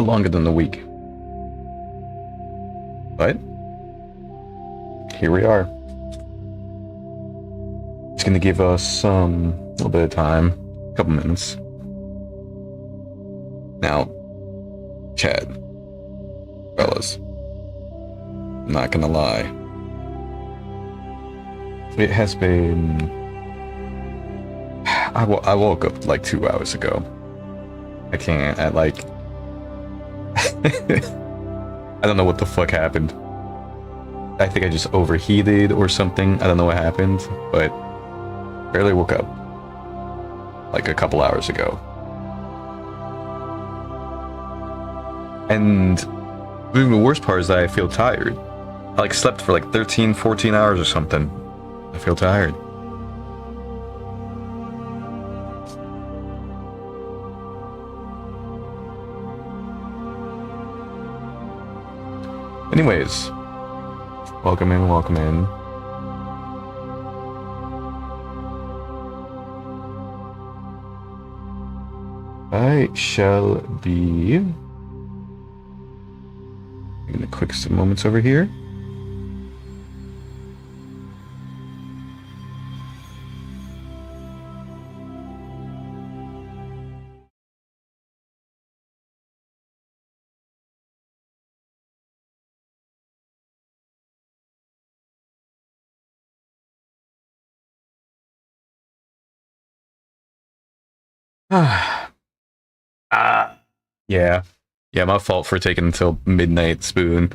bit longer than a week. But here we are. It's gonna give us a little bit of time, a couple minutes. Now, Chad, fellas, I'm not gonna lie. It has been... I woke up like 2 hours ago. I can't, I don't know what the fuck happened. I think I just overheated or something. I don't know what happened, but barely woke up like a couple hours ago. And the worst part is that I feel tired. I slept for like 13, 14 hours or something. I feel tired. Anyways, welcome in, welcome in. I shall be taking a quick some moments over here. Yeah. Yeah, my fault for taking until midnight, Spoon.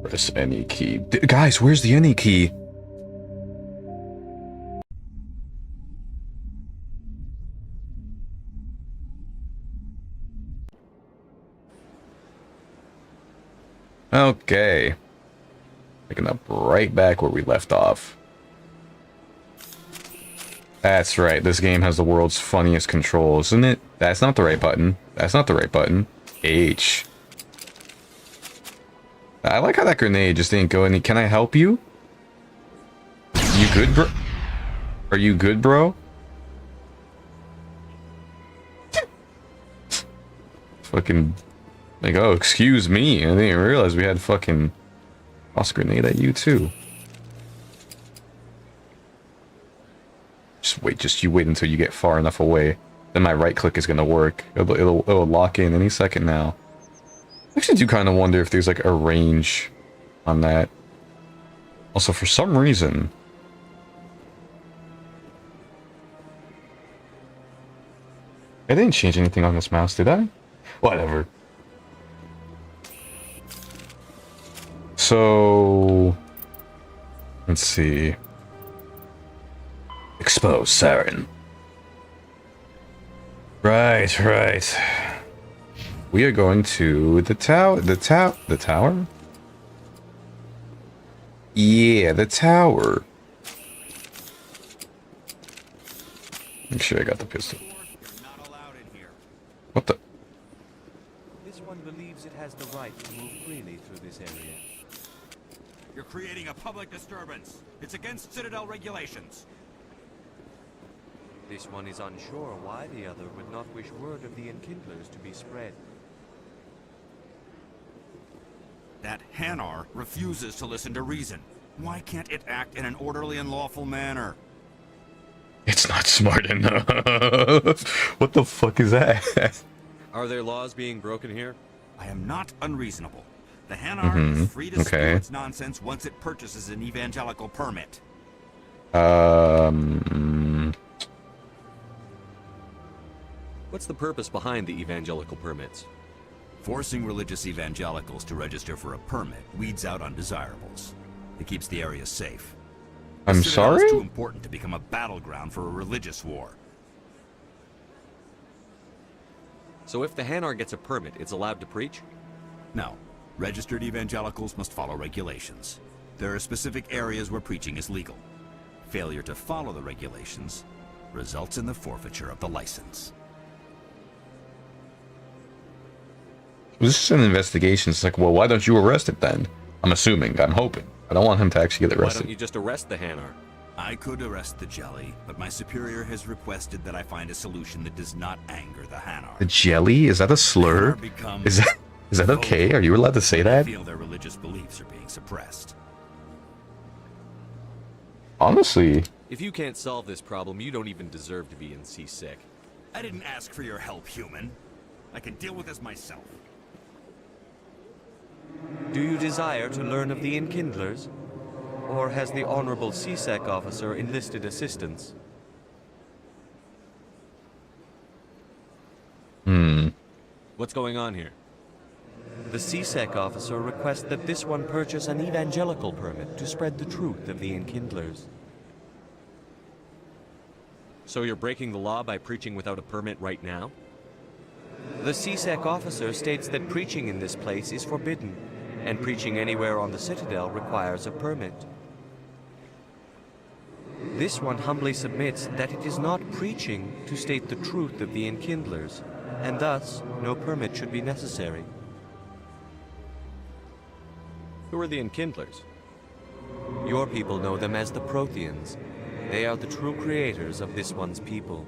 Press any key. Guys, where's the any key? Okay. Picking up right back where we left off. That's right, this game has the world's funniest controls, isn't it? That's not the right button. That's not the right button. H. I like how that grenade just didn't go any. Can I help you? You good, bro? Are you good, bro? Fucking... Like, oh, excuse me. I didn't realize we had fucking toss a grenade at you too. Just you wait until you get far enough away. Then my right click is gonna work. It'll lock in any second now. I actually do kind of wonder if there's like a range on that. Also, for some reason, I didn't change anything on this mouse, did I? Whatever. So, let's see. Expose Saren. Right, right. We are going to the tower. The tower? Yeah, the tower. Make sure I got the pistol. What the? This one believes it has the right to move freely through this area. You're creating a public disturbance. It's against Citadel regulations. This one is unsure why the other would not wish word of the enkindlers to be spread. That Hanar refuses to listen to reason. Why can't it act in an orderly and lawful manner? It's not smart enough. What the fuck is that? Are there laws being broken here? I am not unreasonable. The Hanar is free to spew Okay. its nonsense once it purchases an evangelical permit. What's the purpose behind the evangelical permits? Forcing religious evangelicals to register for a permit weeds out undesirables. It keeps the area safe. I'm The Citadel sorry? is too important to become a battleground for a religious war. So if the Hanar gets a permit, it's allowed to preach? No. Registered evangelicals must follow regulations. There are specific areas where preaching is legal. Failure to follow the regulations results in the forfeiture of the license. This is an investigation. It's like, well, why don't you arrest it then? I'm assuming. I'm hoping. I don't want him to actually get Why arrested. don't you just arrest the Hanar? I could arrest the jelly, but my superior has requested that I find a solution that does not anger the Hanar. The jelly? Is that a slur? Hanar become Is that okay? Are you allowed to say when they that? feel their religious beliefs are being suppressed. Honestly, If you can't solve this problem, you don't even deserve to be in Seasick. I didn't ask for your help, human. I can deal with this myself. Do you desire to learn of the Enkindlers? Or has the Honorable CSEC officer enlisted assistance? What's going on here? The CSEC officer requests that this one purchase an evangelical permit to spread the truth of the Enkindlers. So you're breaking the law by preaching without a permit right now? The CSEC officer states that preaching in this place is forbidden, and preaching anywhere on the Citadel requires a permit. This one humbly submits that it is not preaching to state the truth of the Enkindlers, and thus no permit should be necessary. Who are the Enkindlers? Your people know them as the Protheans. They are the true creators of this one's people.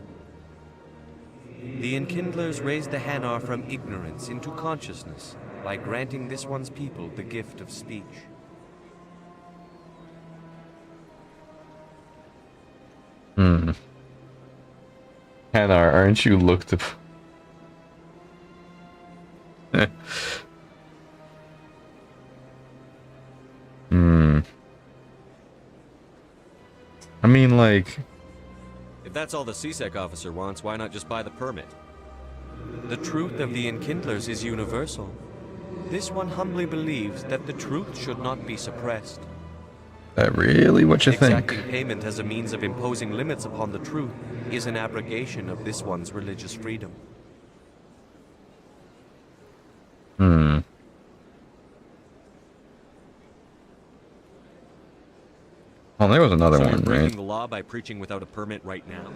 The Enkindlers raised the Hanar from ignorance into consciousness by granting this one's people the gift of speech. Hanar, aren't you looked up? I mean, like, If that's all the CSEC officer wants, why not just buy the permit? The truth of the Enkindlers is universal. This one humbly believes that the truth should not be suppressed. that really what you think? Exacting payment as a means of imposing limits upon the truth is an abrogation of this one's religious freedom. Oh, there was another So one, you're breaking right? the law by preaching without a permit right now?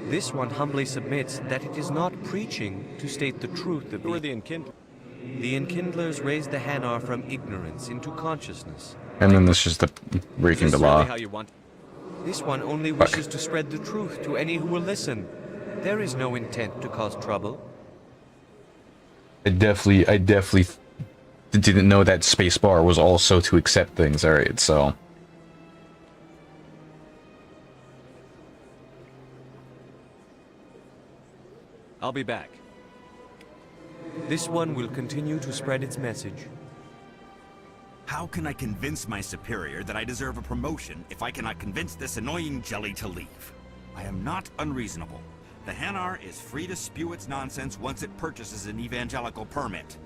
This one humbly submits that it is not preaching to state the truth of Who are the... the Enkindlers? The Enkindlers raised the Hanar from ignorance into consciousness. And then this is the Is breaking this the law. really how you want? This one only Fuck. wishes to spread the truth to any who will listen. There is no intent to cause trouble. I definitely didn't know that spacebar was also to accept things. All right, so I'll be back. This one will continue to spread its message. How can I convince my superior that I deserve a promotion if I cannot convince this annoying jelly to leave? I am not unreasonable. The Hanar is free to spew its nonsense once it purchases an evangelical permit.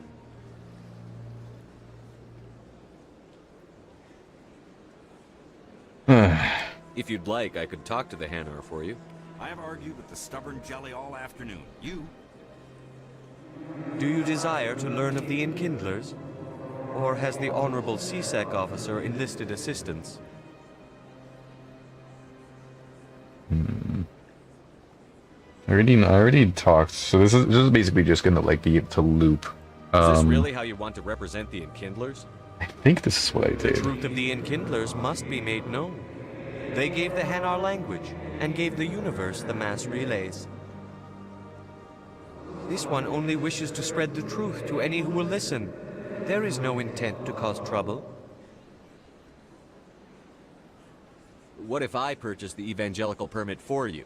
If you'd like, I could talk to the Hanar for you. I have argued with the stubborn jelly all afternoon. You? Do you desire to learn of the Enkindlers? Or has the Honorable CSEC officer enlisted assistance? I already talked. So this is basically just gonna like be to loop. Is this really how you want to represent the Enkindlers? I think this is what I The did. truth of the Enkindlers must be made known. They gave the Hanar language, and gave the universe the mass relays. This one only wishes to spread the truth to any who will listen. There is no intent to cause trouble. What if I purchase the evangelical permit for you?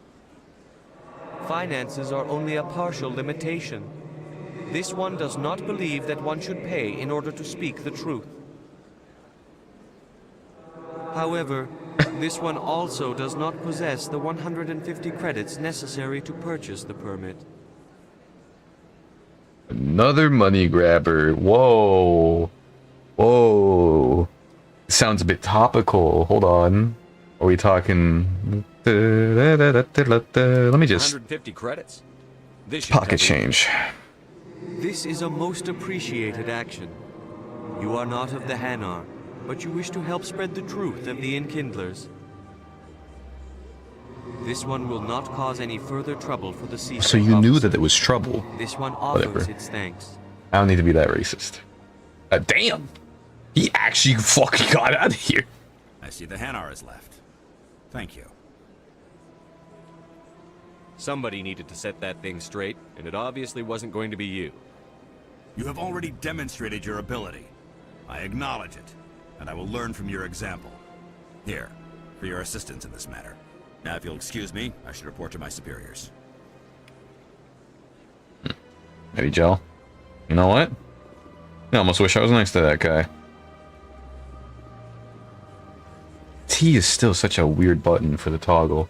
Finances are only a partial limitation. This one does not believe that one should pay in order to speak the truth. However, this one also does not possess the 150 credits necessary to purchase the permit. Another money grabber. Whoa. Whoa. Sounds a bit topical. Hold on. Are we talking... Let me just... 150 credits? This should Pocket cover you. change. This is a most appreciated action. You are not of the Hanar, but you wish to help spread the truth of the Enkindlers. This one will not cause any further trouble for the CSEC So you knew officer. that it was trouble. This one offers Whatever. its thanks. I don't need to be that racist. Damn! He actually fucking got out of here. I see the Hanar is left. Thank you. Somebody needed to set that thing straight, and it obviously wasn't going to be you. You have already demonstrated your ability. I acknowledge it, and I will learn from your example. Here, for your assistance in this matter. Now, if you'll excuse me, I should report to my superiors. Eddie Gel. You know what? I almost wish I was nice to that guy. T is still such a weird button for the toggle.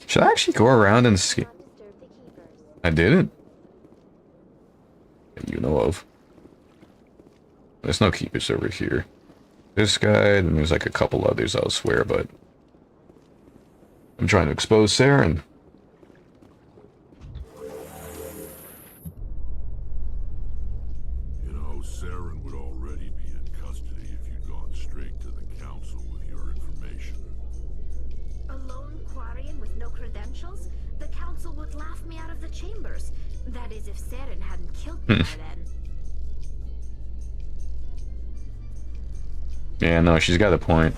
Should I actually go around and see? I didn't. That you know of. There's no keepers over here. This guy, then there's like a couple others elsewhere, but I'm trying to expose Saren. You know, Saren would already be in custody if you'd gone straight to the council with your information. A lone Quarian with no credentials? The council would laugh me out of the chambers. That is, if Saren hadn't killed me by then. Yeah, no, she's got a point.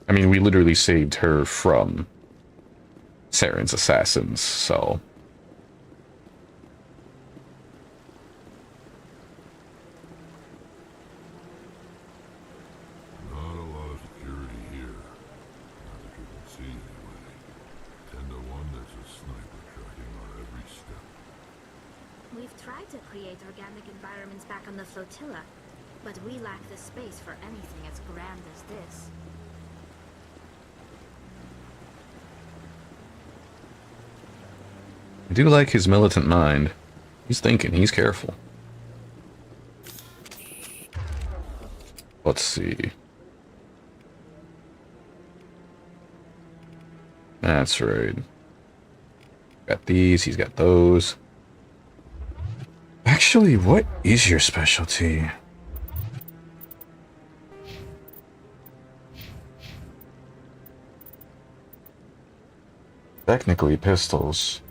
I mean, we literally saved her from Saren's assassins, so... Not a lot of security here. Not that you can see anyway. 10 to 1, there's a sniper tracking on every step. We've tried to create organic environments back on the flotilla, but we lack the space for anything as grand as this. I do like his militant mind. He's thinking, he's careful. Let's see. That's right. Got these, he's got those. Actually, what is your specialty? Technically, pistols.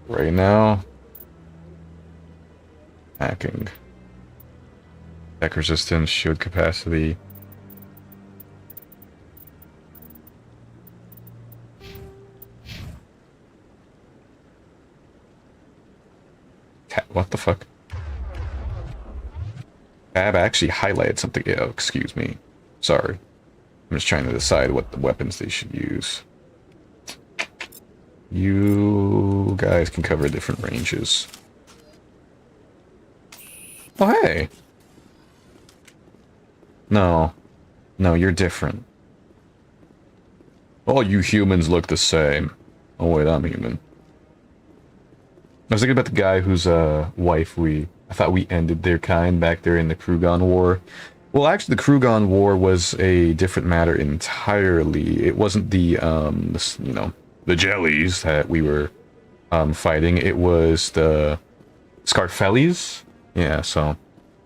Right now, hacking. Attack resistance, shield capacity. What the fuck? Tab actually highlighted something. Yeah, excuse me. Sorry. I'm just trying to decide what the weapons they should use. You guys can cover different ranges. Oh, hey! No. No, you're different. All you humans look the same. Oh wait, I'm human. I was thinking about the guy whose wife I thought we ended their kind back there in the Krugon War. Well, actually, the Krugon War was a different matter entirely. It wasn't the, you know, the jellies that we were fighting. It was the Scarfellis. Yeah, so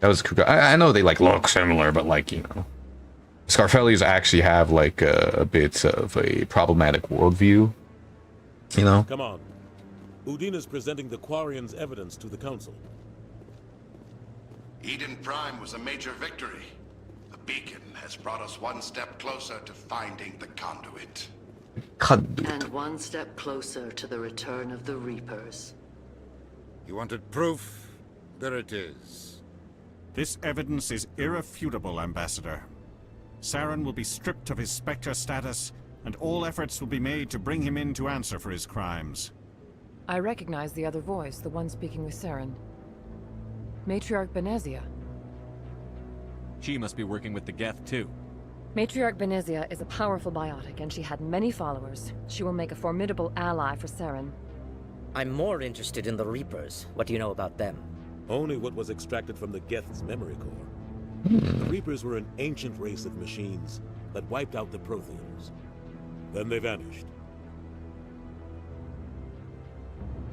that was Krugon. I know they like look similar, but like, you know, Scarfellis actually have like a bit of a problematic worldview. You know. Come on. Udine is presenting the Quarians' evidence to the Council. Eden Prime was a major victory. The beacon has brought us one step closer to finding the conduit. And one step closer to the return of the Reapers. You wanted proof? There it is. This evidence is irrefutable, Ambassador. Saren will be stripped of his Spectre status, and all efforts will be made to bring him in to answer for his crimes. I recognize the other voice, the one speaking with Saren. Matriarch Benezia. She must be working with the Geth, too. Matriarch Benezia is a powerful biotic, and she had many followers. She will make a formidable ally for Saren. I'm more interested in the Reapers. What do you know about them? Only what was extracted from the Geth's memory core. The Reapers were an ancient race of machines that wiped out the Protheans. Then they vanished.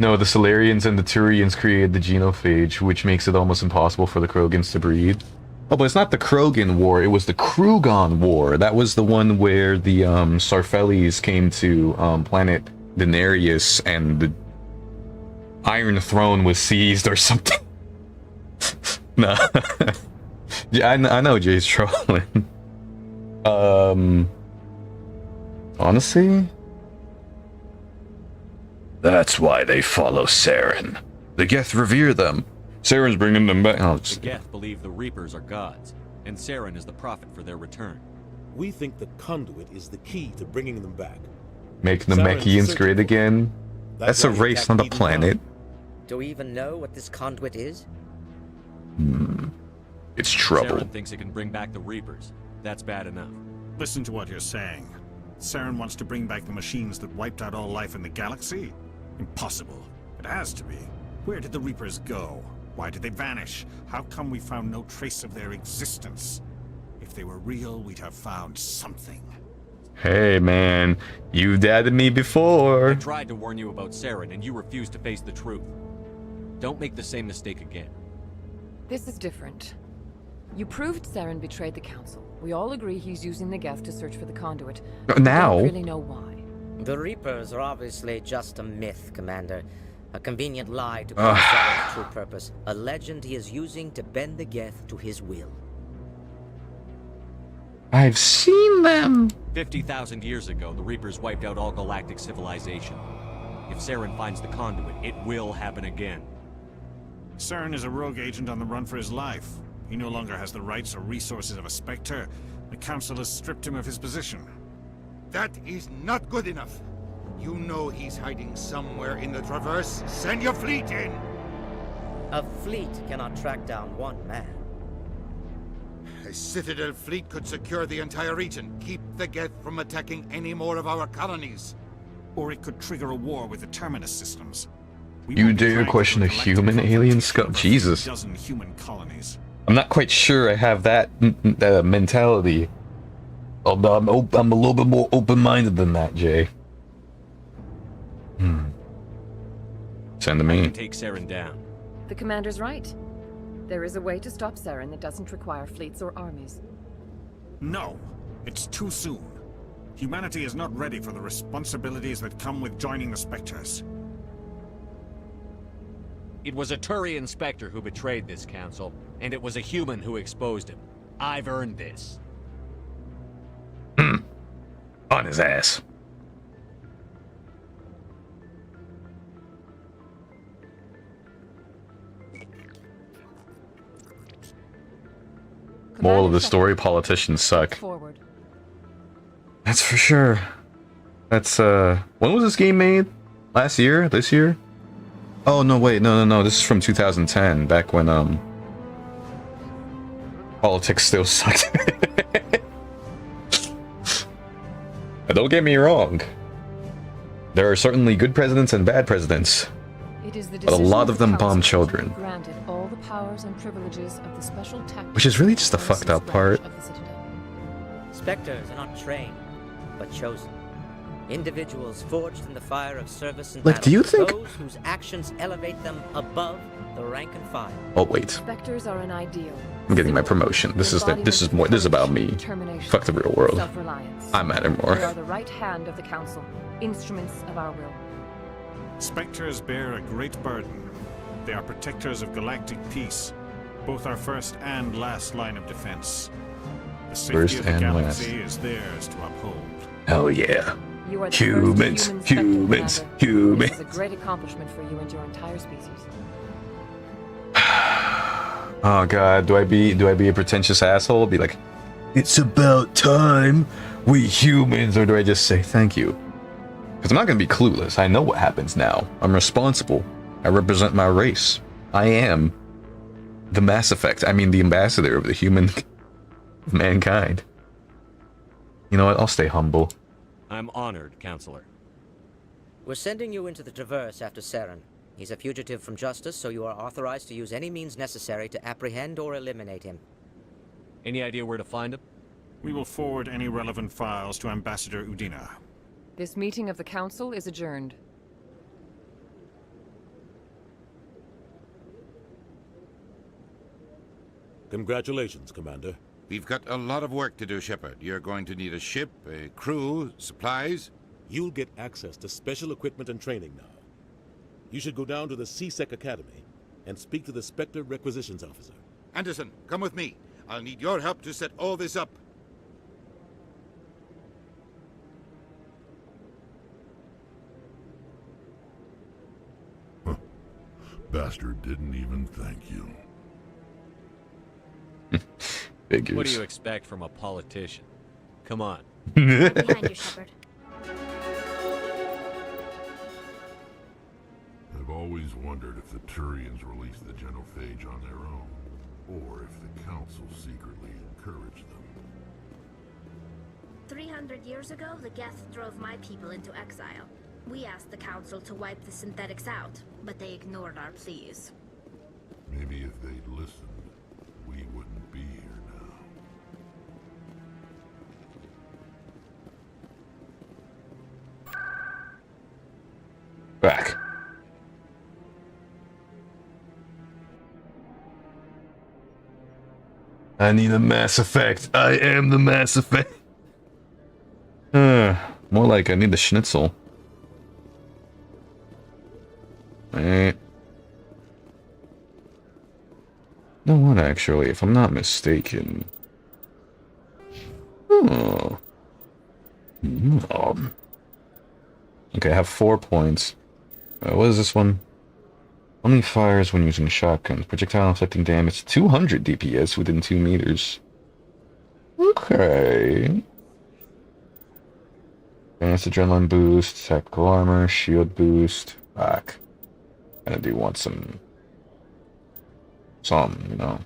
No, the Solarians and the Turians created the genophage, which makes it almost impossible for the Krogans to breed. Oh, but it's not the Krogan War, it was the Krugon War. That was the one where the Sarfellis came to planet Denarius and the Iron Throne was seized or something. Nah. Yeah, I know Jay's trolling. Honestly? That's why they follow Saren. The Geth revere them. Saren's bringing them back. Oh, The Geth believe the Reapers are gods, and Saren is the prophet for their return. We think the conduit is the key to bringing them back. make the Saren's Mechians searching great for again. That's a why he race, not a attacked Eden planet. Do we even know what this conduit is? It's trouble. Saren thinks it can bring back the Reapers. That's bad enough. Listen to what you're saying. Saren wants to bring back the machines that wiped out all life in the galaxy? Impossible. It has to be. Where did the Reapers go? Why did they vanish? How come we found no trace of their existence? If they were real, we'd have found something. Hey man, you've doubted me before. I tried to warn you about Saren, and you refused to face the truth. Don't make the same mistake again. This is different. You proved Saren betrayed the Council. We all agree he's using the Geth to search for the conduit. Now? We don't really know why. The Reapers are obviously just a myth, Commander. A convenient lie to prove Saren's true purpose. A legend he is using to bend the Geth to his will. I've seen them. 50,000 years ago, the Reapers wiped out all galactic civilization. If Saren finds the conduit, it will happen again. Saren is a rogue agent on the run for his life. He no longer has the rights or resources of a Spectre. The Council has stripped him of his position. That is not good enough. You know he's hiding somewhere in the Traverse. Send your fleet in! A fleet cannot track down one man. A Citadel fleet could secure the entire region, keep the Geth from attacking any more of our colonies. Or it could trigger a war with the Terminus systems. You dare question a human alien scum? Jesus. Dozen human colonies. I'm not quite sure I have that mentality. Although I'm a little bit more open-minded than that, Jay. Send to I me. can take Saren down. The Commander's right. There is a way to stop Saren that doesn't require fleets or armies. No, it's too soon. Humanity is not ready for the responsibilities that come with joining the Spectres. It was a Turian Spectre who betrayed this council, and it was a human who exposed him. I've earned this. On his ass. Moral of the story, politicians suck. Forward. That's for sure. That's, when was this game made? Last year? This year? Oh, no, wait, no, this is from 2010, back when, politics still sucked. Don't get me wrong. There are certainly good presidents and bad presidents. It is the But a lot of them bomb Council children. to be granted all the powers and privileges of the special tactics Which is really just the fucked up part. of the Citadel. Spectres are not trained, but chosen. Individuals forged in the fire of service and Like, battle. do you think- Those whose actions elevate them above the rank and file. Oh, wait. Spectres are an ideal. I'm getting my promotion. This is about me. Fuck the real world. Self-reliance. I matter They more. are the right hand of the Council, instruments of our will. Spectres bear a great burden. They are protectors of galactic peace, both our first and last line of defense. The safety First of the and galaxy last. is theirs to uphold. Hell yeah. You are the Humans, first human humans, Spectre, Commander. humans. This is a great accomplishment for you and your entire species. Oh god, do I be a pretentious asshole? Be like, it's about time, we humans, or do I just say thank you? Because I'm not gonna be clueless. I know what happens now. I'm responsible. I represent my race. I am the Mass Effect. I mean, the ambassador of the human of mankind. You know what? I'll stay humble. I'm honored, Counselor. We're sending you into the Traverse after Saren. He's a fugitive from justice, so you are authorized to use any means necessary to apprehend or eliminate him. Any idea where to find him? We will forward any relevant files to Ambassador Udina. This meeting of the Council is adjourned. Congratulations, Commander. We've got a lot of work to do, Shepard. You're going to need a ship, a crew, supplies. You'll get access to special equipment and training now. You should go down to the C-Sec Academy and speak to the Spectre Requisitions Officer. Anderson, come with me. I'll need your help to set all this up. Bastard didn't even thank you. Figures. What do you expect from a politician? Come on. Behind you, Shepard. I've always wondered if the Turians released the genophage on their own, or if the Council secretly encouraged them. 300 years ago, the Geth drove my people into exile. We asked the Council to wipe the synthetics out, but they ignored our pleas. Maybe if they'd listened, we wouldn't be here now. Back. I need a Mass Effect. I am the Mass Effect. More like I need the schnitzel. Right. No one actually, if I'm not mistaken. Oh. Okay, I have 4 points. What is this one? Only fires when using shotguns. Projectile inflicting damage 200 DPS within 2 meters. Okay. Advanced adrenaline boost, tactical armor, shield boost. Fuck. I do want some, you know.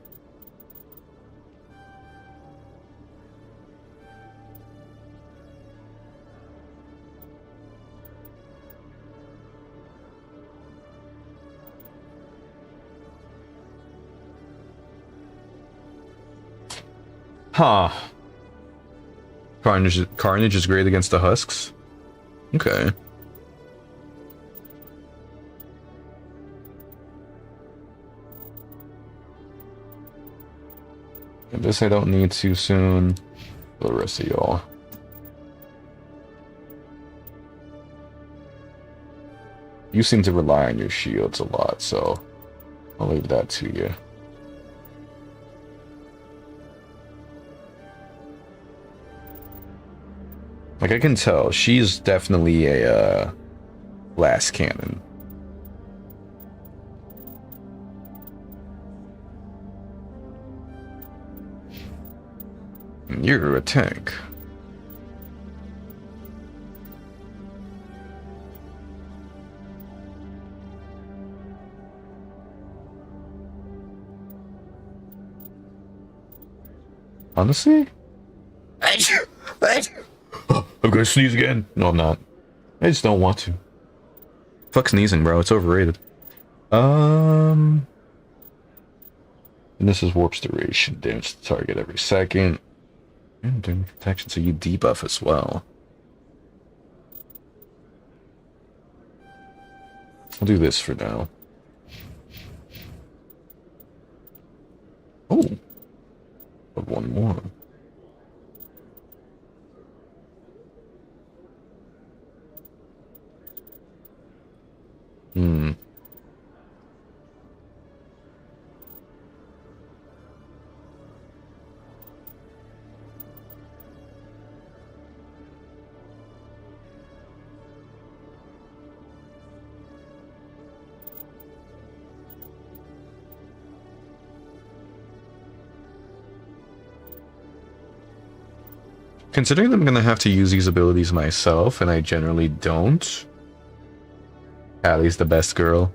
Huh. Carnage is great against the husks? Okay. And this I don't need too soon. For the rest of y'all. You seem to rely on your shields a lot, so I'll leave that to you. Like, I can tell, she's definitely a, glass cannon. And you're a tank. Honestly? I'm gonna sneeze again. No, I'm not. I just don't want to. Fuck sneezing, bro. It's overrated. And this is warp's duration. Damage to the target every second. And doing protection, so you debuff as well. I'll do this for now. Oh. But one more. Considering I'm gonna have to use these abilities myself, and I generally don't. Allie's the best girl.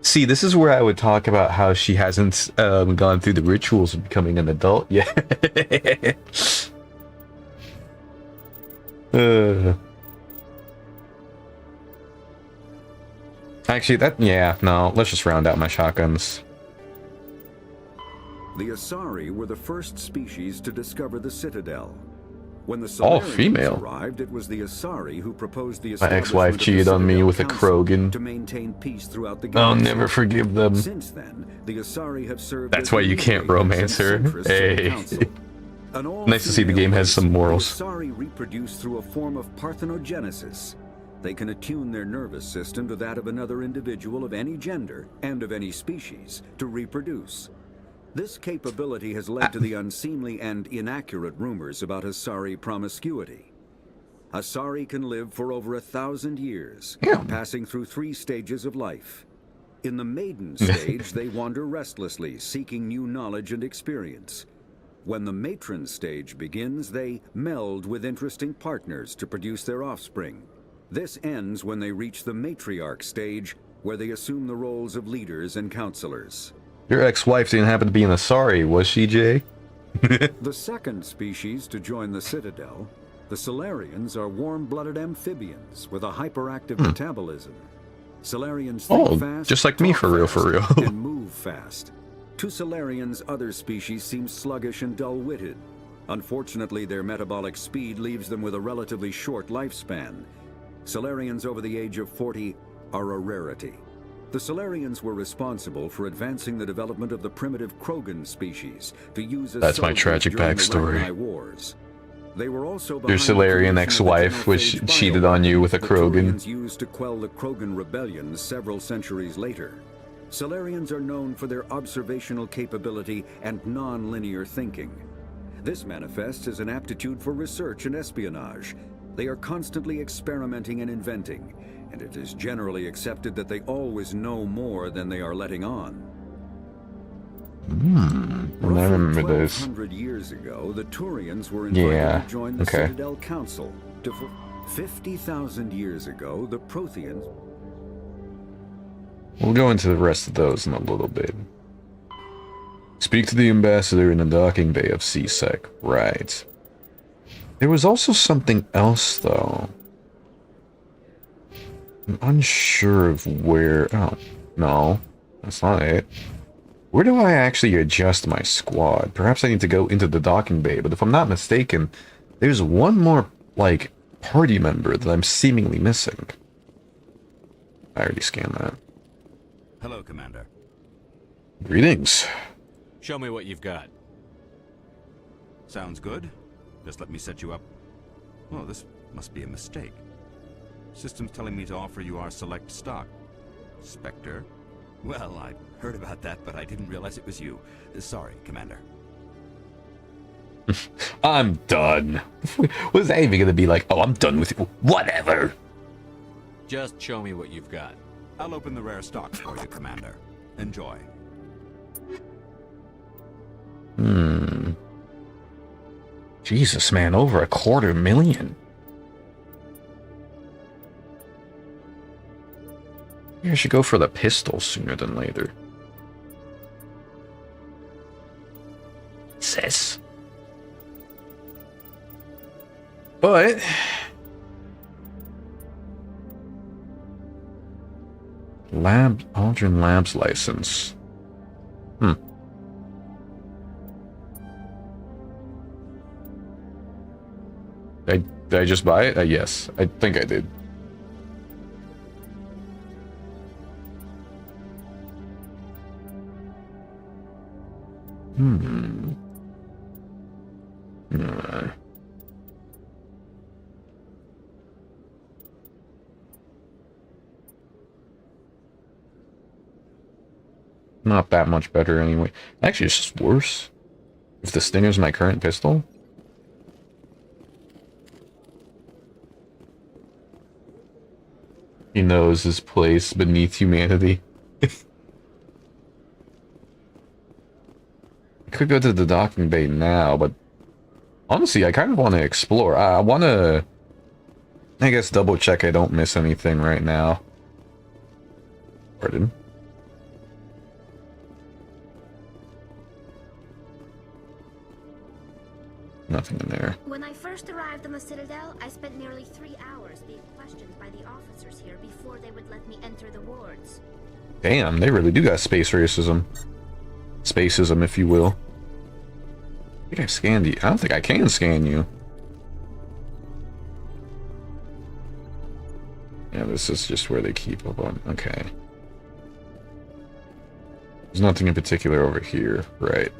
See, this is where I would talk about how she hasn't gone through the rituals of becoming an adult yet. Actually, no, let's just round out my shotguns. The Asari were the first species to discover the Citadel. When the All Solarians female. arrived, it was the Asari who proposed the My ex-wife establishment of the cheated on me Citadel with a Council Krogan. to maintain peace throughout the I'll galaxy. never forgive them. Since then, the Asari have served That's as why the you can't mediators romance and her. centrists of the Hey. Council. An Nice to see the game has some morals. The Asari reproduce through a form of parthenogenesis. They can attune their nervous system to that of another individual of any gender and of any species to reproduce. This capability has led to the unseemly and inaccurate rumors about Asari promiscuity. Asari can live for over 1,000 years, passing through 3 stages of life. In the maiden stage, they wander restlessly, seeking new knowledge and experience. When the matron stage begins, they meld with interesting partners to produce their offspring. This ends when they reach the matriarch stage, where they assume the roles of leaders and counselors. Your ex-wife didn't happen to be an Asari, was she, Jay? The second species to join the Citadel, the Solarians, are warm-blooded amphibians with a hyperactive metabolism. Solarians think fast, just like me, talk for real, fast, and move fast. To Solarians, other species seem sluggish and dull-witted. Unfortunately, their metabolic speed leaves them with a relatively short lifespan. Solarians over the age of 40 are a rarity. The Solarians were responsible for advancing the development of the primitive Krogan species to use as That's my soldiers tragic during the backstory. Ragni Wars. They were also Your behind the Solarian creation of the ex-wife, which genophage cheated on you with a the Krogan. Turians used to quell the Krogan rebellion several centuries later. Solarians are known for their observational capability and non-linear thinking. This manifests as an aptitude for research and espionage. They are constantly experimenting and inventing, and it is generally accepted that they always know more than they are letting on. I remember this. 1,200 years ago, the Turians were invited to join the Citadel Council. 50,000 years ago, the Protheans... We'll go into the rest of those in a little bit. Speak to the ambassador in the docking bay of CSEC. Right. There was also something else, though. I'm unsure of where... Oh, no. That's not it. Where do I actually adjust my squad? Perhaps I need to go into the docking bay, but if I'm not mistaken, there's one more, like, party member that I'm seemingly missing. I already scanned that. Hello, Commander. Greetings. Show me what you've got. Sounds good. Just let me set you up. Oh, this must be a mistake. System's telling me to offer you our select stock. Spectre? Well, I heard about that, but I didn't realize it was you. Sorry, Commander. I'm done. Was that even gonna be like, oh, I'm done with you? Whatever. Just show me what you've got. I'll open the rare stock for you, Commander. Enjoy. Jesus, man, over 250,000. Maybe I should go for the pistol sooner than later. Sis. But... Aldrin Labs license. Did I just buy it? Yes, I think I did. Not that much better anyway. Actually, it's just worse. If the Stinger's my current pistol. He knows his place beneath humanity. I could go to the docking bay now, but honestly, I kind of want to explore. I want to, I guess, double check I don't miss anything right now. Pardon? Nothing in there. When I first arrived on the Citadel, I spent nearly 3 hours being questioned by the officers here before they would let me enter the wards. Damn, they really do got space racism. Spacism, if you will. I think I've scanned you. I don't think I can scan you. Yeah, this is just where they keep them. Okay. There's nothing in particular over here, right?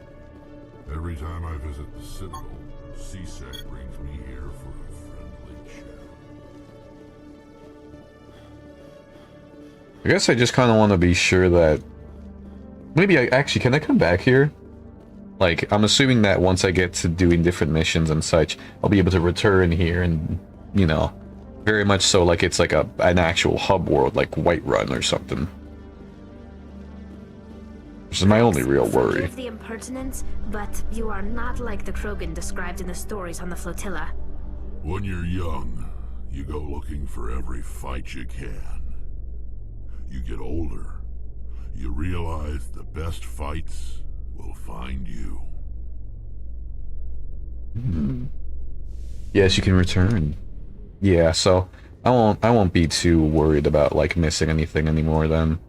Every time I visit the Citadel, CSEC brings me here for a friendly chat. I guess I just kind of want to be sure that... Maybe actually, can I come back here? Like, I'm assuming that once I get to doing different missions and such, I'll be able to return here and, you know, very much so like it's like an actual hub world, like Whiterun or something. This is my only real worry. Forgive the impertinence, but you are not like the Krogan described in the stories on the flotilla. When you're young, you go looking for every fight you can. You get older, you realize the best fights will find you. Yes, you can return. Yeah, so I won't be too worried about like missing anything anymore then.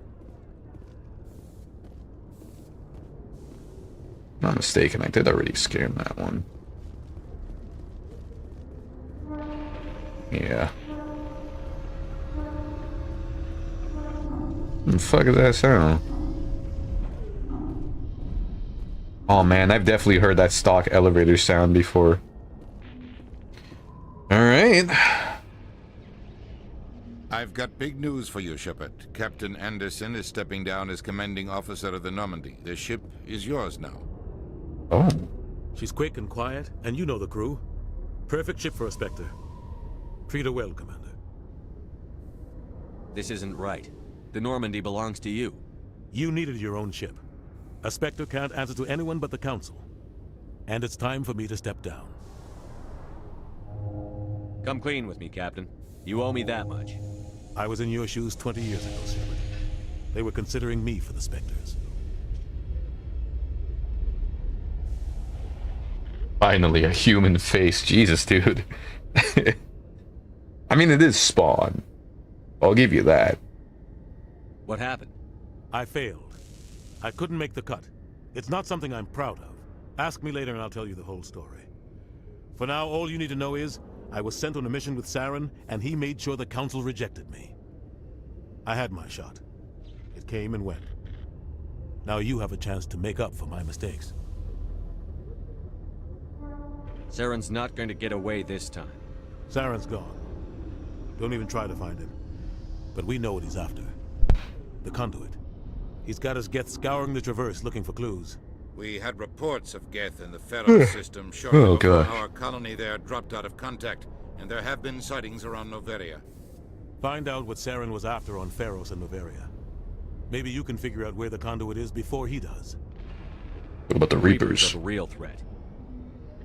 Not mistaken, I did already scan that one. Yeah. What the fuck is that sound? Oh man, I've definitely heard that stock elevator sound before. Alright. I've got big news for you, Shepard. Captain Anderson is stepping down as commanding officer of the Normandy. The ship is yours now. Oh. She's quick and quiet, and you know the crew. Perfect ship for a Spectre. Treat her well, Commander. This isn't right. The Normandy belongs to you. You needed your own ship. A Spectre can't answer to anyone but the Council. And it's time for me to step down. Come clean with me, Captain. You owe me that much. I was in your shoes 20 years ago, Shepard. They were considering me for the Spectres. Finally, a human face. Jesus, dude. I mean, it is Spawn. I'll give you that. What happened? I failed. I couldn't make the cut. It's not something I'm proud of. Ask me later and I'll tell you the whole story. For now, all you need to know is, I was sent on a mission with Saren, and he made sure the Council rejected me. I had my shot. It came and went. Now you have a chance to make up for my mistakes. Saren's not going to get away this time. Saren's gone. Don't even try to find him. But we know what he's after. The conduit. He's got us Geth scouring the Traverse looking for clues. We had reports of Geth in the Federal system shortly before our colony there dropped out of contact, and there have been sightings around Noveria. Find out what Saren was after on Pharos and Noveria. Maybe you can figure out where the conduit is before he does. What about the Reapers? Are the real threat.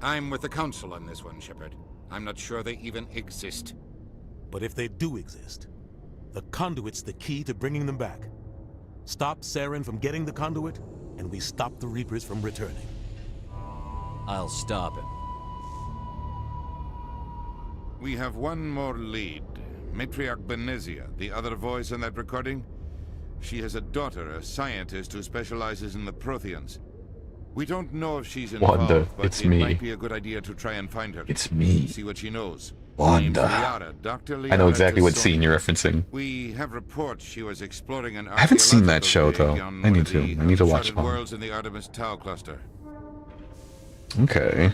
I'm with the Council on this one, Shepard. I'm not sure they even exist. But if they do exist, the conduit's the key to bringing them back. Stop Saren from getting the conduit, and we stop the Reapers from returning. I'll stop him. We have one more lead. Matriarch Benezia, the other voice in that recording. She has a daughter, a scientist who specializes in the Protheans. We don't know if she's involved, Wanda, but it's it me. might be a good idea to try and find her. It's me. See what she knows. Wanda. Name's Liara, Dr. Liara I know exactly what Tassoni. scene you're referencing. We have reports she was exploring an I haven't seen that show, archaeological though. dig on I one need of to. the I need to watch uncharted more. worlds in the Artemis Tau cluster. Okay.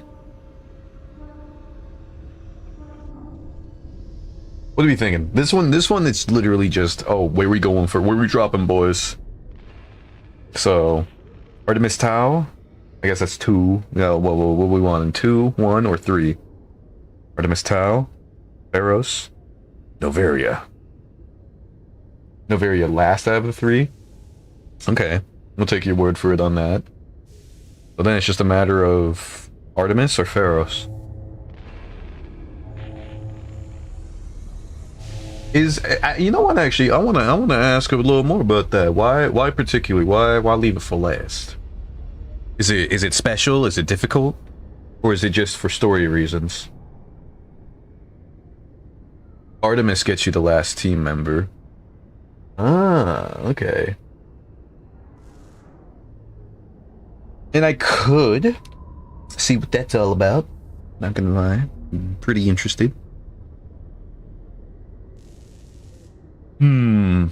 What are we thinking? This one, it's literally just, oh, where we going for? Where we dropping, boys? So, Artemis Tau? I guess that's 2. Yeah, what we want? 2, 1, or 3? Artemis Tau, Pharos, Noveria. Noveria last out of the 3? Okay, we'll take your word for it on that. So then it's just a matter of Artemis or Pharos. You know what? Actually, I wanna ask a little more about that. Why particularly? Why leave it for last? Is it special? Is it difficult, or is it just for story reasons? Artemis gets you the last team member. Ah, okay. And I could see what that's all about. Not gonna lie, I'm pretty interested. So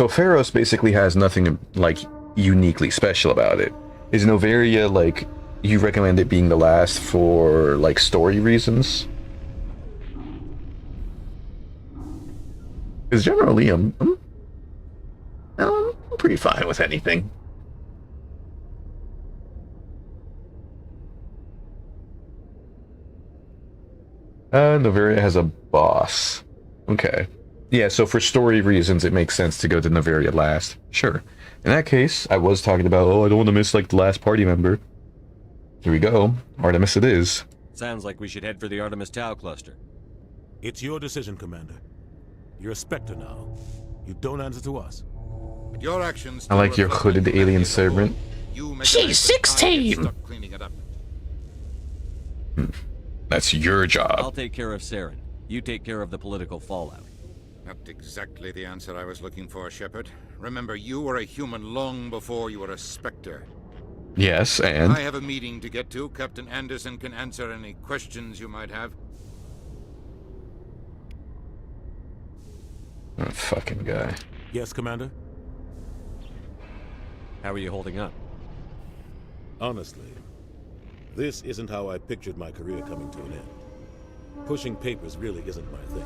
Pharos basically has nothing like uniquely special about it. Is Novaria like you recommend it being the last for like story reasons? Because generally I'm pretty fine with anything. Novaria has a boss. Okay. Yeah, so for story reasons, it makes sense to go to Novaria last. Sure. In that case, I was talking about, oh, I don't want to miss, like, the last party member. Here we go. Artemis it is. Sounds like we should head for the Artemis Tau cluster. It's your decision, Commander. You're a Spectre now. You don't answer to us. Your actions. I like your hooded alien servant. She's 16! That's your job. I'll take care of Saren. You take care of the political fallout. Not exactly the answer I was looking for, Shepard. Remember, you were a human long before you were a Spectre. Yes, and? I have a meeting to get to. Captain Anderson can answer any questions you might have. Oh, fucking guy. Yes, Commander? How are you holding up? Honestly, this isn't how I pictured my career coming to an end. Pushing papers really isn't my thing.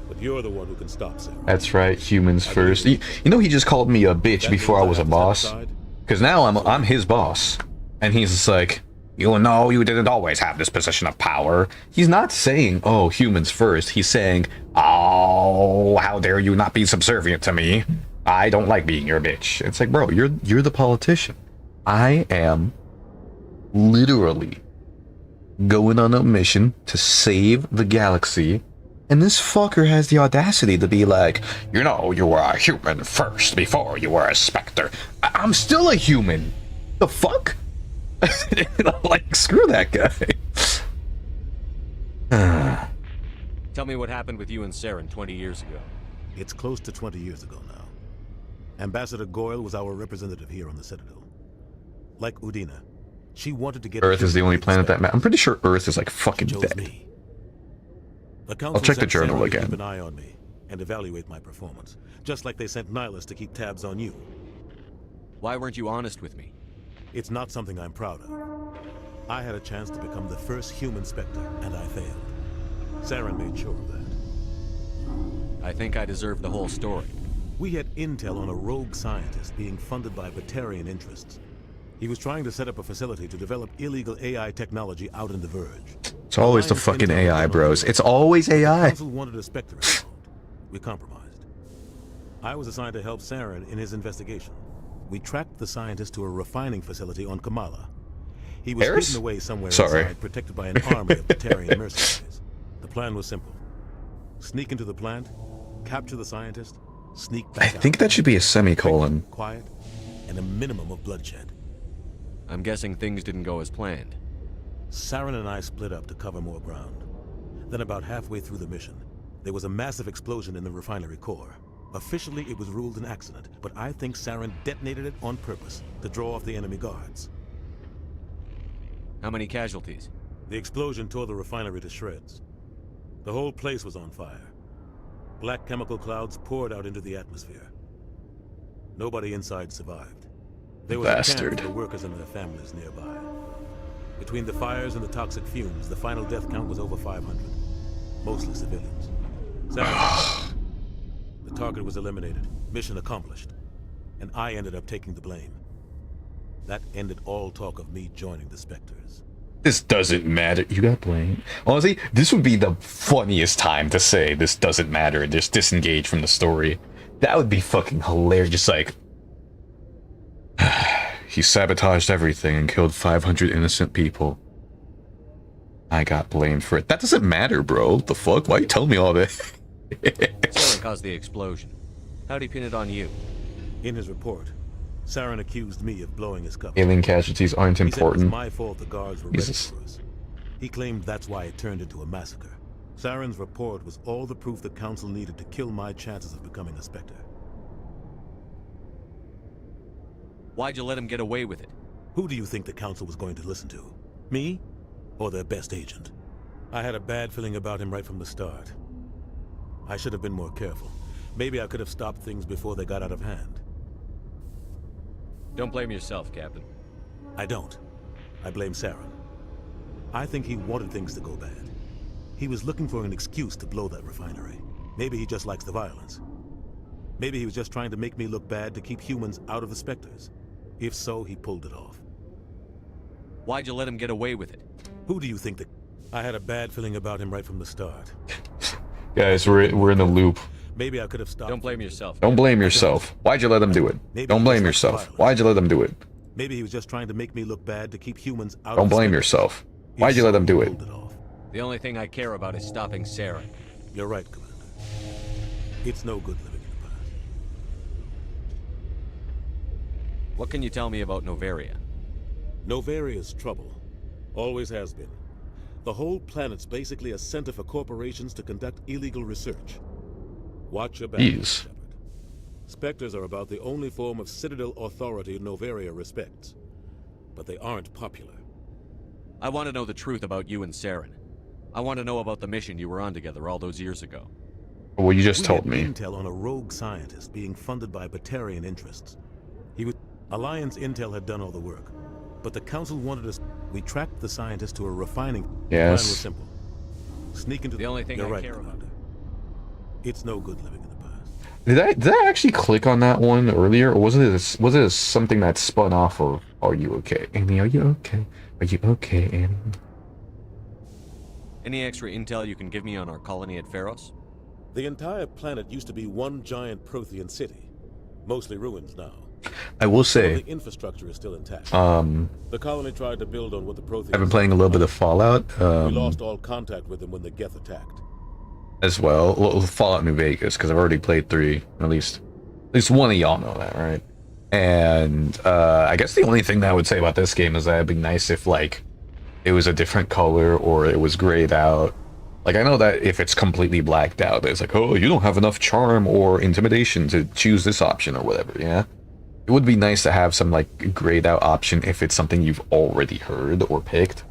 But you're the one who can stop Saren. That's right, humans first. You know he just called me a bitch before I was a boss? Because now I'm his boss. And he's just like, you know, you didn't always have this position of power. He's not saying, oh, humans first. He's saying, oh, how dare you not be subservient to me. I don't like being your bitch. It's like, bro, you're the politician. I am literally going on a mission to save the galaxy. And this fucker has the audacity to be like, you know, you were a human first before you were a Spectre. I'm still a human. The fuck? Like, screw that guy. Tell me what happened with you and Saren 20 years ago. It's close to 20 years ago now. Ambassador Goyle was our representative here on the Citadel. Like Udina, she wanted to get... Earth is the only planet that matters. I'm pretty sure Earth is like fucking dead. Me. I'll check the journal again. Keep an eye on me and evaluate my performance, just like they sent Nihilus to keep tabs on you. Why weren't you honest with me? It's not something I'm proud of. I had a chance to become the first human Spectre, and I failed. Saren made sure of that. I think I deserve the whole story. We had intel on a rogue scientist being funded by Batarian interests. He was trying to set up a facility to develop illegal AI technology out in the Verge. It's always the fucking AI, bros. It's always AI. The Council wanted a Spectre involved. We compromised. I was assigned to help Saren in his investigation. We tracked the scientist to a refining facility on Kamala. He was hidden away somewhere inside, protected by an army of Batarian mercenaries. The plan was simple. Sneak into the plant, capture the scientist, sneak back out. I think that should be a semicolon. Quiet, and a minimum of bloodshed. I'm guessing things didn't go as planned. Saren and I split up to cover more ground. Then about halfway through the mission, there was a massive explosion in the refinery core. Officially, it was ruled an accident, but I think Saren detonated it on purpose to draw off the enemy guards. How many casualties? The explosion tore the refinery to shreds. The whole place was on fire. Black chemical clouds poured out into the atmosphere. Nobody inside survived. There was a camp for the workers and their families nearby. Between the fires and the toxic fumes, the final death count was over 500. Mostly civilians. The target was eliminated. Mission accomplished. And I ended up taking the blame. That ended all talk of me joining the Spectres. This doesn't matter. You got blamed. Honestly, this would be the funniest time to say this doesn't matter and just disengage from the story. That would be fucking hilarious. Just like... he sabotaged everything and killed 500 innocent people. I got blamed for it. That doesn't matter, bro. The fuck? Why are you telling me all this? Saren caused the explosion. How'd he pin it on you? In his report, Saren accused me of blowing his cover. Alien casualties aren't important. He said it was my fault the guards were ready for us. He claimed that's why it turned into a massacre. Saren's report was all the proof the Council needed to kill my chances of becoming a Spectre. Why'd you let him get away with it? Who do you think the Council was going to listen to? Me? Or their best agent? I had a bad feeling about him right from the start. I should have been more careful. Maybe I could have stopped things before they got out of hand. Don't blame yourself, Captain. I don't. I blame Saren. I think he wanted things to go bad. He was looking for an excuse to blow that refinery. Maybe he just likes the violence. Maybe he was just trying to make me look bad to keep humans out of the Spectres. If so, he pulled it off. Why'd you let him get away with it? Who do you think that... I had a bad feeling about him right from the start. Guys, we're in the loop. Maybe I could have stopped... Don't blame yourself. Don't blame yourself. Why'd you let them do it? Don't blame yourself. Why'd you let them do it? Maybe he was just trying to make me look bad to keep humans out of the Don't blame yourself. Why'd you let them do it? The only thing I care about is stopping Saren. You're right, Commander. It's no good living in the past. What can you tell me about Novaria? Novaria's trouble. Always has been. The whole planet's basically a center for corporations to conduct illegal research. Watch your back, Shepard. Spectres are about the only form of Citadel authority Novaria respects. But they aren't popular. I want to know the truth about you and Saren. I want to know about the mission you were on together all those years ago. Well, you just told me. Intel on a rogue scientist being funded by Batarian interests. Alliance Intel had done all the work, but the Council wanted us. We tracked the scientist to a refining. Yes. The plan was simple. Sneak into the only thing You're I right, care Commander. It's no good living in the past. Did I actually click on that one earlier, or was it something that spun off of Are You Okay? Annie, are you okay? Are you okay, Annie? Any extra intel you can give me on our colony at Pharos? The entire planet used to be one giant Prothean city. Mostly ruins now. I will say, the infrastructure is still intact. The colony tried to build on what the Protheans... I've been playing a little bit of Fallout. We lost all contact with them when the Geth attacked. As well, Fallout New Vegas, because I've already played 3. At least one of y'all know that, right? And I guess the only thing that I would say about this game is that it'd be nice if, like, it was a different color or it was grayed out. Like, I know that if it's completely blacked out, it's like, oh, you don't have enough charm or intimidation to choose this option or whatever, yeah? It would be nice to have some, like, grayed out option if it's something you've already heard or picked.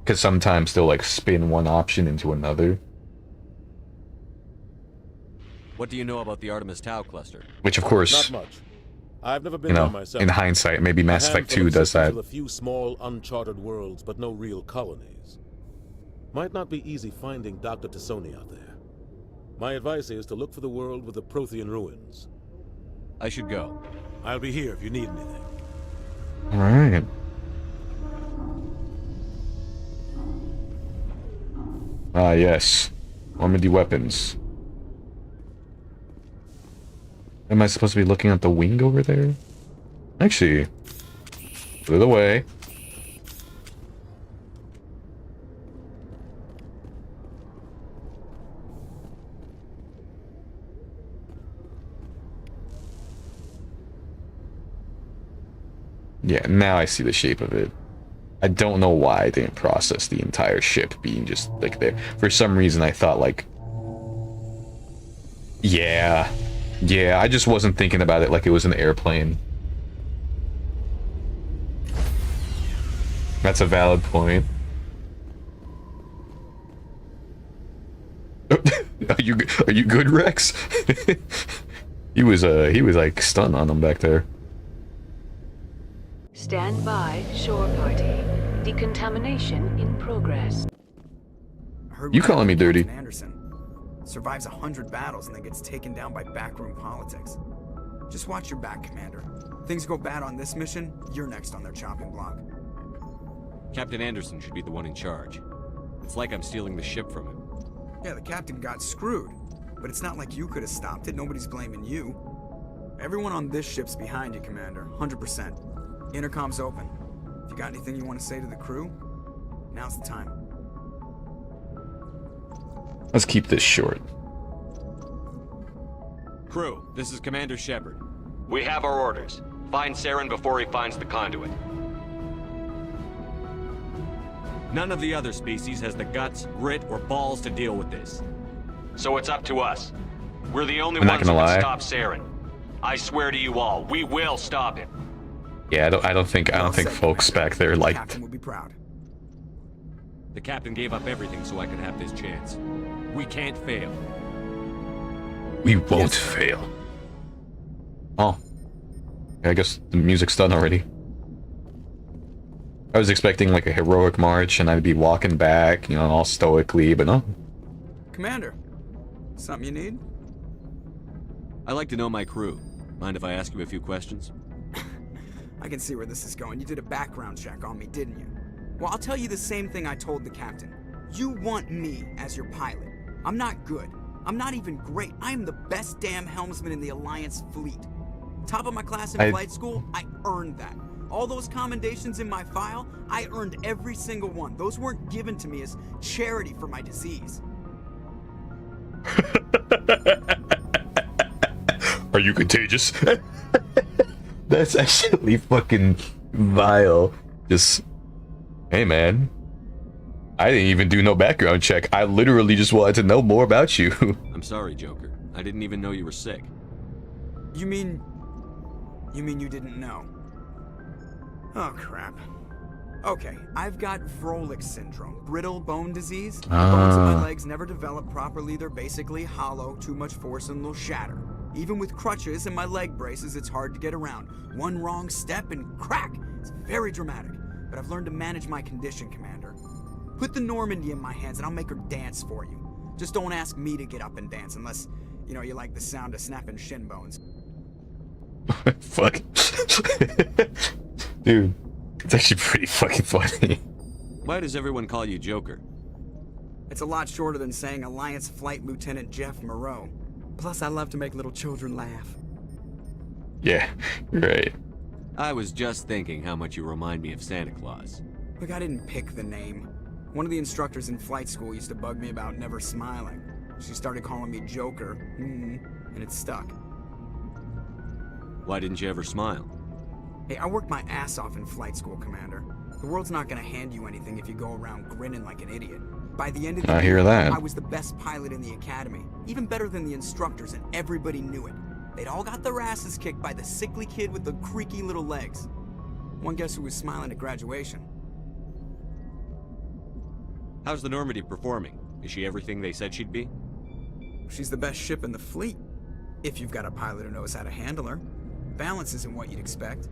Because sometimes they'll, like, spin one option into another. What do you know about the Artemis Tau cluster? Which, of course, not much. I've never been there myself. In hindsight, maybe Mass Effect 2 does that. A few small, uncharted worlds, but no real colonies. Might not be easy finding Dr. Tassoni out there. My advice is to look for the world with the Prothean ruins. I should go. I'll be here if you need anything. Alright. Ah, yes. Armored weapons. Am I supposed to be looking at the wing over there? Actually, put it away. Yeah, now I see the shape of it. I don't know why I didn't process the entire ship being just like there. For some reason I thought like... Yeah, I just wasn't thinking about it like it was an airplane. That's a valid point. Are you good, Rex? he was like stunned on him back there. Stand by, shore party. Decontamination in progress. You calling me dirty? Anderson survives 100 battles and then gets taken down by backroom politics. Just watch your back, Commander. Things go bad on this mission, you're next on their chopping block. Captain Anderson should be the one in charge. It's like I'm stealing the ship from him. Yeah, the captain got screwed, but it's not like you could have stopped it. Nobody's blaming you. Everyone on this ship's behind you, Commander. 100%. Intercom's open. If you got anything you want to say to the crew, now's the time. Let's keep this short. Crew, this is Commander Shepard. We have our orders. Find Saren before he finds the conduit. None of the other species has the guts, grit, or balls to deal with this. So it's up to us. We're the only ones who can stop Saren. I swear to you all, we will stop him. Yeah, I don't think folks back there liked. Captain will be proud. The captain gave up everything so I could have this chance. We can't fail. We won't fail. Oh. I guess the music's done already. I was expecting like a heroic march and I'd be walking back, you know, all stoically, but no. Commander, something you need? I like to know my crew. Mind if I ask you a few questions? I can see where this is going. You did a background check on me, didn't you? Well, I'll tell you the same thing I told the captain. You want me as your pilot. I'm not good. I'm not even great. I am the best damn helmsman in the Alliance fleet. Top of my class in flight school, I earned that. All those commendations in my file, I earned every single one. Those weren't given to me as charity for my disease. Are you contagious? That's actually fucking vile. Just, hey man, I didn't even do no background check. I literally just wanted to know more about you. I'm sorry, Joker. I didn't even know you were sick. You mean you didn't know? Oh, crap. Okay, I've got Vrolik syndrome, brittle bone disease. The bones in my legs never develop properly. They're basically hollow, too much force and they'll shatter. Even with crutches and my leg braces, it's hard to get around. One wrong step and crack! It's very dramatic, but I've learned to manage my condition, Commander. Put the Normandy in my hands and I'll make her dance for you. Just don't ask me to get up and dance unless, you know, you like the sound of snapping shin bones. Fuck. Dude, it's actually pretty fucking funny. Why does everyone call you Joker? It's a lot shorter than saying Alliance Flight Lieutenant Jeff Moreau. Plus, I love to make little children laugh. Yeah, right. I was just thinking how much you remind me of Santa Claus. Look, I didn't pick the name. One of the instructors in flight school used to bug me about never smiling. She started calling me Joker, and it stuck. Why didn't you ever smile? Hey, I worked my ass off in flight school, Commander. The world's not gonna hand you anything if you go around grinning like an idiot. By the end of the year, I was the best pilot in the academy, even better than the instructors, and everybody knew it. They'd all got their asses kicked by the sickly kid with the creaky little legs. One guess who was smiling at graduation? How's the Normandy performing? Is she everything they said she'd be? She's the best ship in the fleet, if you've got a pilot who knows how to handle her. Balance isn't what you'd expect.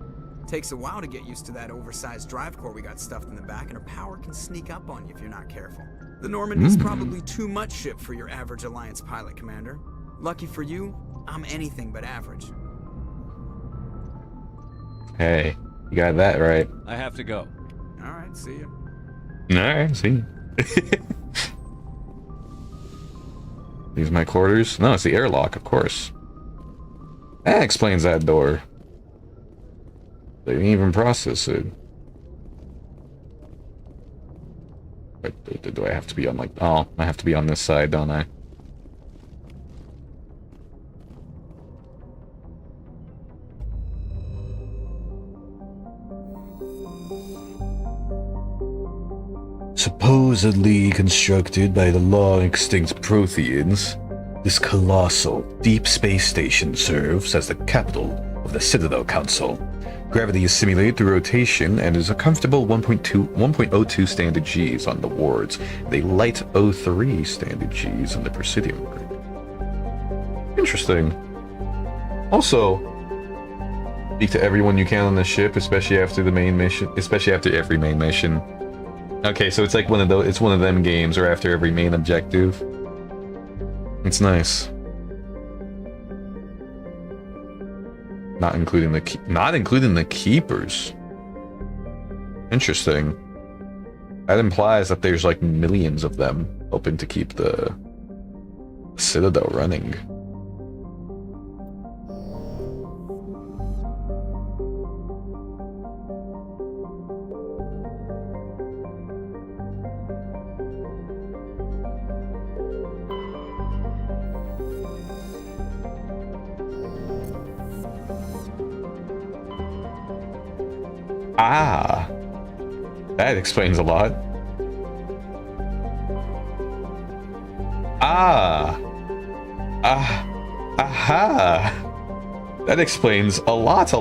Takes a while to get used to that oversized drive core we got stuffed in the back, and her power can sneak up on you if you're not careful. The Normandy's probably too much ship for your average Alliance pilot, Commander. Lucky for you, I'm anything but average. Hey, you got that right. I have to go. Alright, see you. Alright, see you. These are my quarters? No, it's the airlock, of course. That explains that door. They didn't even process it. Wait, do I have to be on like... Oh, I have to be on this side, don't I? Supposedly constructed by the long-extinct Protheans, this colossal, deep space station serves as the capital of the Citadel Council. Gravity is simulated through rotation and is a comfortable 1.02 standard Gs on the wards, and a light 03 standard Gs on the Presidium group. Interesting. Also, speak to everyone you can on the ship, especially after the main mission, especially after every main mission. Okay, so it's like one of those, it's one of them games or after every main objective. It's nice. Not including the keepers. Interesting. That implies that there's like millions of them hoping to keep the Citadel running. Ah, that explains a lot. Aha! That explains a lot.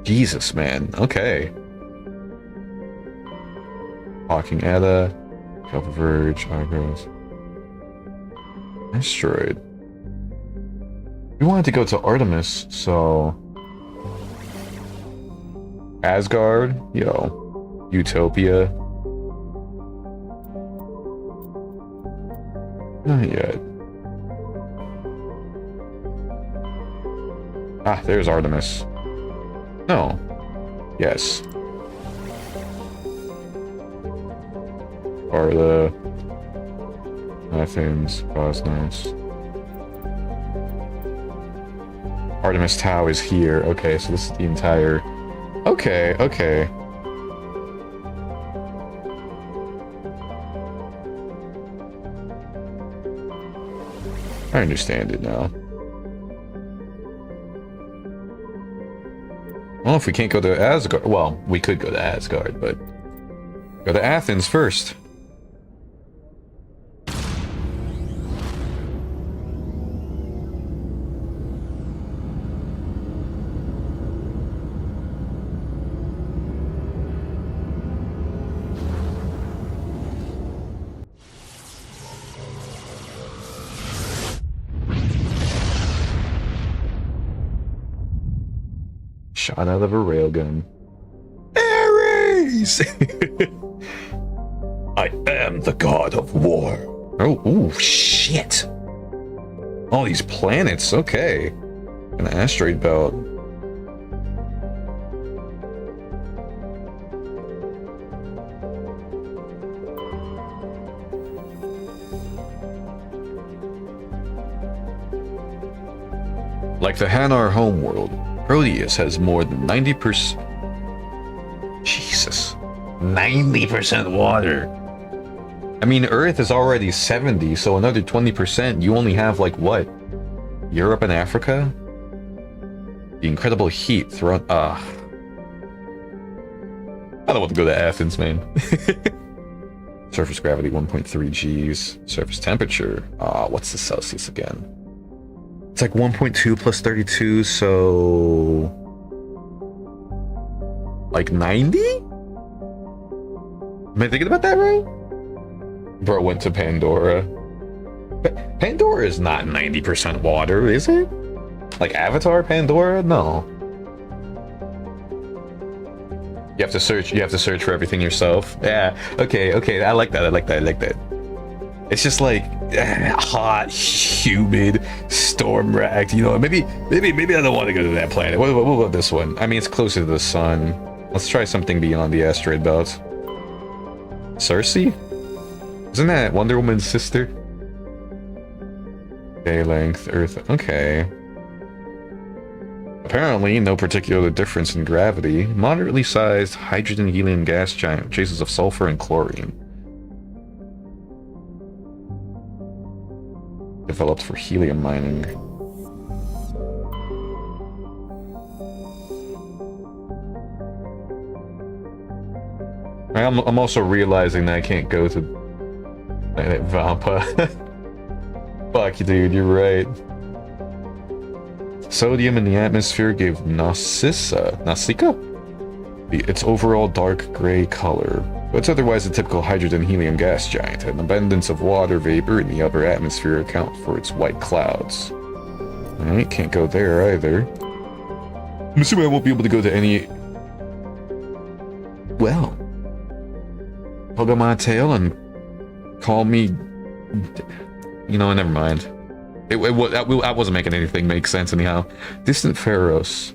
Jesus, man. Okay. Hawking Edda, Kelp Verge, Argos. Asteroid. We wanted to go to Artemis, so... Asgard? Yo. Utopia? Not yet. Ah, there's Artemis. No. Yes. Sparta. Athens. Cosmos. Artemis Tau is here. Okay, so this is the entire... Okay, okay. I understand it now. Well, if we can't go to Asgard... Well, we could go to Asgard, but... Go to Athens first. Shot out of a railgun. Ares! I am the god of war. Oh, ooh, shit. All these planets, okay. An asteroid belt. Like the Hanar homeworld, Proteus has more than 90%. Jesus. 90% water. I mean, Earth is already 70, so another 20%, you only have, like, what? Europe and Africa? The incredible heat thrown... I don't want to go to Athens, man. Surface gravity, 1.3 Gs. Surface temperature, what's the Celsius again? It's like 1.2 plus 32, so... like 90? Am I thinking about that right? Bro went to Pandora. Pandora is not 90% water, is it? Like Avatar Pandora? No. You have to search for everything yourself. Yeah, okay, I like that. It's just like hot, humid, storm-racked. You know, maybe I don't want to go to that planet. What about this one? I mean, it's closer to the sun. Let's try something beyond the asteroid belt. Cersei? Isn't that Wonder Woman's sister? Day length, Earth. Okay. Apparently, no particular difference in gravity. Moderately sized hydrogen-helium gas giant, traces of sulfur and chlorine. Developed for helium mining. I'm also realizing that I can't go to planet Vampa. Fuck you, dude, you're right. Sodium in the atmosphere gave Nausicaa its overall dark gray color, but it's otherwise a typical hydrogen-helium gas giant. An abundance of water vapor in the upper atmosphere account for its white clouds. Alright, can't go there either. I'm assuming I won't be able to go to any... Well... Tug on my tail and call me... You know, never mind. I wasn't making anything make sense anyhow. Distant Pharos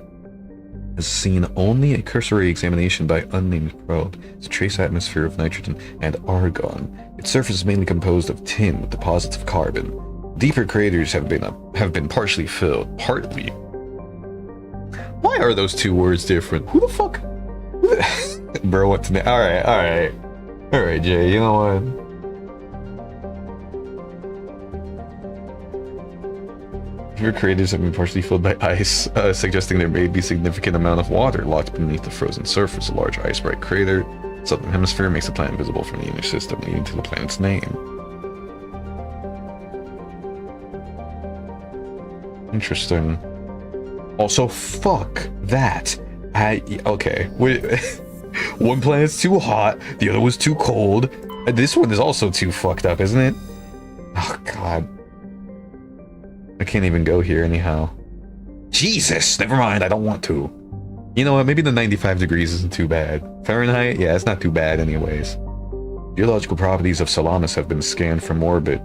has seen only a cursory examination by unnamed probe. It's a trace atmosphere of nitrogen and argon. Its surface is mainly composed of tin with deposits of carbon. Deeper craters have been partially filled. Partly. Why are those two words different? Who the fuck? Bro, what's the... Alright, Jay, you know what? Your craters have been partially filled by ice, suggesting there may be a significant amount of water locked beneath the frozen surface. A large ice-bright crater, southern hemisphere, makes the planet visible from the inner system, leading to the planet's name. Interesting. Also, fuck that. Okay. One planet's too hot, the other was too cold, and this one is also too fucked up, isn't it? Oh, God. I can't even go here anyhow. Jesus! Never mind, I don't want to. You know what, maybe the 95 degrees isn't too bad. Fahrenheit? Yeah, it's not too bad anyways. Geological properties of Salamis have been scanned from orbit,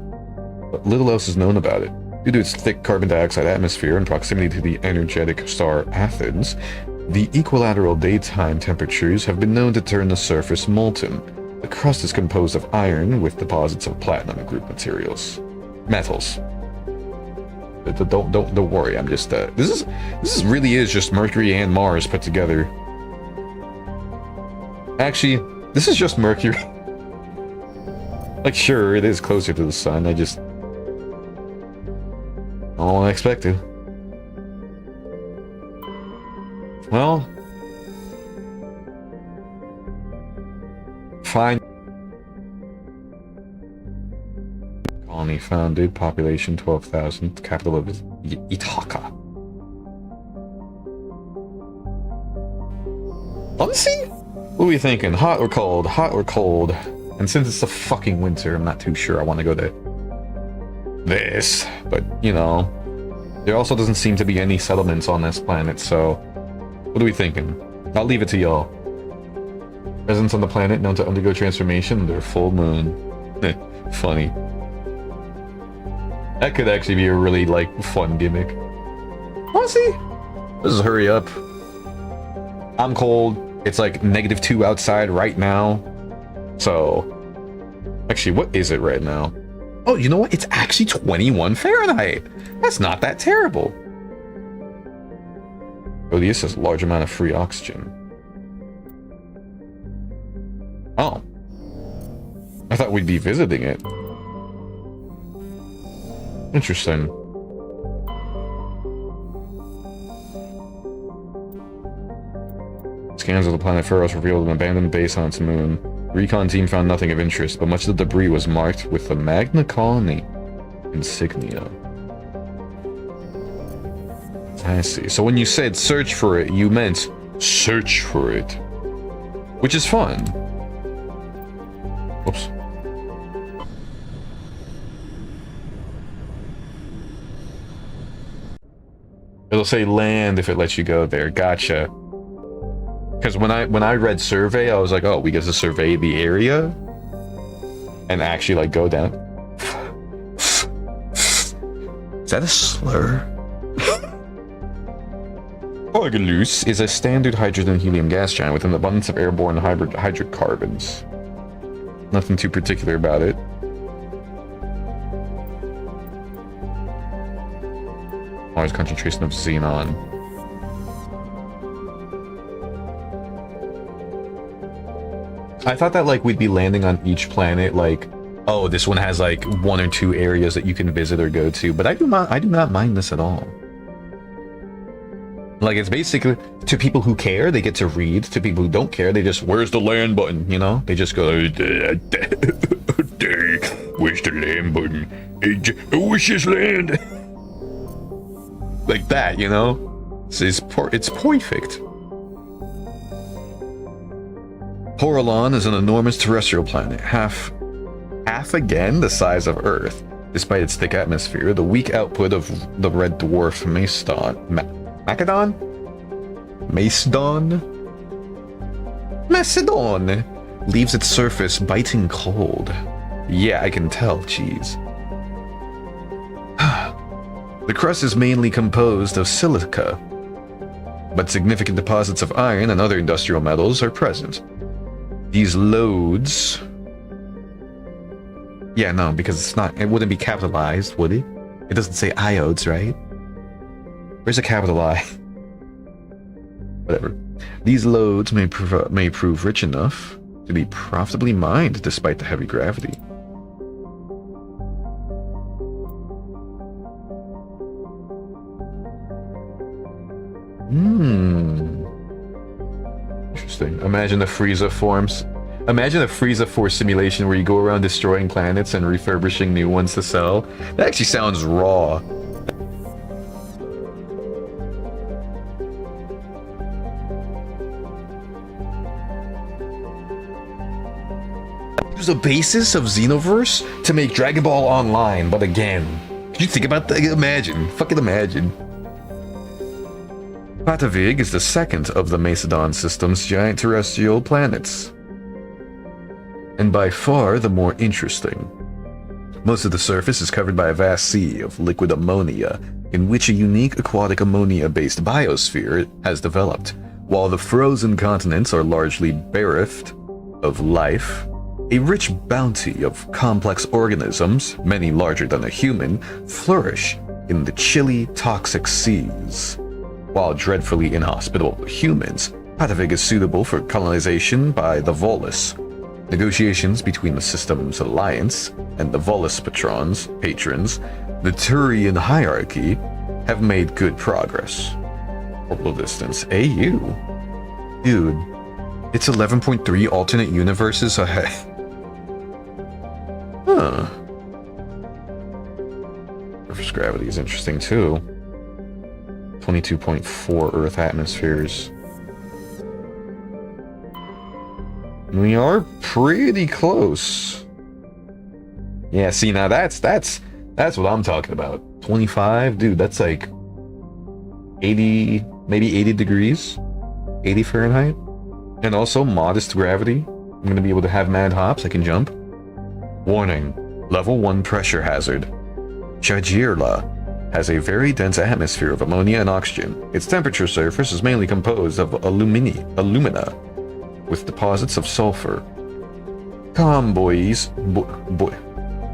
but little else is known about it. Due to its thick carbon dioxide atmosphere and proximity to the energetic star Athens, the equilateral daytime temperatures have been known to turn the surface molten. The crust is composed of iron with deposits of platinum group metals. Don't worry. I'm just this really is just Mercury and Mars put together. Actually, this is just Mercury. Like, sure, it is closer to the sun. I just all unexpected. Well, fine. Colony founded, population 12,000, capital of Ithaca. Honestly, what are we thinking? Hot or cold? Hot or cold? And since it's the fucking winter, I'm not too sure I want to go to this. But, you know, there also doesn't seem to be any settlements on this planet, so what are we thinking? I'll leave it to y'all. Presence on the planet known to undergo transformation under a full moon. Funny. That could actually be a really, like, fun gimmick. Honestly, let's just hurry up. I'm cold. It's like -2 outside right now. So, actually, what is it right now? Oh, you know what? It's actually 21 Fahrenheit. That's not that terrible. Oh, this has a large amount of free oxygen. Oh. I thought we'd be visiting it. Interesting. Scans of the planet Pharos revealed an abandoned base on its moon. The recon team found nothing of interest, but much of the debris was marked with the Magna Colony insignia. I see. So when you said search for it, you meant search for it. Which is fun. Whoops. It'll say land if it lets you go there. Gotcha. Because when I read survey, I was like, oh, we get to survey the area and actually like go down. Is that a slur? Argalus is a standard hydrogen-helium gas giant with an abundance of airborne hydrocarbons. Nothing too particular about it. Large concentration of xenon. I thought that like we'd be landing on each planet like, oh, this one has like 1 or 2 areas that you can visit or go to, but I do not mind this at all. Like, it's basically, to people who care, they get to read. To people who don't care, they just, where's the land button, you know? They just go, where's the land button? Where's this land? Like that, you know? It's perfect. Porolon is an enormous terrestrial planet, half again the size of Earth. Despite its thick atmosphere, the weak output of the red dwarf Macedon leaves its surface biting cold. Yeah, I can tell, jeez. The crust is mainly composed of silica, but significant deposits of iron and other industrial metals are present. These loads... Yeah, no, because it wouldn't be capitalized, would it? It doesn't say iodes, right? Where's a capital I? Whatever. These loads may prove rich enough to be profitably mined despite the heavy gravity. Interesting. Imagine a Frieza Force simulation where you go around destroying planets and refurbishing new ones to sell. That actually sounds raw. There's a basis of Xenoverse to make Dragon Ball Online, but again, can you think about that? Imagine. Fucking imagine. Patavig is the second of the Macedon system's giant terrestrial planets, and by far the more interesting. Most of the surface is covered by a vast sea of liquid ammonia, in which a unique aquatic ammonia-based biosphere has developed. While the frozen continents are largely bereft of life, a rich bounty of complex organisms, many larger than a human, flourish in the chilly, toxic seas. While dreadfully inhospitable to humans, Patavig is suitable for colonization by the Volus. Negotiations between the system's alliance and the Volus patrons, the Turian hierarchy, have made good progress. Orbital distance, AU. Dude, it's 11.3 alternate universes ahead. Huh. Surface gravity is interesting too. 22.4 Earth atmospheres. We are pretty close. Yeah, see, now that's what I'm talking about. 25, dude, that's like 80, maybe 80 degrees, 80 Fahrenheit. And also modest gravity. I'm gonna be able to have mad hops, I can jump. Warning, level 1 pressure hazard. Chajirla has a very dense atmosphere of ammonia and oxygen. Its temperature surface is mainly composed of alumina, with deposits of sulfur. Convoys,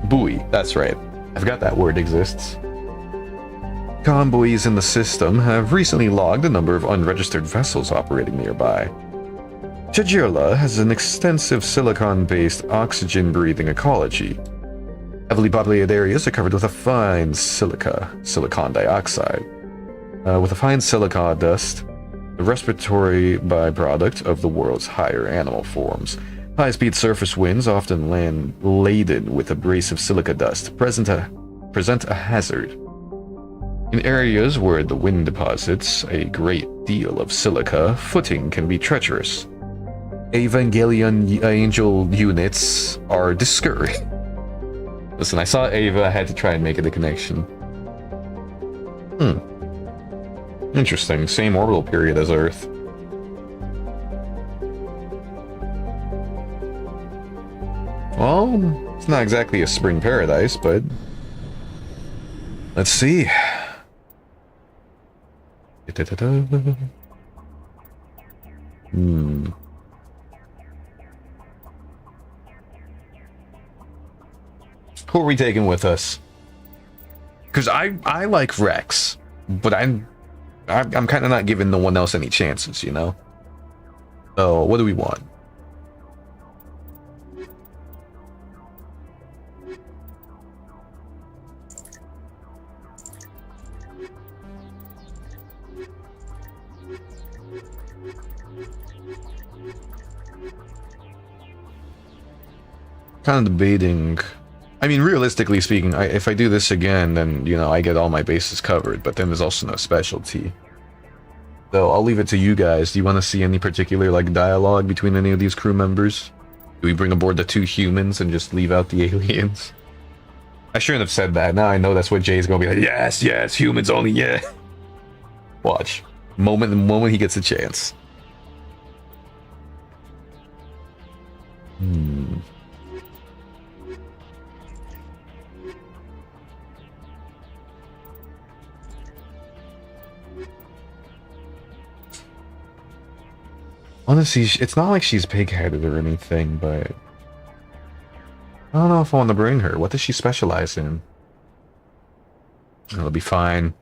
buoy, that's right. I forgot that word exists. Convoys in the system have recently logged a number of unregistered vessels operating nearby. Chajirla has an extensive silicon-based oxygen-breathing ecology. Heavily populated areas are covered with a fine silicon dioxide. With a fine silica dust, the respiratory byproduct of the world's higher animal forms. High-speed surface winds often land laden with abrasive silica dust, present a hazard. In areas where the wind deposits a great deal of silica, footing can be treacherous. Evangelion Angel units are discouraged. Listen, I saw Ava, I had to try and make it a connection. Interesting, same orbital period as Earth. Well, it's not exactly a spring paradise, but... let's see. Who are we taking with us? Because I like Rex, but I'm kind of not giving no one else any chances, you know? So, what do we want? Kind of debating. I mean, realistically speaking, if I do this again, then, you know, I get all my bases covered, but then there's also no specialty. So I'll leave it to you guys. Do you want to see any particular, like, dialogue between any of these crew members? Do we bring aboard the 2 humans and just leave out the aliens? I shouldn't have said that. Now I know that's what Jay's gonna be like, yes, yes, humans only, yeah. Watch. The moment he gets a chance. Honestly, it's not like she's pig-headed or anything, but... I don't know if I want to bring her. What does she specialize in? It'll be fine.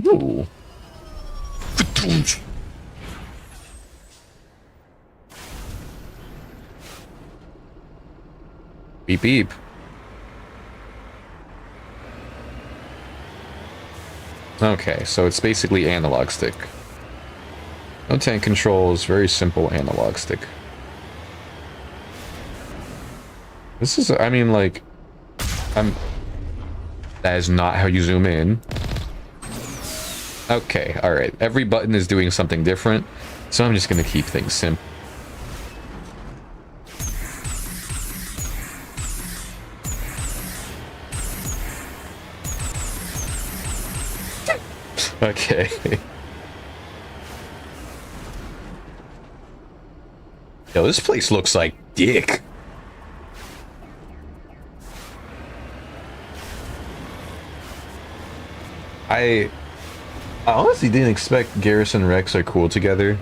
Ooh. Beep beep. Okay, so it's basically analog stick. No tank controls, very simple analog stick. This is, I mean, like, That is not how you zoom in. Okay, alright. Every button is doing something different, so I'm just gonna keep things simple. Okay. Yo, this place looks like dick. I honestly didn't expect Garrus and Rex are cool together.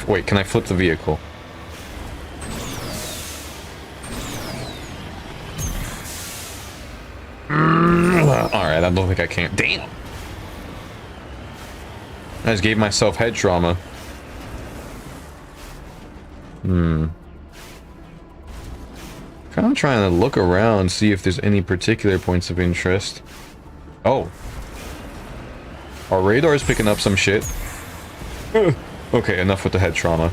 Wait, can I flip the vehicle? Alright, I don't think I can. Damn! I just gave myself head trauma. Kind of trying to look around, see if there's any particular points of interest. Oh. Our radar's picking up some shit. Okay, enough with the head trauma.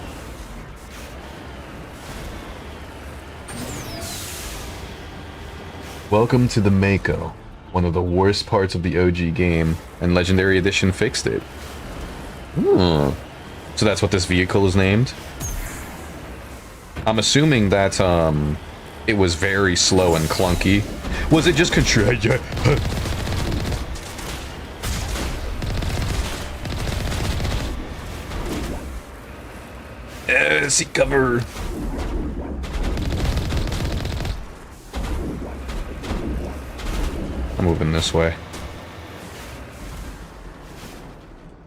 Welcome to the Mako, one of the worst parts of the OG game, and Legendary Edition fixed it. So that's what this vehicle is named? I'm assuming that, it was very slow and clunky. Was it just control? Seek cover. I'm moving this way.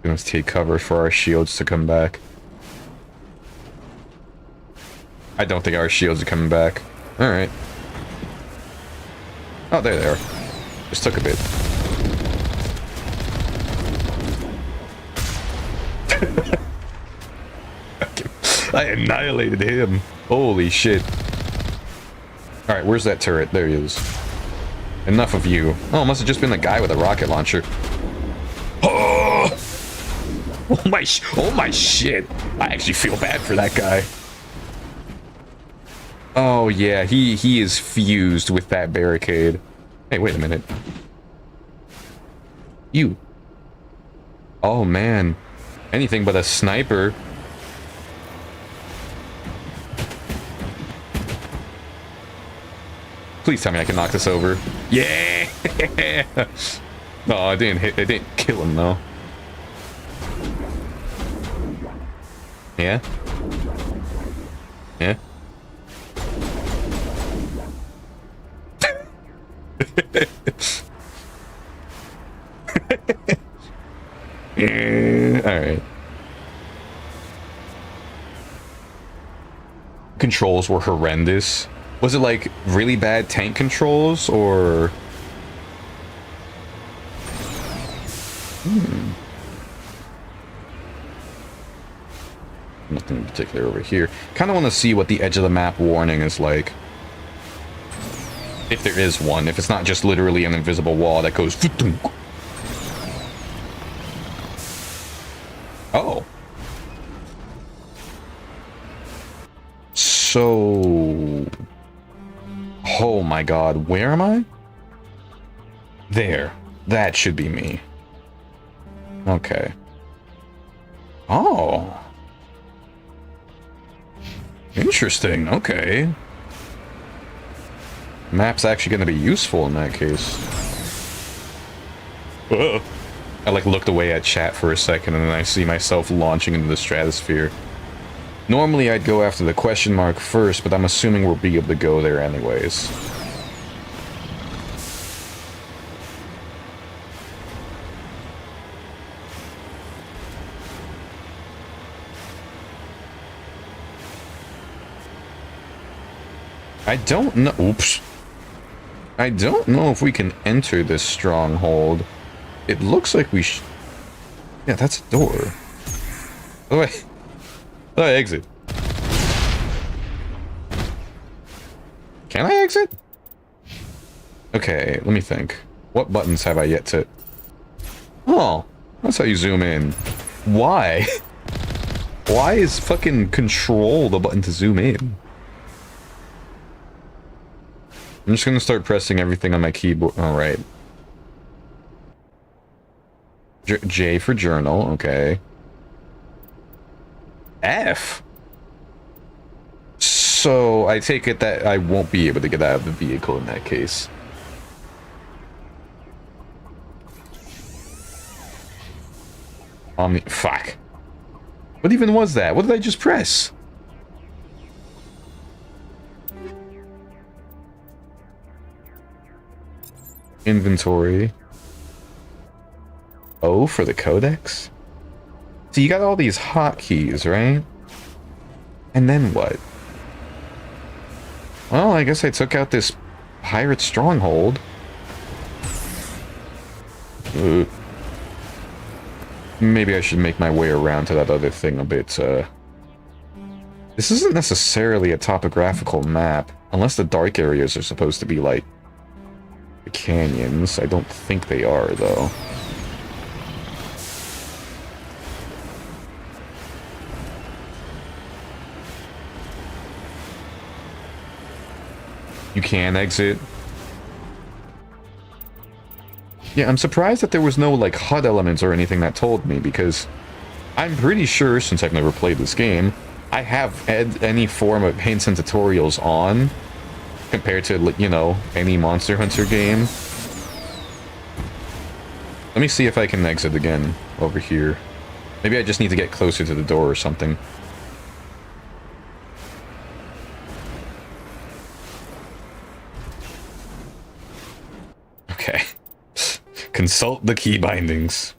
Let's take cover for our shields to come back. I don't think our shields are coming back. Alright. Oh, there they are. Just took a bit. I annihilated him. Holy shit. Alright, where's that turret? There he is. Enough of you. Oh, must have just been the guy with a rocket launcher. Oh, oh my shit. I actually feel bad for that guy. Oh yeah, he is fused with that barricade. Hey, wait a minute. You. Oh man. Anything but a sniper. Please tell me I can knock this over. Yeah! No, it didn't kill him though. Yeah? Yeah? Alright. Controls were horrendous. Was it like really bad tank controls or... Nothing in particular over here. Kind of want to see what the edge of the map warning is like. If there is one. If it's not just literally an invisible wall that goes... Oh. So... Oh my god, where am I? There. That should be me. Okay. Oh. Interesting, okay. Map's actually going to be useful in that case. I like looked away at chat for a second and then I see myself launching into the stratosphere. Normally I'd go after the question mark first, but I'm assuming we'll be able to go there anyways. I don't know. Oops. I don't know if we can enter this stronghold. It looks like we yeah, that's a door. Oh, wait. Oh, I exit. Can I exit? Okay, let me think. What buttons have I yet to... Oh, that's how you zoom in. Why? Why is fucking control the button to zoom in? I'm just gonna start pressing everything on my keyboard. Alright. J for journal, okay. F? So, I take it that I won't be able to get out of the vehicle in that case. Fuck. What even was that? What did I just press? Inventory. O for the codex? So you got all these hotkeys, right? And then what? Well, I guess I took out this pirate stronghold. Maybe I should make my way around to that other thing a bit. This isn't necessarily a topographical map, unless the dark areas are supposed to be like the canyons. I don't think they are, though. You can exit. Yeah, I'm surprised that there was no, like, HUD elements or anything that told me, because I'm pretty sure, since I've never played this game, I have had any form of hints and tutorials on, compared to, you know, any Monster Hunter game. Let me see if I can exit again over here. Maybe I just need to get closer to the door or something. Okay. Consult the key bindings.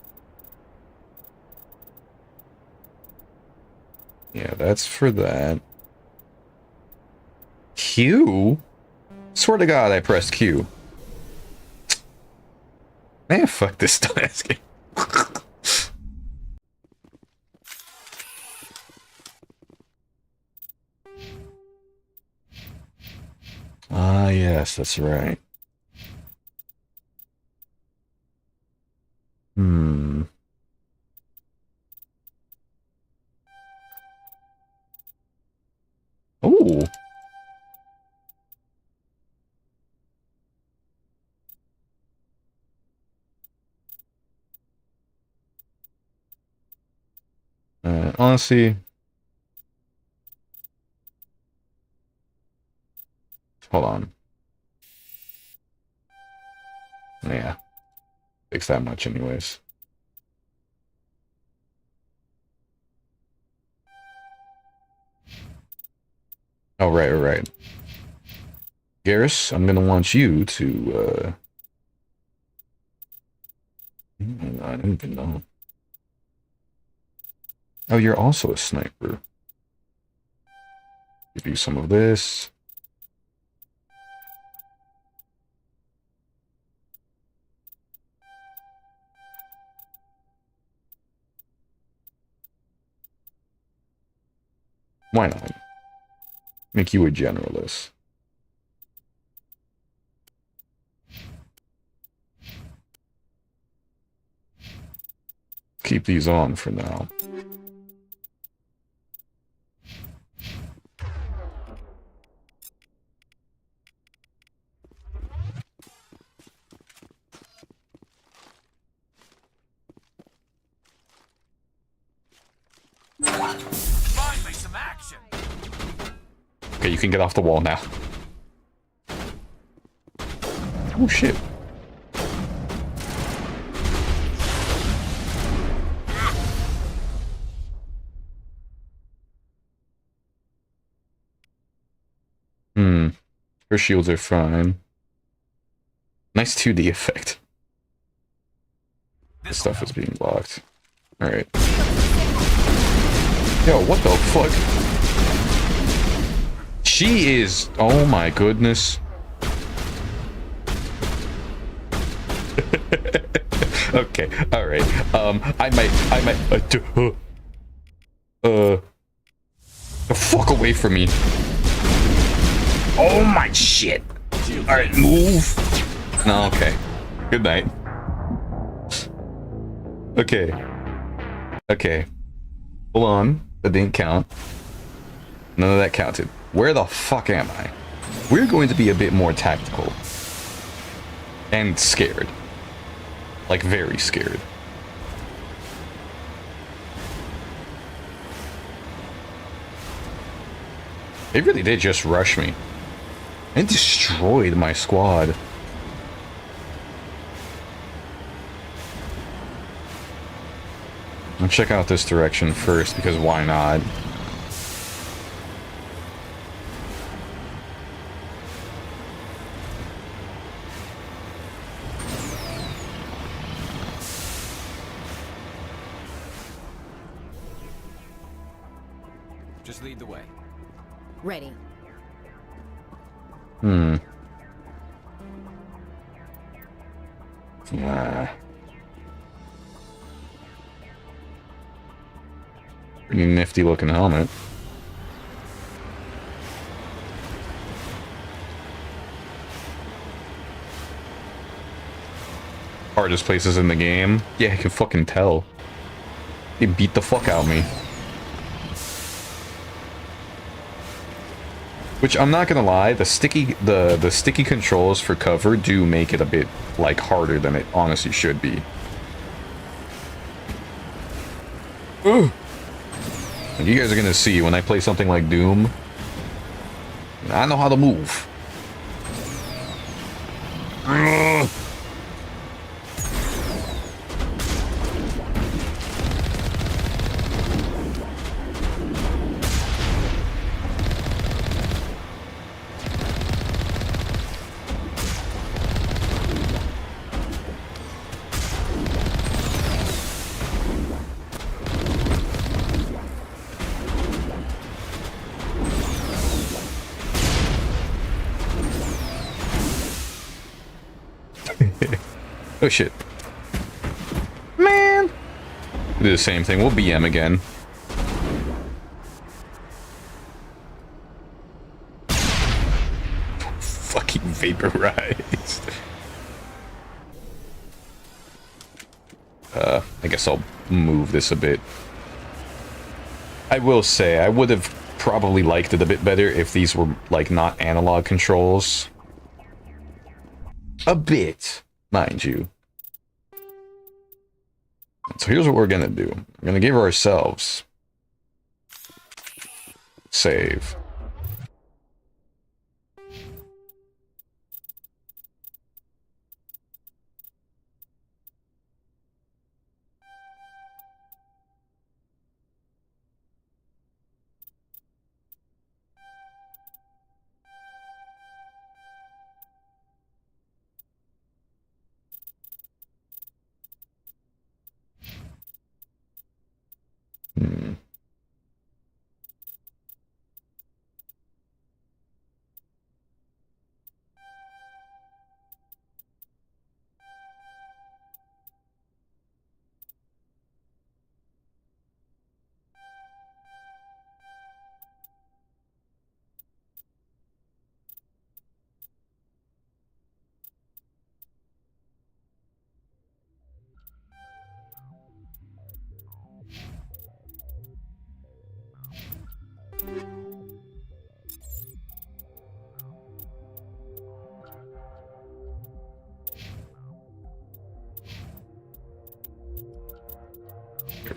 Yeah, that's for that. Q? Swear to God, I pressed Q. Man, fuck this, don't ask me. Ah, yes, that's right. Hmm. Ooh. Honestly, hold on. Yeah, takes that much anyways. Oh, right. Garrus, I'm gonna want you to, I don't even know. Oh, you're also a sniper. Give you some of this. Why not? Make you a generalist. Keep these on for now. Finally, some action. Okay, you can get off the wall now. Oh shit. Her shields are fine. Nice 2D effect. This stuff is being blocked. Alright. Yo, what the fuck? She is... Oh my goodness. Okay, alright. I might... the fuck away from me. Oh my shit. Alright, move. No, okay. Good night. Okay. Okay. Hold on. That didn't count. None of that counted. Where the fuck am I? We're going to be a bit more tactical. And scared. Like, very scared. They really did just rush me. And destroyed my squad. I'll check out this direction first, because why not? Just lead the way. Ready. Pretty nifty looking helmet. Hardest places in the game. Yeah, I can fucking tell. They beat the fuck out of me. Which, I'm not gonna lie, the sticky controls for cover do make it a bit, like, harder than it honestly should be. Ugh. You guys are gonna see when I play something like Doom. I know how to move. Ugh. Oh shit. Man! We'll do the same thing. We'll BM again. Fucking vaporized. I guess I'll move this a bit. I will say, I would have probably liked it a bit better if these were, like, not analog controls. A bit, mind you. So here's what we're gonna do. We're gonna give ourselves save.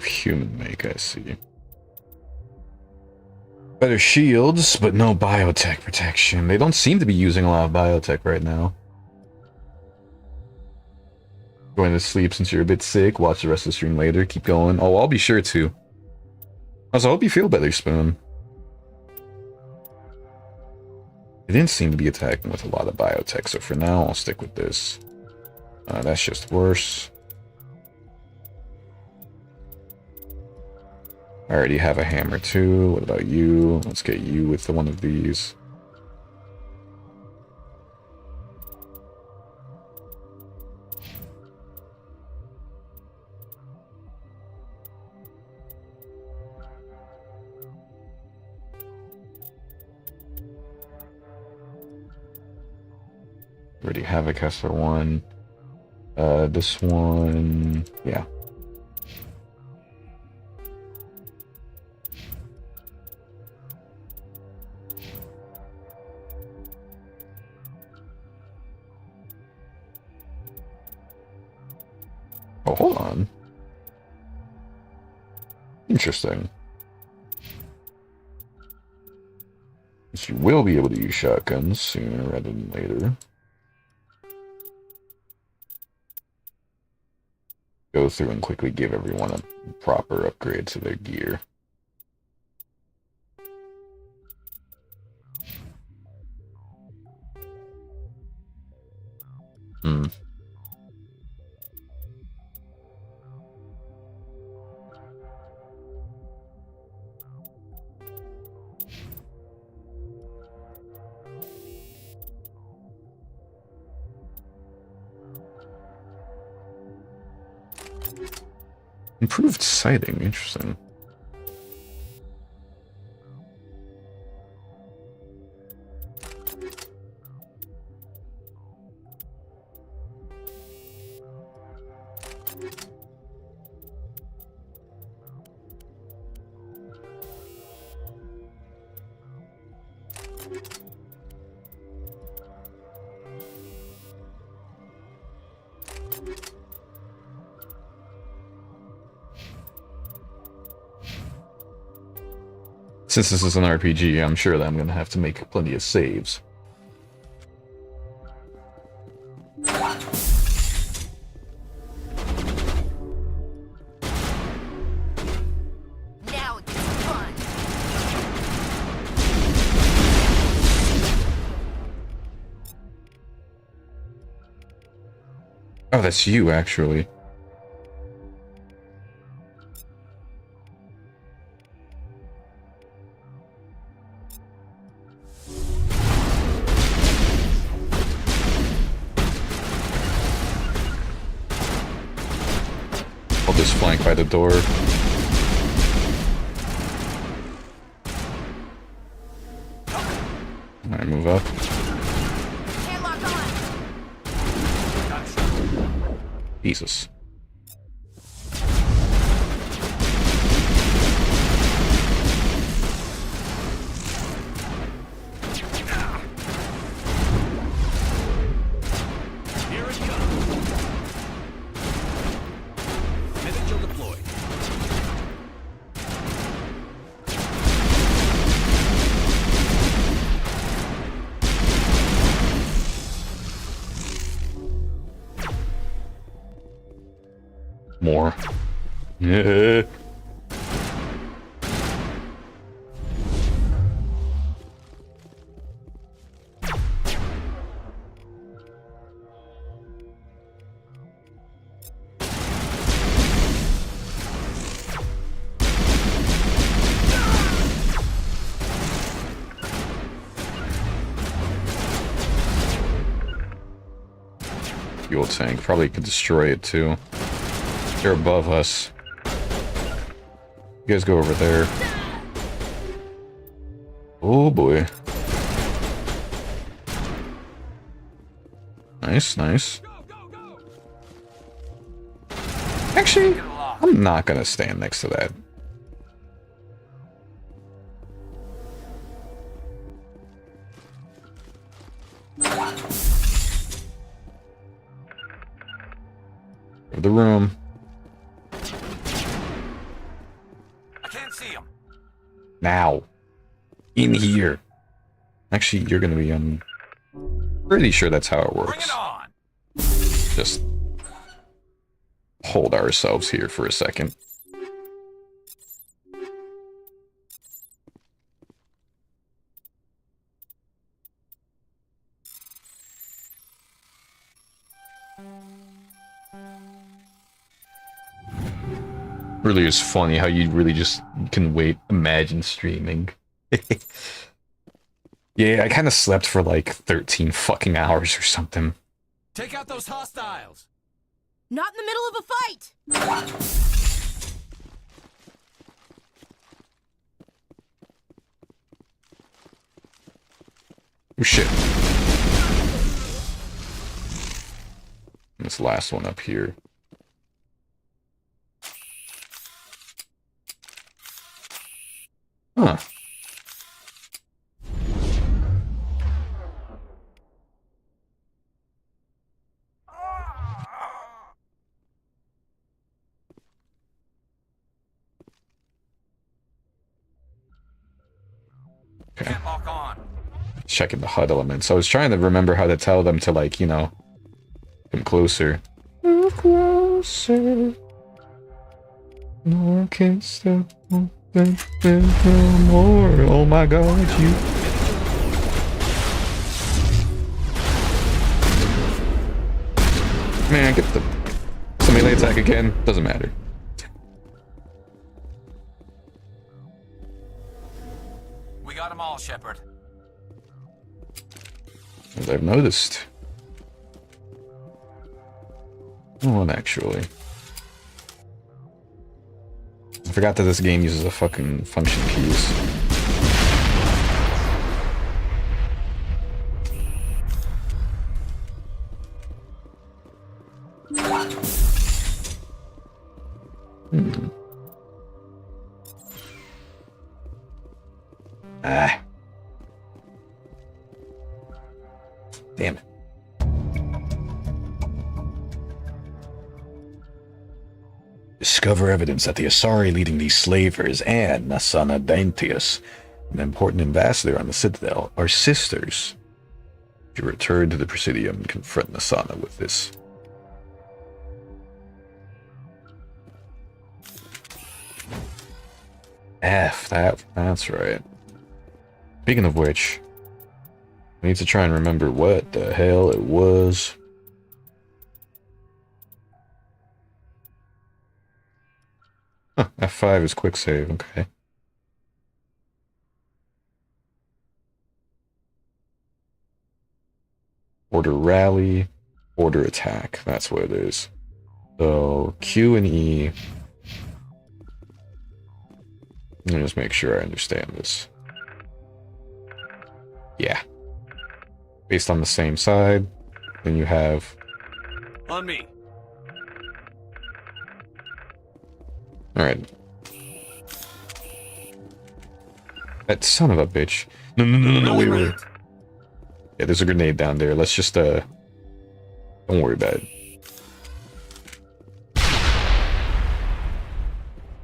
Human make, I see. Better shields, but no biotech protection. They don't seem to be using a lot of biotech right now. Going to sleep since you're a bit sick. Watch the rest of the stream later. Keep going. Oh, I'll be sure to. Also, I hope you feel better, Spoon. They didn't seem to be attacking with a lot of biotech, so for now, I'll stick with this. That's just worse. I already have a hammer too. What about you? Let's get you with one of these. Already have a Kessler one. This one, yeah. Oh, hold on. Interesting. So you will be able to use shotguns sooner rather than later. Go through and quickly give everyone a proper upgrade to their gear. Hmm. Improved sighting, interesting. Since this is an RPG, I'm sure that I'm gonna have to make plenty of saves. Now it's fun. Oh, that's you, actually. I'll just flank by the door. Alright, move up. Jesus. Here it comes. Missile deployed. More. Yeah. Fuel tank. Probably could destroy it too. They're above us. You guys go over there. Oh boy. Nice, nice. Actually, I'm not gonna stand next to that. Of the room. I can't see him. Now. In here. Actually, you're gonna be, pretty sure that's how it works. Bring it on. Just hold ourselves here for a second. Really is funny how you really just can wait. Imagine streaming. Yeah, I kind of slept for like 13 fucking hours or something. Take out those hostiles. Not in the middle of a fight! Oh shit. This last one up here. Huh. Lock on. Checking the HUD elements. I was trying to remember how to tell them to, like, you know, come closer. Move closer. No, I can't stop. No more. Oh my god, you. Man, get the melee attack again. Doesn't matter. We got them all, Shepard. As I've noticed. Oh, and actually. I forgot that this game uses a fucking function keys. Ah. Damn it. Discover evidence that the Asari leading these slavers and Nasana Daintius, an important ambassador on the Citadel, are sisters. You return to the Presidium and confront Nasana with this. That's right. Speaking of which, I need to try and remember what the hell it was. Huh, F5 is quick save, okay. Order rally, order attack, that's what it is. So Q and E. Let me just make sure I understand this. Yeah. Based on the same side, then you have... On me. Alright. That son of a bitch. No, wait. Yeah, there's a grenade down there. Let's just, don't worry about it.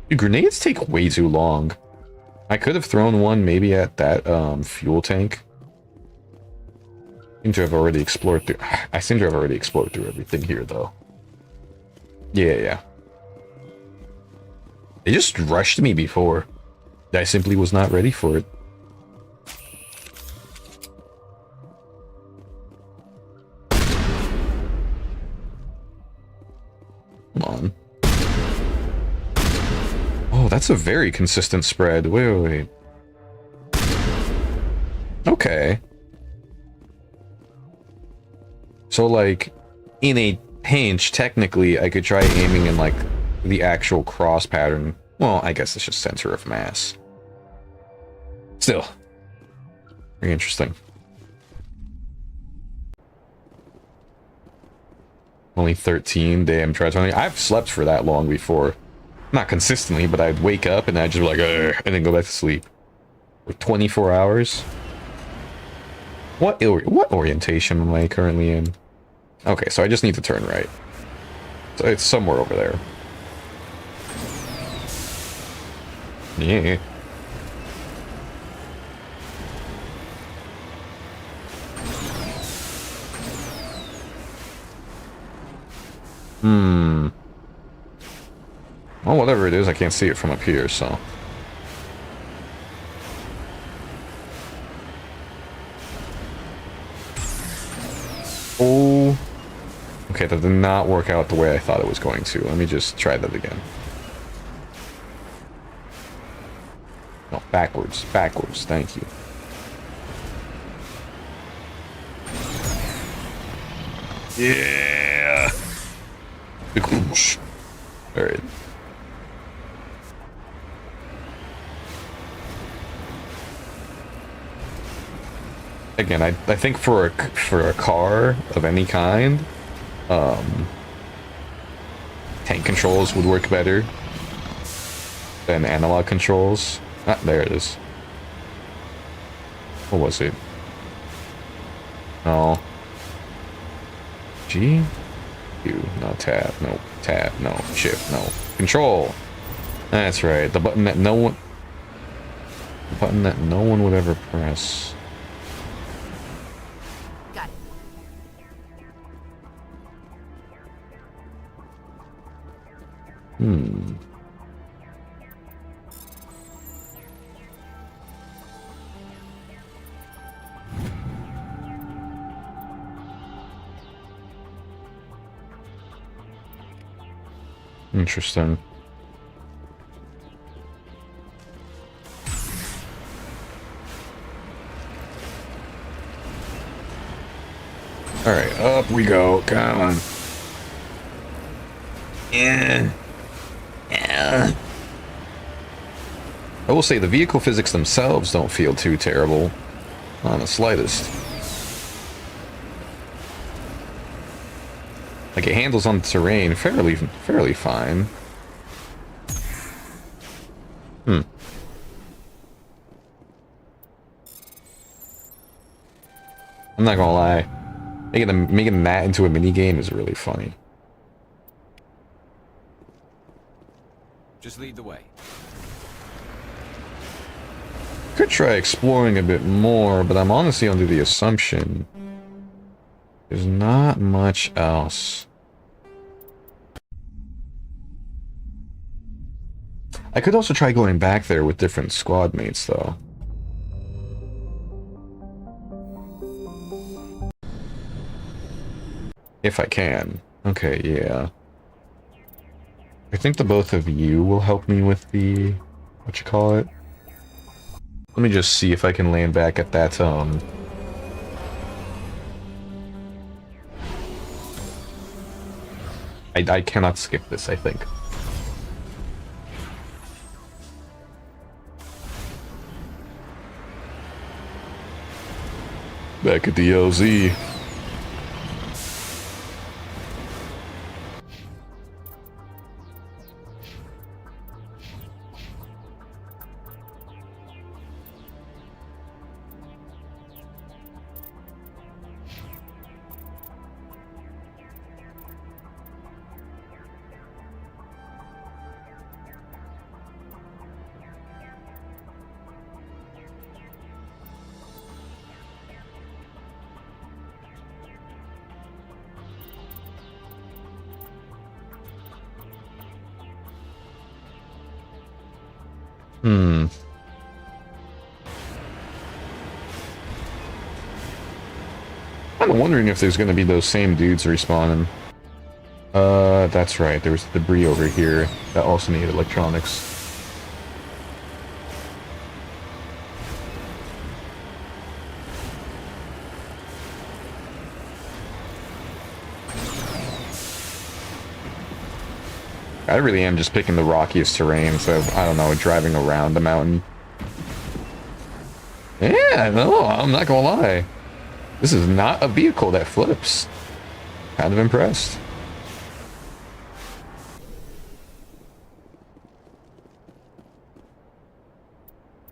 Dude, grenades take way too long. I could have thrown one maybe at that, fuel tank. I seem to have already explored through everything here, though. Yeah. They just rushed me before. I simply was not ready for it. Come on. Oh, that's a very consistent spread. Wait. Okay. So, like, in a pinch, technically, I could try aiming in, like, the actual cross pattern. Well, I guess it's just center of mass. Still. Very interesting. Only 13, damn, try 20. I've slept for that long before. Not consistently, but I'd wake up and I'd just be like, ugh, and then go back to sleep. For 24 hours? What orientation am I currently in? Okay, so I just need to turn right. So it's somewhere over there. Yeah. Well, whatever it is, I can't see it from up here, so... Oh... Okay, that did not work out the way I thought it was going to. Let me just try that again. No, backwards, thank you. Yeah! Alright. Again, I think for a car of any kind, tank controls would work better than analog controls. Ah, there it is. What was it? No. G? Q. No, tab. No. Tab. No. Shift. No. Control. That's right. The button that no one... A button that no one would ever press. Got it. Hmm. Interesting. Alright, up we go. Come on. Yeah. Yeah. I will say the vehicle physics themselves don't feel too terrible. Not in the slightest. Like, it handles on the terrain fairly fine. Hmm. I'm not gonna lie. Making that into a minigame is really funny. Just lead the way. Could try exploring a bit more, but I'm honestly under the assumption there's not much else. I could also try going back there with different squad mates, though. If I can. Okay, yeah. I think the both of you will help me with the... what you call it? Let me just see if I can land back at that, I cannot skip this, I think. Back at the LZ. Hmm. I'm wondering if there's going to be those same dudes respawning. That's right. There was debris over here that also needed electronics. I really am just picking the rockiest terrain, so I don't know, driving around the mountain. Yeah, no, I'm not gonna lie. This is not a vehicle that flips. Kind of impressed.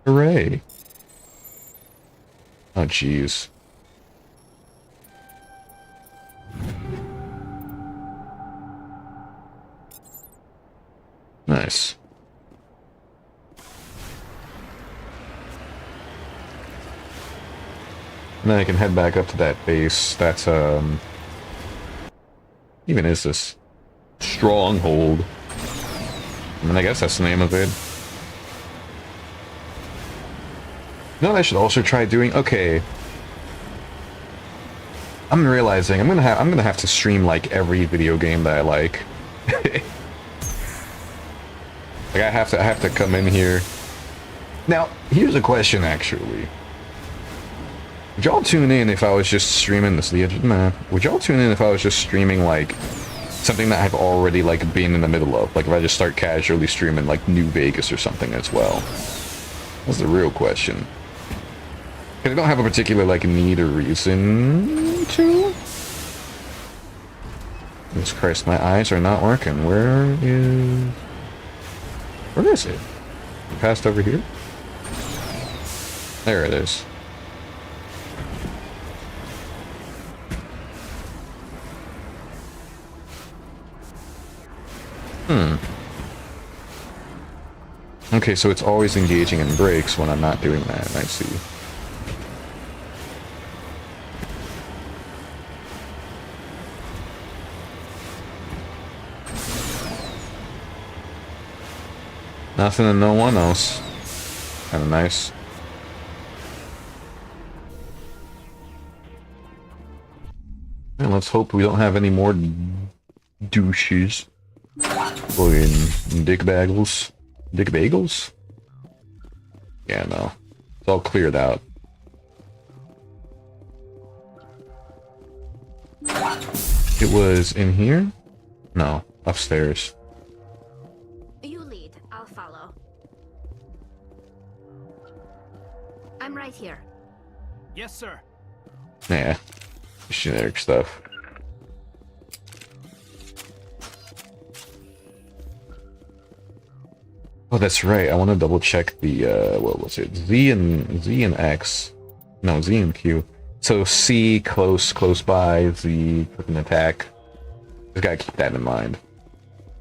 Hooray. Oh, jeez. Nice. And then I can head back up to that base. That's, even is this? Stronghold. I mean, I guess that's the name of it. You know what I should also try doing? Okay. I'm realizing I'm gonna have to stream like every video game that I like. Like I have to come in here. Now, here's a question actually. Would y'all tune in if I was just streaming this? Would y'all tune in if I was just streaming like something that I've already like been in the middle of? Like if I just start casually streaming like New Vegas or something as well? That's the real question. I don't have a particular like need or reason to. Jesus Christ, my eyes are not working. Where is it? Passed over here? There it is. Okay, so it's always engaging in brakes when I'm not doing that. I see. Nothing and no one else. Kinda nice. And let's hope we don't have any more douches. Fucking dick bagels. Dick bagels? Yeah, no. It's all cleared out. It was in here? No, upstairs. You lead. I'll follow. I'm right here. Yes, sir. Yeah. Generic stuff. Oh, that's right. I want to double check the what was it? Z and X. No, Z and Q. So C close by, Z with an attack. Just gotta keep that in mind.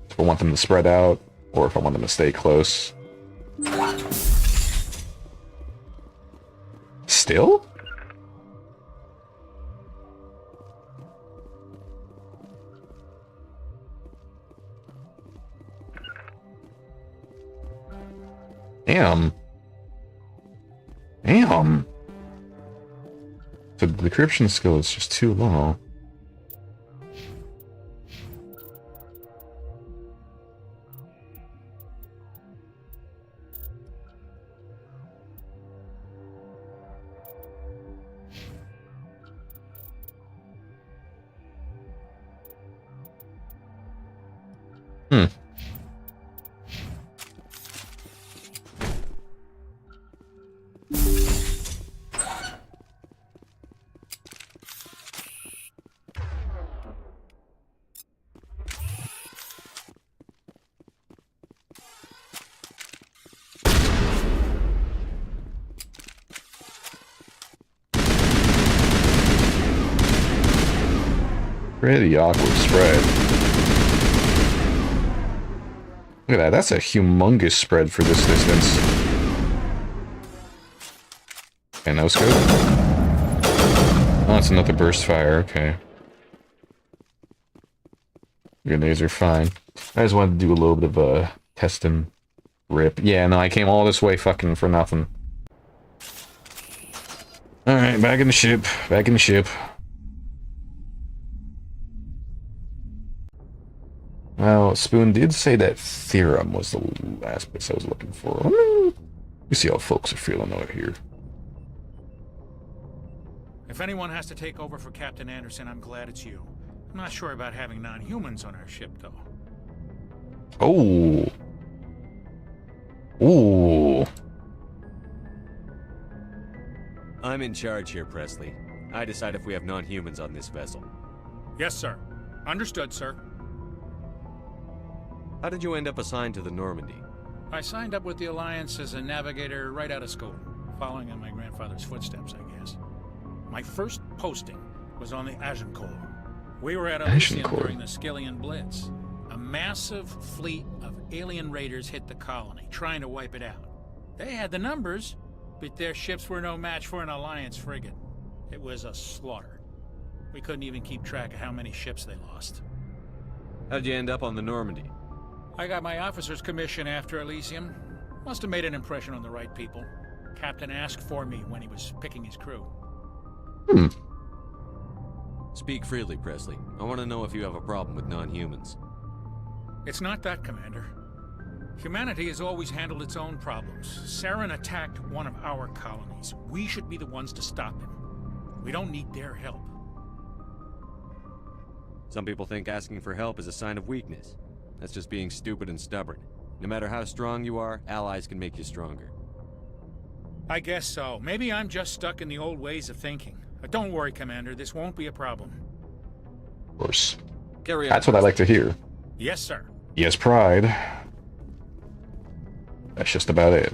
If I want them to spread out, or if I want them to stay close. Still? Damn. Damn. So the decryption skill is just too low. Hmm. Pretty awkward spread. Look at that, that's a humongous spread for this distance. Okay, no scope. Oh, it's another burst fire, okay. Grenades are fine. I just wanted to do a little bit of a test and rip. Yeah, no, I came all this way fucking for nothing. Alright, back in the ship. Back in the ship. Well, Spoon did say that theorem was the last bit I was looking for. We see how folks are feeling out here. If anyone has to take over for Captain Anderson, I'm glad it's you. I'm not sure about having non-humans on our ship, though. Oh. Ooh. I'm in charge here, Presley. I decide if we have non-humans on this vessel. Yes, sir. Understood, sir. How did you end up assigned to the Normandy? I signed up with the Alliance as a navigator right out of school, following in my grandfather's footsteps, I guess. My first posting was on the Agincourt. We were at Elysium during the Skillian Blitz. A massive fleet of alien raiders hit the colony, trying to wipe it out. They had the numbers, but their ships were no match for an Alliance frigate. It was a slaughter. We couldn't even keep track of how many ships they lost. How'd you end up on the Normandy? I got my officer's commission after Elysium. Must have made an impression on the right people. Captain asked for me when he was picking his crew. Speak freely, Presley. I want to know if you have a problem with non-humans. It's not that, Commander. Humanity has always handled its own problems. Saren attacked one of our colonies. We should be the ones to stop him. We don't need their help. Some people think asking for help is a sign of weakness. That's just being stupid and stubborn. No matter how strong you are, allies can make you stronger. I guess so. Maybe I'm just stuck in the old ways of thinking. But don't worry, Commander. This won't be a problem. Of course. Carry on. That's what I like to hear. Yes, sir. Yes, pride. That's just about it.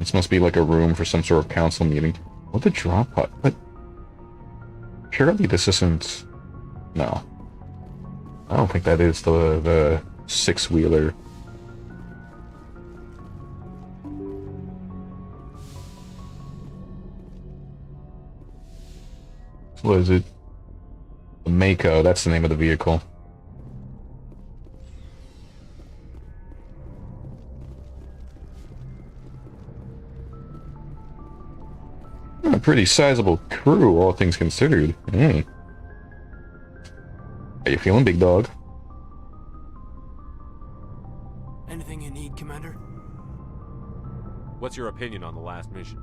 This must be like a room for some sort of council meeting. What the drop pod? But surely this isn't. No, I don't think that is the six-wheeler. What is it? The Mako. That's the name of the vehicle. A pretty sizable crew, all things considered. Hey. How you feeling, big dog? Anything you need, Commander? What's your opinion on the last mission?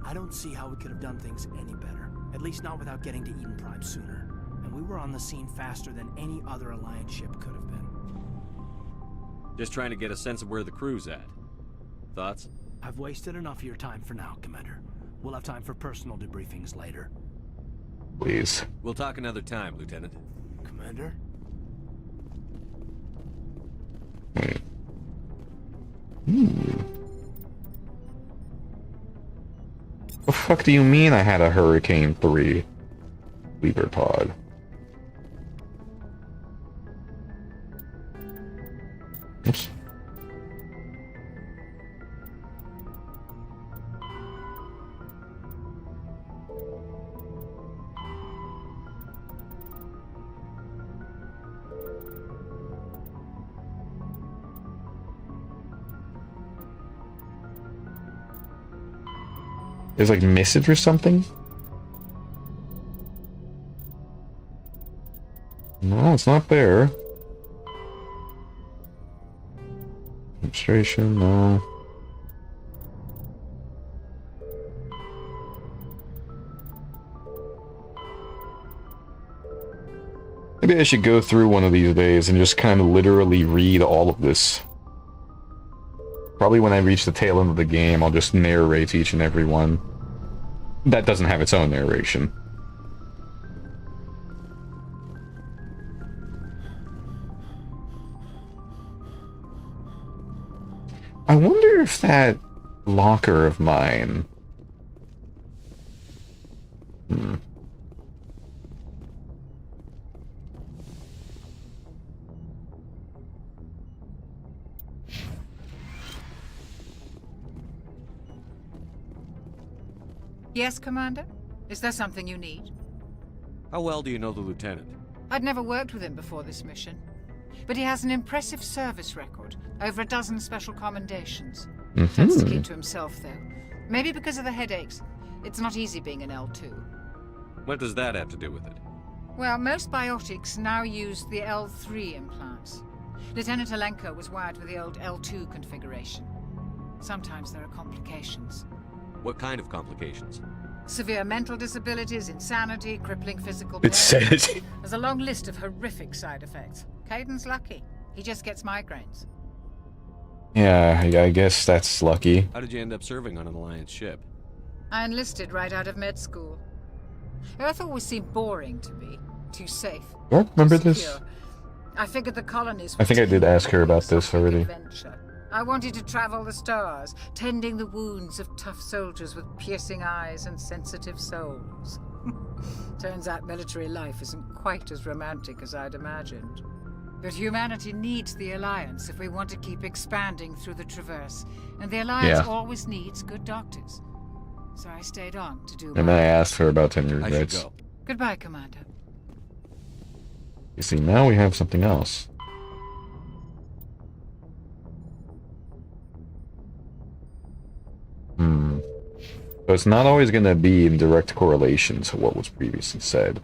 I don't see how we could have done things any better. At least not without getting to Eden Prime sooner. And we were on the scene faster than any other Alliance ship could have been. Just trying to get a sense of where the crew's at. Thoughts? I've wasted enough of your time for now, Commander. We'll have time for personal debriefings later. Please. We'll talk another time, Lieutenant. Commander? The fuck do you mean I had a Hurricane 3 Weaver pod? Oops. There's like message or something? No, it's not there. Administration, no. Maybe I should go through one of these days and just kind of literally read all of this. Probably when I reach the tail end of the game, I'll just narrate each and every one. That doesn't have its own narration. I wonder if that locker of mine... Yes, Commander? Is there something you need? How well do you know the Lieutenant? I'd never worked with him before this mission. But he has an impressive service record. Over a dozen special commendations. Tends to keep to himself, though. Maybe because of the headaches. It's not easy being an L2. What does that have to do with it? Well, most biotics now use the L3 implants. Lieutenant Alenko was wired with the old L2 configuration. Sometimes there are complications. What kind of complications? Severe mental disabilities, insanity, crippling physical pain. Insanity. There's a long list of horrific side effects. Caden's lucky. He just gets migraines. Yeah, I guess that's lucky. How did you end up serving on an Alliance ship? I enlisted right out of med school. Earth always seemed boring to me. Too safe. Do I remember this? I figured the colonies I think I did ask her about this already. Adventure. I wanted to travel the stars, tending the wounds of tough soldiers with piercing eyes and sensitive souls. Turns out military life isn't quite as romantic as I'd imagined. But humanity needs the Alliance if we want to keep expanding through the Traverse. And the Alliance always needs good doctors. So I stayed on to do And then I asked her about 10 regrets. go. Goodbye, Commander. You see, now we have something else. So it's not always going to be in direct correlation to what was previously said.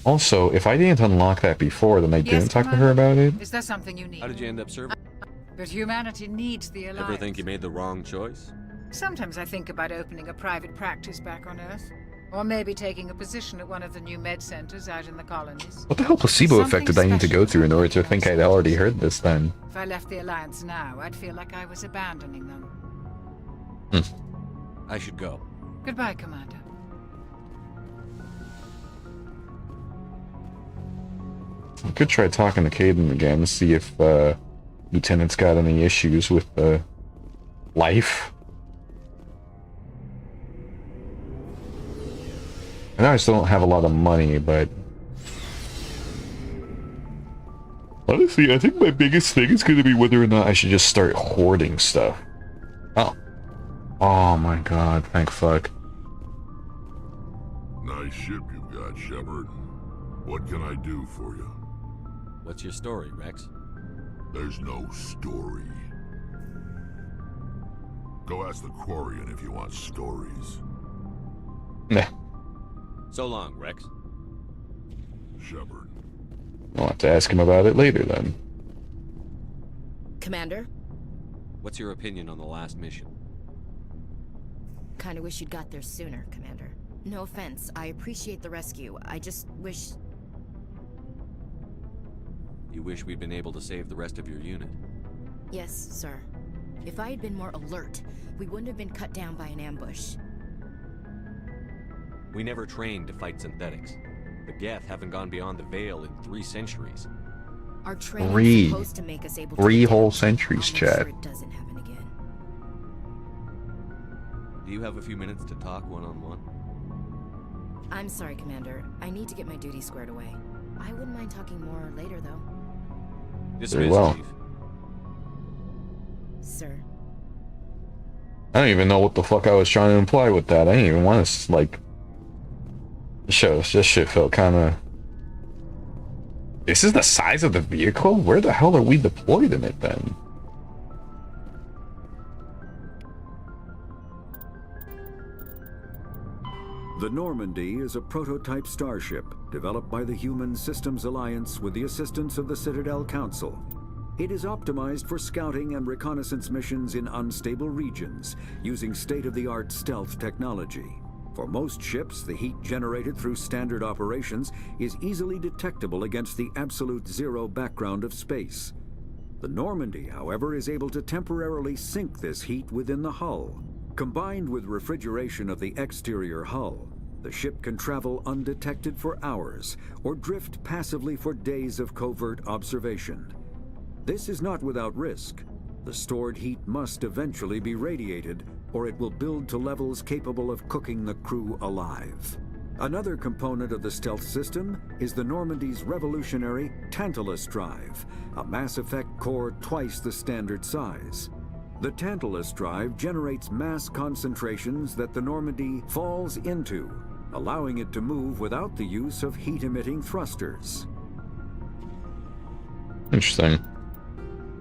Also, if I didn't unlock that before, then I didn't talk to her about it. Is there something you need? How did you end up serving? But humanity needs the Alliance. Ever think you made the wrong choice? Sometimes I think about opening a private practice back on Earth. Or maybe taking a position at one of the new med centers out in the colonies. What the hell placebo effect did I need to go through in order to think I'd already heard this then? If I left the Alliance now, I'd feel like I was abandoning them. I should go. Goodbye, Commander. I could try talking to Caden again to see if Lieutenant's got any issues with life. I know I still don't have a lot of money, but honestly, I think my biggest thing is going to be whether or not I should just start hoarding stuff. Oh. Oh my god, thank fuck. Nice ship you've got, Shepard. What can I do for you? What's your story, Rex? There's no story. Go ask the Quarian if you want stories. Nah. So long, Rex. Shepard. I'll have to ask him about it later then. Commander? What's your opinion on the last mission? Kinda wish you'd got there sooner, Commander. No offense, I appreciate the rescue. I just wish... You wish we'd been able to save the rest of your unit? Yes, sir. If I had been more alert, we wouldn't have been cut down by an ambush. We never trained to fight synthetics. The Geth haven't gone beyond the Veil in 3 centuries. Our training is supposed to make us able to... 3 whole centuries, Chad. Sure it doesn't happen again. Do you have a few minutes to talk one-on-one? I'm sorry, Commander. I need to get my duty squared away. I wouldn't mind talking more later, though. Very well. Chief. Sir. I don't even know what the fuck I was trying to imply with that. I didn't even want to, like... This shit felt kind of... This is the size of the vehicle? Where the hell are we deployed in it, then? The Normandy is a prototype starship developed by the Human Systems Alliance with the assistance of the Citadel Council. It is optimized for scouting and reconnaissance missions in unstable regions using state-of-the-art stealth technology. For most ships, the heat generated through standard operations is easily detectable against the absolute zero background of space. The Normandy, however, is able to temporarily sink this heat within the hull. Combined with refrigeration of the exterior hull, the ship can travel undetected for hours or drift passively for days of covert observation. This is not without risk. The stored heat must eventually be radiated, or it will build to levels capable of cooking the crew alive. Another component of the stealth system is the Normandy's revolutionary Tantalus drive, a Mass Effect core twice the standard size. The Tantalus drive generates mass concentrations that the Normandy falls into, allowing it to move without the use of heat-emitting thrusters. Interesting.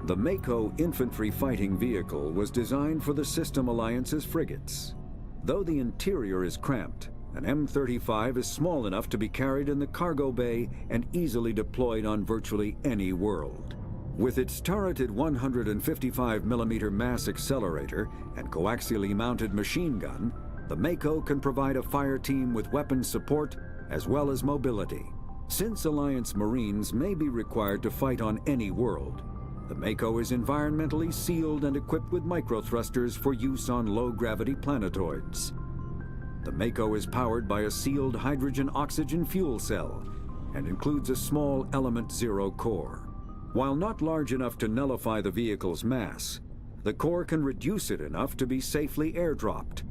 The Mako infantry fighting vehicle was designed for the System Alliance's frigates. Though the interior is cramped, an M35 is small enough to be carried in the cargo bay and easily deployed on virtually any world. With its turreted 155mm mass accelerator and coaxially mounted machine gun, the Mako can provide a fire team with weapons support as well as mobility. Since Alliance Marines may be required to fight on any world, the Mako is environmentally sealed and equipped with microthrusters for use on low-gravity planetoids. The Mako is powered by a sealed hydrogen-oxygen fuel cell and includes a small Element Zero core. While not large enough to nullify the vehicle's mass, the core can reduce it enough to be safely airdropped.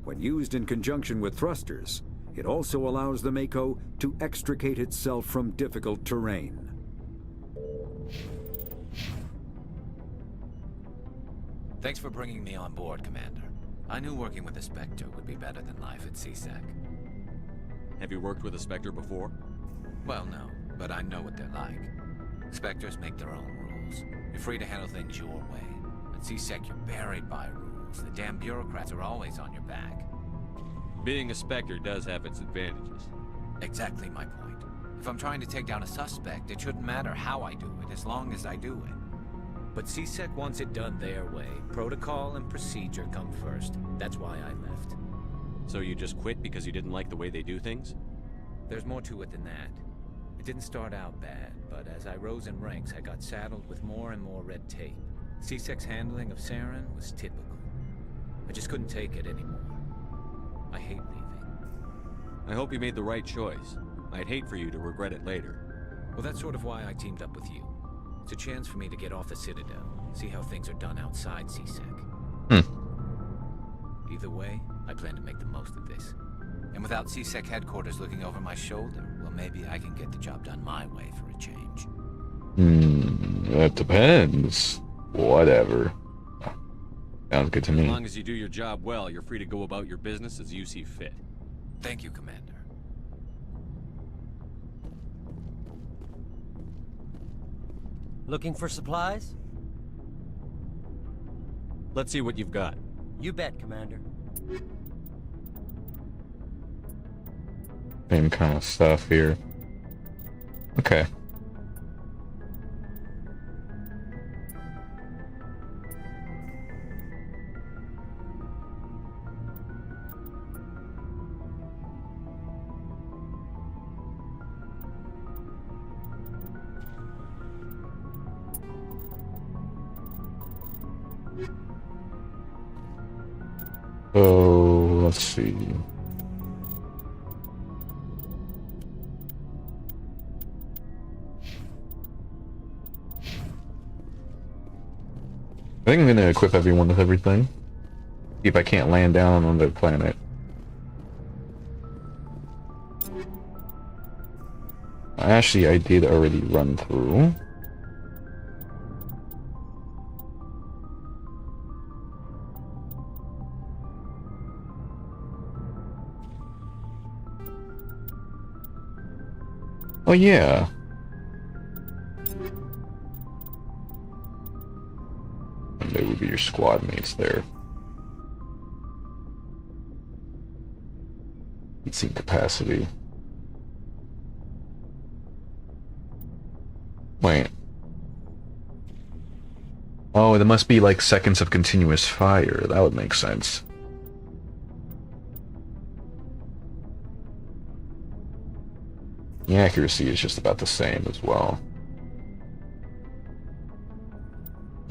When used in conjunction with thrusters, it also allows the Mako to extricate itself from difficult terrain. Thanks for bringing me on board, Commander. I knew working with a Spectre would be better than life at CSEC. Have you worked with a Spectre before? Well, no, but I know what they're like. Spectres make their own rules. You're free to handle things your way. At CSEC, you're buried by rules. The damn bureaucrats are always on your back. Being a Spectre does have its advantages. Exactly my point. If I'm trying to take down a suspect, it shouldn't matter how I do it, as long as I do it. But CSEC wants it done their way. Protocol and procedure come first. That's why I left. So you just quit because you didn't like the way they do things? There's more to it than that. It didn't start out bad, but as I rose in ranks, I got saddled with more and more red tape. CSEC's handling of Saren was typical. I just couldn't take it anymore. I hate leaving. I hope you made the right choice. I'd hate for you to regret it later. Well, that's sort of why I teamed up with you. It's a chance for me to get off the Citadel, see how things are done outside CSEC. Either way, I plan to make the most of this. And without CSEC headquarters looking over my shoulder, well, maybe I can get the job done my way for a change. That depends. Whatever. Sounds good to me. As long as you do your job well, you're free to go about your business as you see fit. Thank you, Commander. Looking for supplies? Let's see what you've got. You bet, Commander. Same kind of stuff here. Okay. So, let's see. I think I'm gonna equip everyone with everything. See if I can't land down on the planet. Actually, I did already run through. Oh yeah. And there would be your squad mates there. Heatsink capacity. Wait. Oh, there must be like seconds of continuous fire. That would make sense. The accuracy is just about the same as well.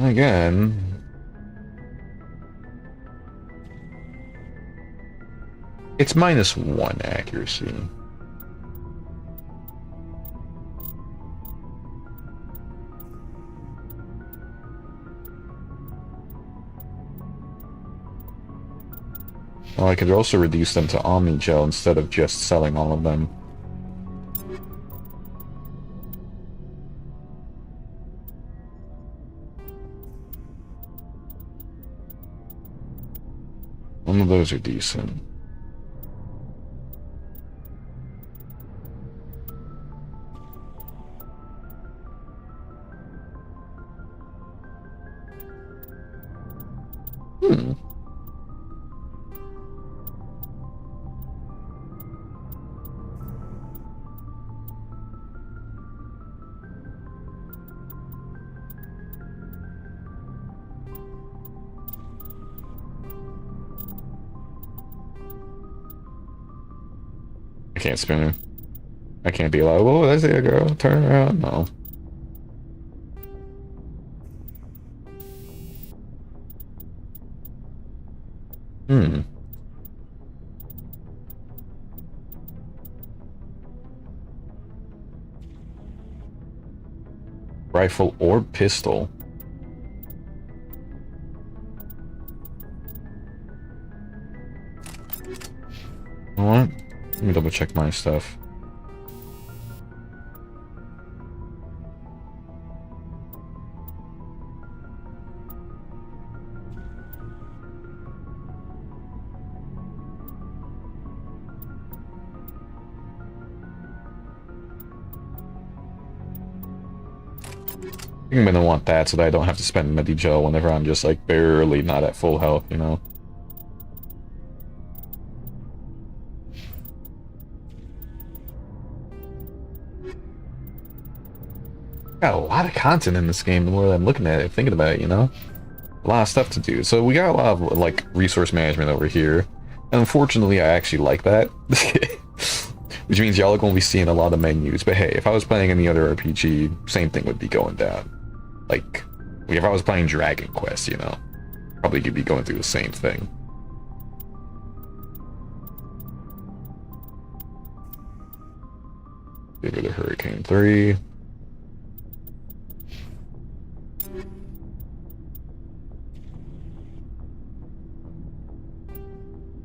Again... It's -1 accuracy. Well, I could also reduce them to Omnigel instead of just selling all of them. Some of those are decent. I can't spin her. I can't be like, whoa, that's it, girl. Turn around. No. Rifle or pistol? You know what? Let me double check my stuff. I think I'm gonna want that so that I don't have to spend Medi-Gel whenever I'm just like barely not at full health, you know? Got a lot of content in this game the more I'm looking at it, thinking about it, you know? A lot of stuff to do. So we got a lot of like resource management over here. And unfortunately I actually like that. Which means y'all are gonna be seeing a lot of menus. But hey, if I was playing any other RPG, same thing would be going down. Like, if I was playing Dragon Quest, you know, probably could be going through the same thing. Get rid of Hurricane 3.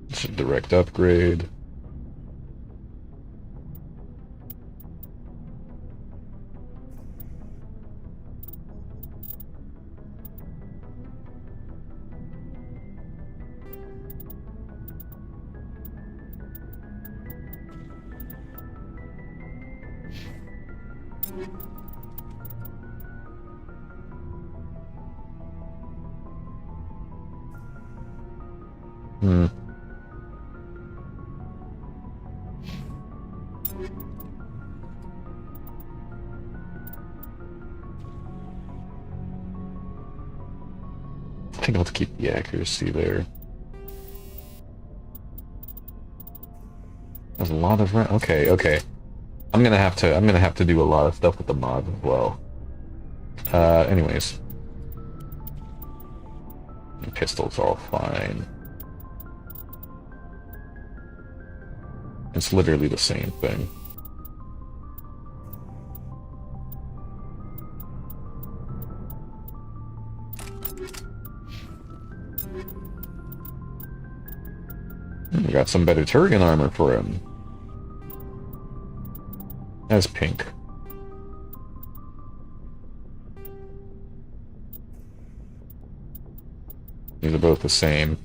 It's a direct upgrade. Hmm. I think I'll keep the accuracy there. There's a lot of okay, okay. I'm gonna have to do a lot of stuff with the mod as well. Anyways. The pistol's all fine. It's literally the same thing. We got some better Turian armor for him. As pink. These are both the same.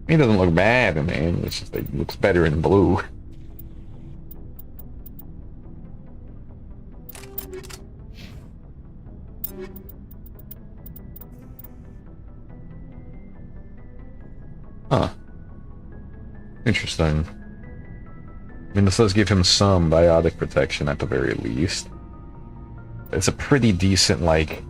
He doesn't look bad, man. It's just that he looks better in blue. Huh. Interesting. I mean, this does give him some biotic protection at the very least. It's a pretty decent, like...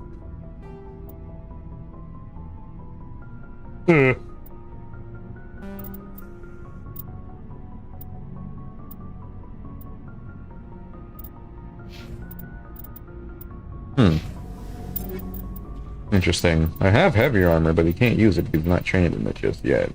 Interesting. I have heavier armor, but he can't use it because he's not trained in it just yet.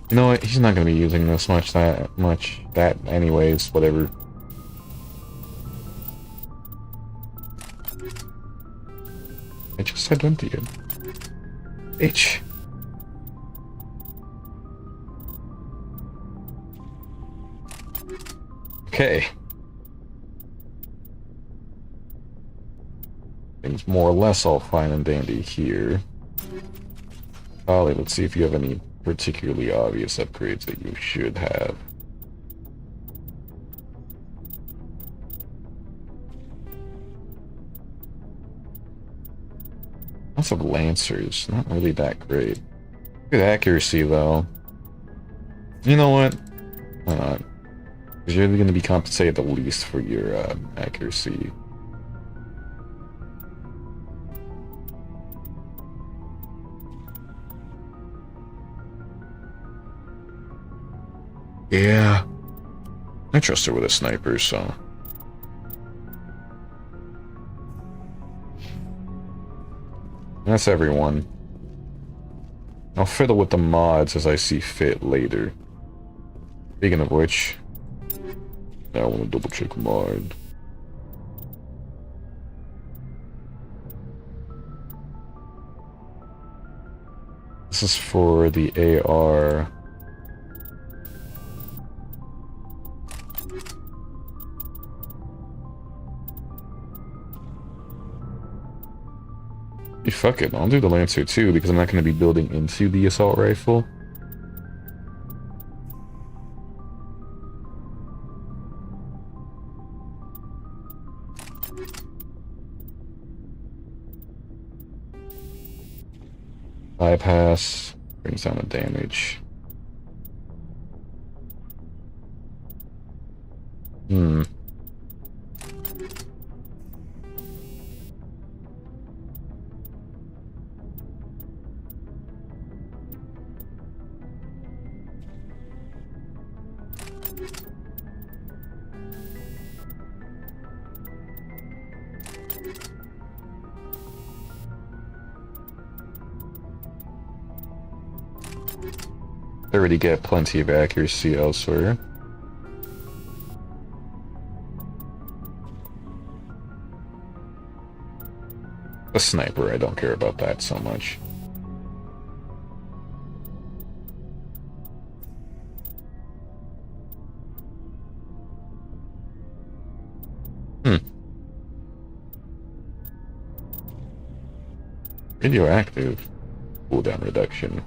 You know what? He's not going to be using this that anyways, whatever. I just said empty it. Bitch. Okay. Things more or less all fine and dandy here. Ollie, let's see if you have any particularly obvious upgrades that you should have. Lots of Lancers, not really that great. Good accuracy though. You know what? Why not? Because you're going to be compensated the least for your accuracy. Yeah. I trust her with a sniper, so... That's everyone. I'll fiddle with the mods as I see fit later. Speaking of which... I want to double check mod. This is for the AR... Fuck it, I'll do the Lancer too, because I'm not going to be building into the assault rifle. Bypass, brings down the damage. I already get plenty of accuracy elsewhere. A sniper, I don't care about that so much. Radioactive cooldown reduction.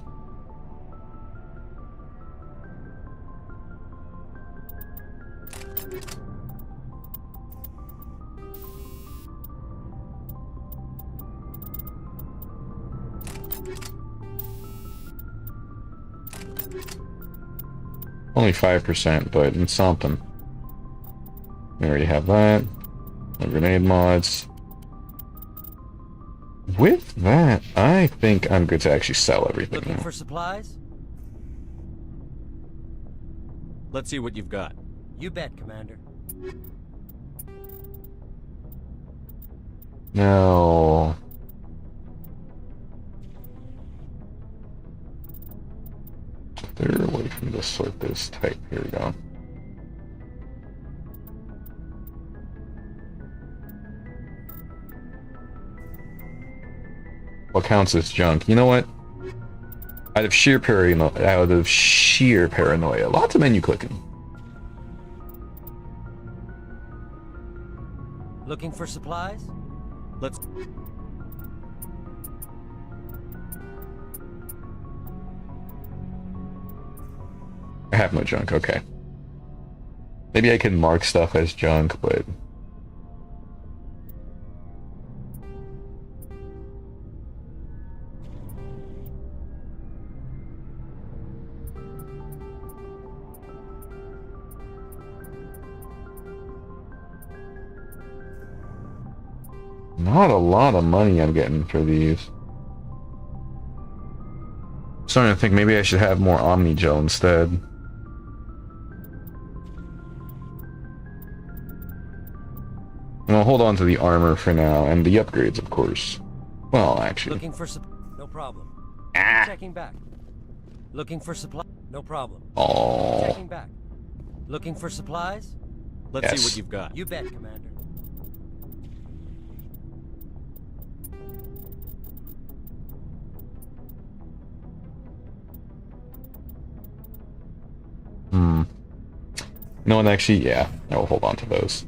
Only 5%, but it's something. We already have that. No grenade mods. With that, I think I'm good to actually sell everything Looking now. for supplies? Let's see what you've got. You bet, Commander. No. Is there a way for me to sort this type? Here we go. What counts as junk? You know what? Out of sheer paranoia, lots of menu clicking. Looking for supplies? Let's... I have no junk, okay. Maybe I can mark stuff as junk, but... Not a lot of money I'm getting for these. Starting to think maybe I should have more Omni-Gel instead. And I'll hold on to the armor for now, and the upgrades, of course. Well, actually. Looking for no problem. Checking back. Looking for supply. No problem. Oh. Checking back. Looking for supplies? Let's see what you've got. You bet, Commander. No one actually, yeah, I will hold on to those.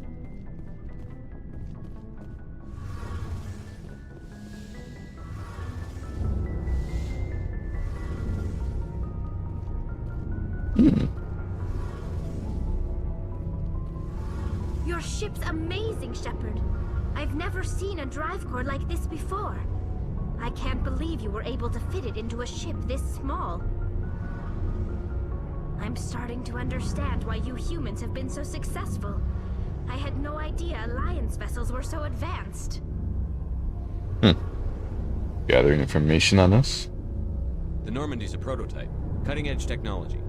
Your ship's amazing, Shepard. I've never seen a drive core like this before. I can't believe you were able to fit it into a ship this small. I'm starting to understand why you humans have been so successful. I had no idea Alliance vessels were so advanced. Gathering information on us? The Normandy's a prototype. Cutting-edge technology.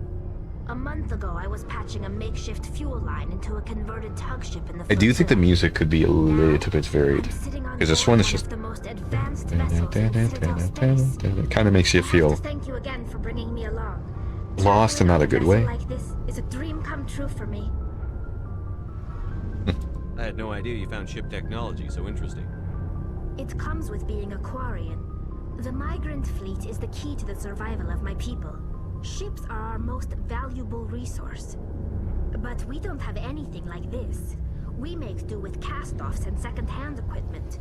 A month ago, I was patching a makeshift fuel line into a converted tug ship in the I do think the music could be a little bit varied. Because this one is just... the most advanced vessels in Citadel space. It kind of makes you feel Thank you again for bringing me along. lost in not a good way. Like this is a dream come true for me. I had no idea you found ship technology so interesting. It comes with being a Quarian. The migrant fleet is the key to the survival of my people. Ships are our most valuable resource. But we don't have anything like this. We make do with cast-offs and second-hand equipment.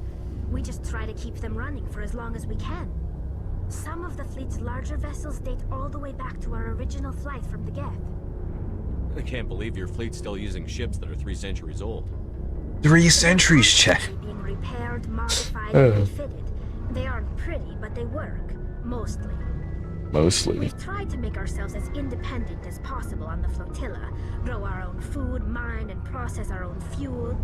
We just try to keep them running for as long as we can. Some of the fleet's larger vessels date all the way back to our original flight from the Geth. I can't believe your fleet's still using ships that are 3 centuries old. 3 centuries, check. Being repaired, modified, and refitted. They aren't pretty, but they work. Mostly. We've tried to make ourselves as independent as possible on the flotilla. Grow our own food, mine and process our own fuel.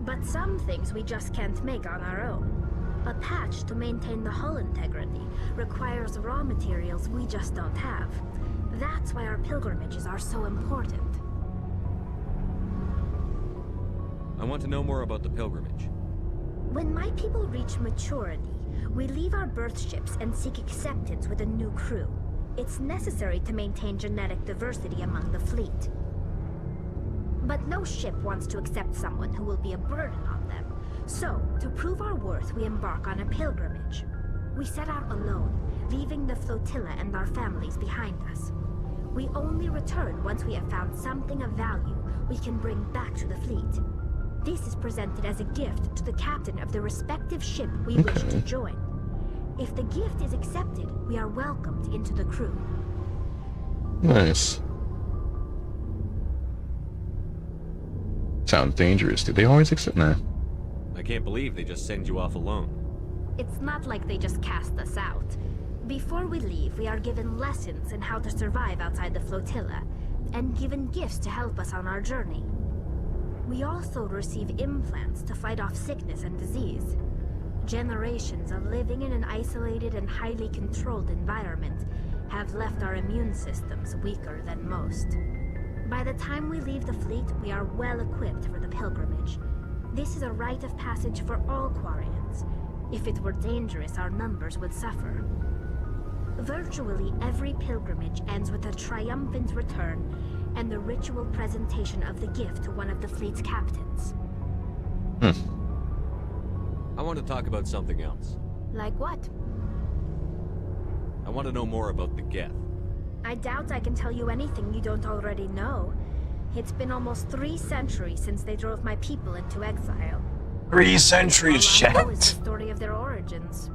But some things we just can't make on our own. A patch to maintain the hull integrity requires raw materials we just don't have. That's why our pilgrimages are so important. I want to know more about the pilgrimage. When my people reach maturity, we leave our birth ships and seek acceptance with a new crew. It's necessary to maintain genetic diversity among the fleet. But no ship wants to accept someone who will be a burden on them. So, to prove our worth, we embark on a pilgrimage. We set out alone, leaving the flotilla and our families behind us. We only return once we have found something of value we can bring back to the fleet. This is presented as a gift to the captain of the respective ship we wish to join. If the gift is accepted, we are welcomed into the crew. Nice. Sounds dangerous. Did they always accept that? I can't believe they just send you off alone. It's not like they just cast us out. Before we leave, we are given lessons in how to survive outside the flotilla, and given gifts to help us on our journey. We also receive implants to fight off sickness and disease. Generations of living in an isolated and highly controlled environment have left our immune systems weaker than most. By the time we leave the fleet, we are well equipped for the pilgrimage. This is a rite of passage for all Quarians. If it were dangerous, our numbers would suffer. Virtually every pilgrimage ends with a triumphant return and the ritual presentation of the gift to one of the fleet's captains. I want to talk about something else. Like what? I want to know more about the Geth. I doubt I can tell you anything you don't already know. It's been almost 3 centuries since they drove my people into exile. 3 centuries, shit. All I know is the story of their origins.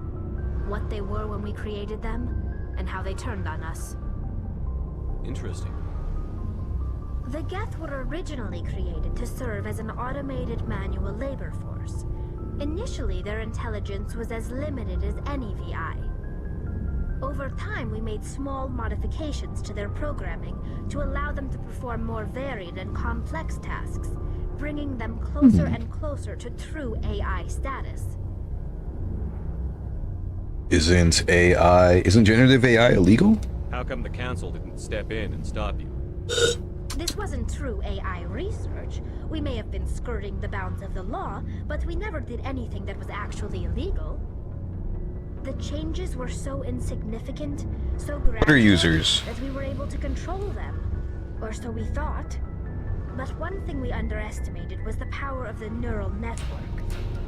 What they were when we created them, and how they turned on us. Interesting. The Geth were originally created to serve as an automated manual labor force. Initially, their intelligence was as limited as any VI. Over time, we made small modifications to their programming to allow them to perform more varied and complex tasks, bringing them closer and closer to true AI status. Isn't generative AI illegal? How come the council didn't step in and stop you? This wasn't true AI research. We may have been skirting the bounds of the law, but we never did anything that was actually illegal. The changes were so insignificant, so gradual, users that we were able to control them. Or so we thought. But one thing we underestimated was the power of the neural network.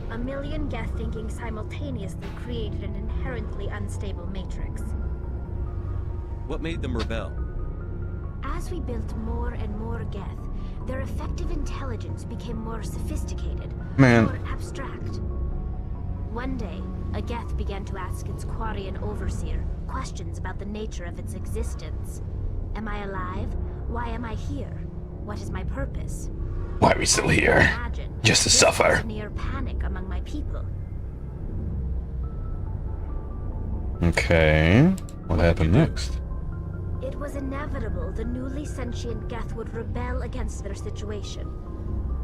1 million Geth thinking simultaneously created an inherently unstable matrix. What made them rebel? As we built more and more Geth, their effective intelligence became more sophisticated, more abstract. One day, a Geth began to ask its Quarian overseer questions about the nature of its existence. Am I alive? Why am I here? What is my purpose? Why are we still here? Just to suffer. Near panic among my people. Okay. What happened next? It was inevitable the newly sentient Geth would rebel against their situation.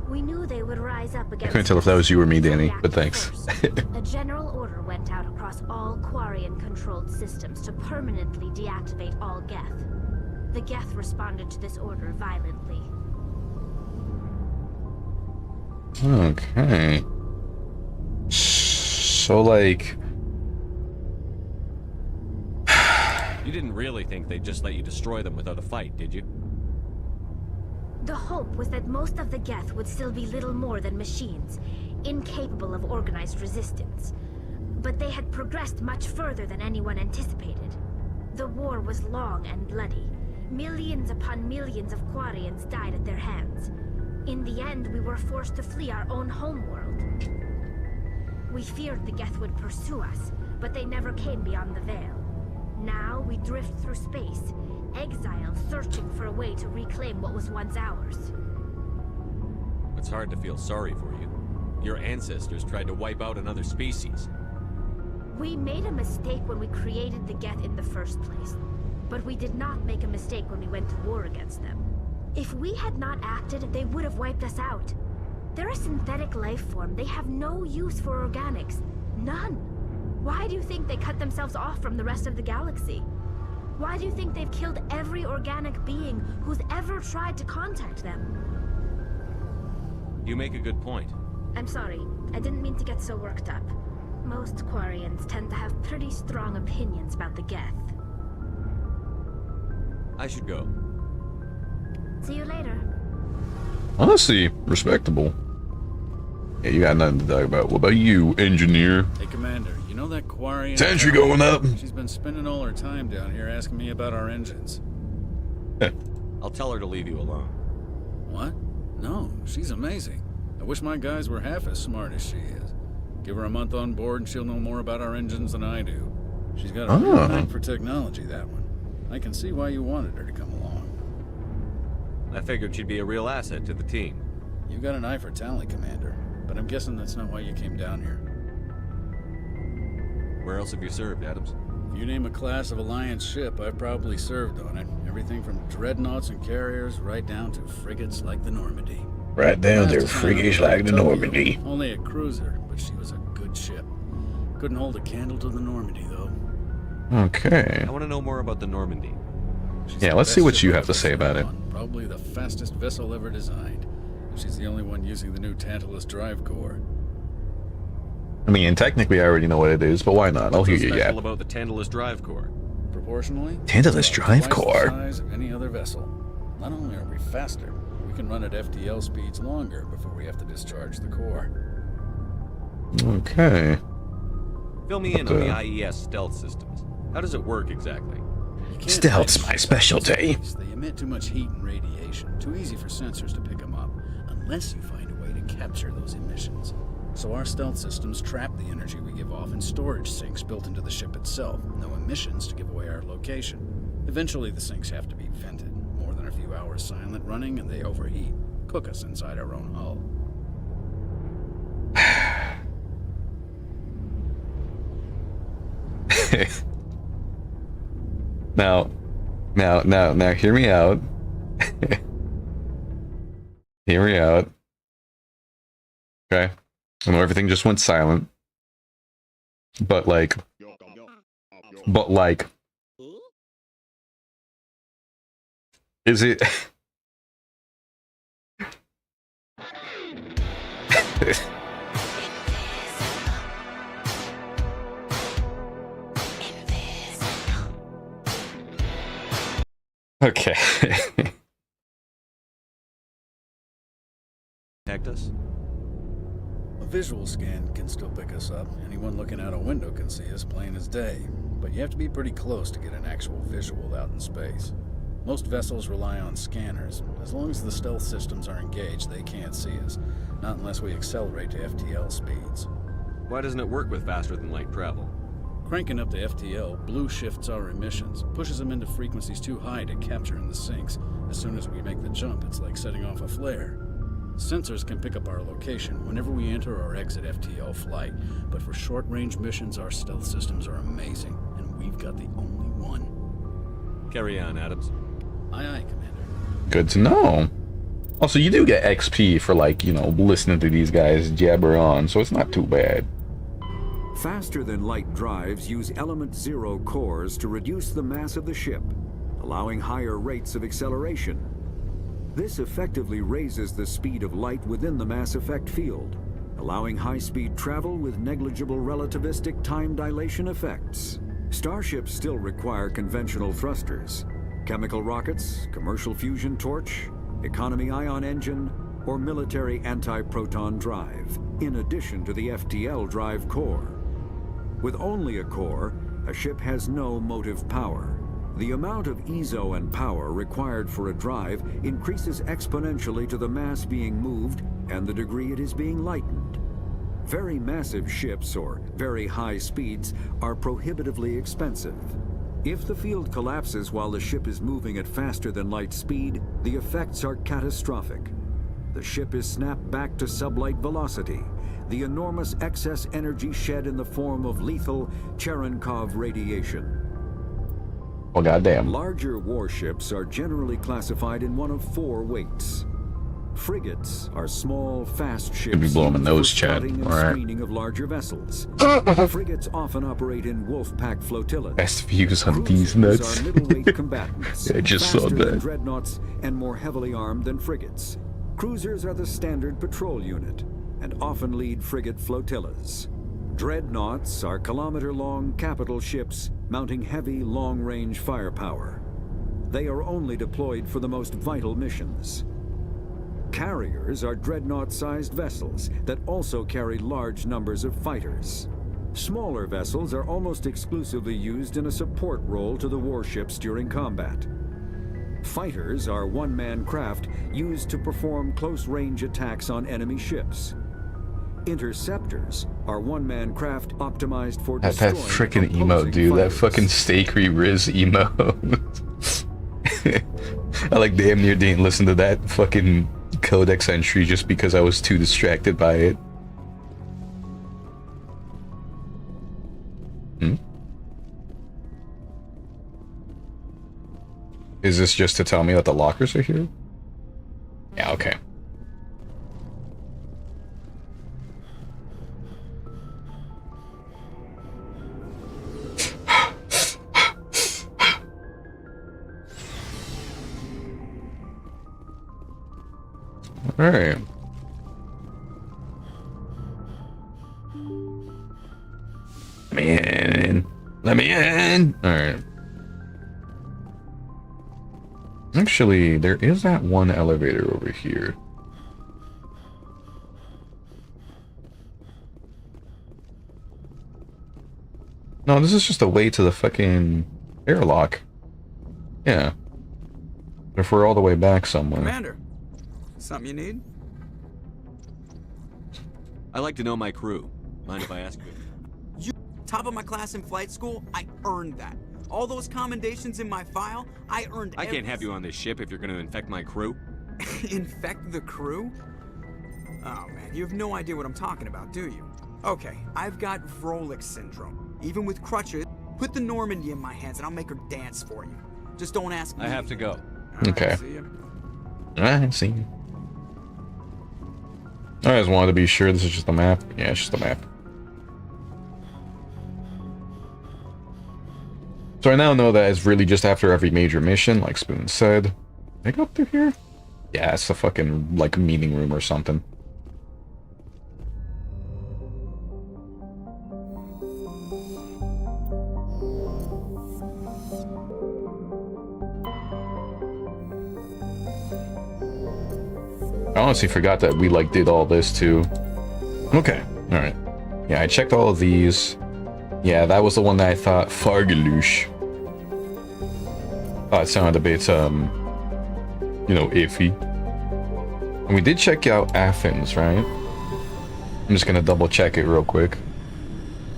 We knew they would rise up against. I couldn't tell if that was you or me, Danny, but thanks. A general order went out across all Quarian-controlled systems to permanently deactivate all Geth. The Geth responded to this order violently. Okay. So, like... You didn't really think they'd just let you destroy them without a fight, did you? The hope was that most of the Geth would still be little more than machines, incapable of organized resistance. But they had progressed much further than anyone anticipated. The war was long and bloody. Millions upon millions of Quarians died at their hands. In the end, we were forced to flee our own homeworld. We feared the Geth would pursue us, but they never came beyond the Veil. Now we drift through space, exile, searching for a way to reclaim what was once ours. It's hard to feel sorry for you. Your ancestors tried to wipe out another species. We made a mistake when we created the Geth in the first place. But we did not make a mistake when we went to war against them. If we had not acted, they would have wiped us out. They're a synthetic life form. They have no use for organics. None. Why do you think they cut themselves off from the rest of the galaxy? Why do you think they've killed every organic being who's ever tried to contact them? You make a good point. I'm sorry. I didn't mean to get so worked up. Most Quarians tend to have pretty strong opinions about the Geth. I should go. See you later. Honestly, respectable. Yeah, you got nothing to talk about. What about you, engineer? Hey, Commander, you know that Quarian... Sentry going up! She's been spending all her time down here asking me about our engines. I'll tell her to leave you alone. What? No, she's amazing. I wish my guys were half as smart as she is. Give her a month on board and she'll know more about our engines than I do. She's got a real knack for technology, that one. I can see why you wanted her to come along. I figured she'd be a real asset to the team. You got an eye for talent, Commander, but I'm guessing that's not why you came down here. Where else have you served, Adams? If you name a class of Alliance ship, I've probably served on it. Everything from dreadnoughts and carriers right down to frigates like the Normandy. Right down to frigates like the Normandy. Only a cruiser, but she was a good ship. Couldn't hold a candle to the Normandy, though. Okay. I want to know more about the Normandy. Yeah, let's see what you have to say about it. Probably the fastest vessel ever designed. She's the only one using the new Tantalus drive core. I mean, technically I already know what it is, but why not? I'll hear you, yeah. About the Tantalus drive core. Proportionally, Tantalus drive core? The size of any other vessel. Not only are we faster, we can run at FTL speeds longer before we have to discharge the core. Okay. Fill me in on the IES stealth systems. How does it work exactly? Stealth's my specialty. They emit too much heat and radiation. Too easy for sensors to pick them up, unless you find a way to capture those emissions. So our stealth systems trap the energy we give off in storage sinks built into the ship itself. No emissions to give away our location. Eventually the sinks have to be vented. More than a few hours silent running and they overheat. Cook us inside our own hull. Now, hear me out. Hear me out. Okay. I know everything just went silent. But like... Is it... Okay. Detect us? A visual scan can still pick us up. Anyone looking out a window can see us plain as day. But you have to be pretty close to get an actual visual out in space. Most vessels rely on scanners. As long as the stealth systems are engaged, they can't see us. Not unless we accelerate to FTL speeds. Why doesn't it work with faster than light travel? Cranking up to FTL blue shifts our emissions, pushes them into frequencies too high to capture in the sinks. As soon as we make the jump, it's like setting off a flare. Sensors can pick up our location whenever we enter or exit FTL flight, but for short-range missions, our stealth systems are amazing, and we've got the only one. Carry on, Adams. Aye, aye, Commander. Good to know. Also, you do get XP for, like, you know, listening to these guys jabber on, so it's not too bad. Faster-than-light drives use element zero cores to reduce the mass of the ship, allowing higher rates of acceleration. This effectively raises the speed of light within the mass effect field, allowing high-speed travel with negligible relativistic time dilation effects. Starships still require conventional thrusters, chemical rockets, commercial fusion torch, economy ion engine, or military anti-proton drive, in addition to the FTL drive core. With only a core, a ship has no motive power. The amount of ESO and power required for a drive increases exponentially to the mass being moved and the degree it is being lightened. Very massive ships or very high speeds are prohibitively expensive. If the field collapses while the ship is moving at faster than light speed, the effects are catastrophic. The ship is snapped back to sublight velocity, the enormous excess energy shed in the form of lethal Cherenkov radiation. Well, goddamn. Larger warships are generally classified in one of four weights. Frigates are small, fast ships. Could be blowing my nose, Chad. And All right. screening of larger vessels. Frigates often operate in wolf-pack flotillas. Best views on these nuts. Are middleweight combatants. I just saw faster than that. dreadnoughts and more heavily armed than frigates. Cruisers are the standard patrol unit and often lead frigate flotillas. Dreadnoughts are kilometer-long capital ships mounting heavy, long-range firepower. They are only deployed for the most vital missions. Carriers are dreadnought-sized vessels that also carry large numbers of fighters. Smaller vessels are almost exclusively used in a support role to the warships during combat. Fighters are one-man craft used to perform close-range attacks on enemy ships. Interceptors are one-man craft optimized for that destroying freaking emote, dude. fighters. That fucking Steak Riz emote. I like damn near didn't listen to that fucking codex entry just because I was too distracted by it. Is this just to tell me that the lockers are here? Yeah, okay. All right. Let me in. Let me in. All right. Actually, there is that one elevator over here. No, this is just a way to the fucking airlock. Yeah. If we're all the way back somewhere. Commander, something you need? I like to know my crew. Mind if I ask you? You top of my class in flight school? I earned that. All those commendations in my file, I earned. I can't have you on this ship if you're going to infect my crew. Infect the crew? Oh man, you have no idea what I'm talking about, do you? Okay, I've got Vrolik syndrome. Even with crutches, put the Normandy in my hands and I'll make her dance for you. Just don't ask me. I have to go. Okay. See you. I see you. I just wanted to be sure this is just a map. Yeah, it's just a map. So I now know that it's really just after every major mission, like Spoon said. Can I go up through here? Yeah, it's a fucking, like, meeting room or something. I honestly forgot that we, like, did all this, too. Okay, alright. Yeah, I checked all of these. Yeah, that was the one that I thought, Fargelouche. Oh, it sounded a bit, you know, iffy. And we did check out Athens, right? I'm just gonna double check it real quick.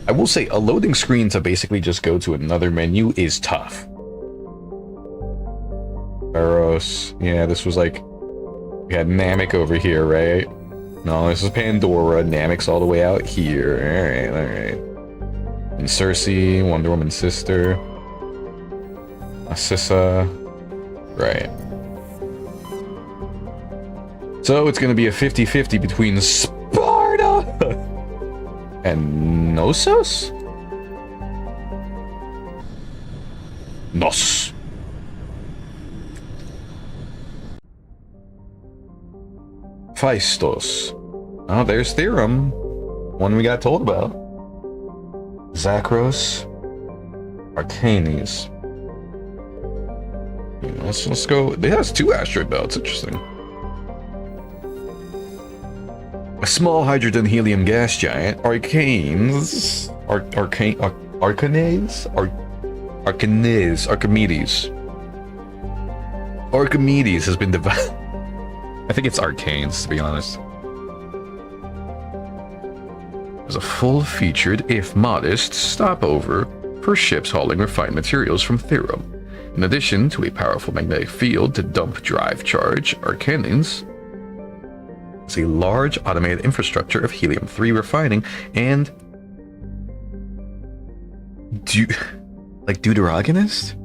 I will say, a loading screen to basically just go to another menu is tough. Eros. Yeah, this was like... We had Namek over here, right? No, this is Pandora. Namek's all the way out here. Alright, alright. And Cersei, Wonder Woman's sister. Assissa. Right. So it's gonna be a 50-50 between Sparta and Knossos? Nos. Phaistos. Oh, there's Therum. One we got told about. Zakros. Arcanes. Let's go. It has 2 asteroid belts. Interesting. A small hydrogen helium gas giant. Arcanes. Arcanes? Archimedes. Archimedes has been developed. I think it's Arcanes, to be honest. There's a full-featured, if modest, stopover for ships hauling refined materials from Therum. In addition to a powerful magnetic field to dump drive charge, Arcanes is a large automated infrastructure of helium-3 refining and deuteragonist?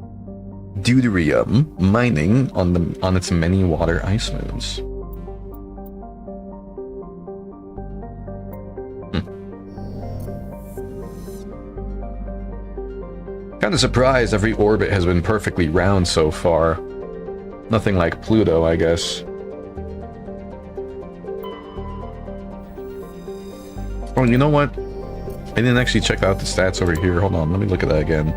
Deuterium mining on its many water ice moons. Kind of surprised every orbit has been perfectly round so far. Nothing like Pluto, I guess. Oh, you know what? I didn't actually check out the stats over here. Hold on, let me look at that again.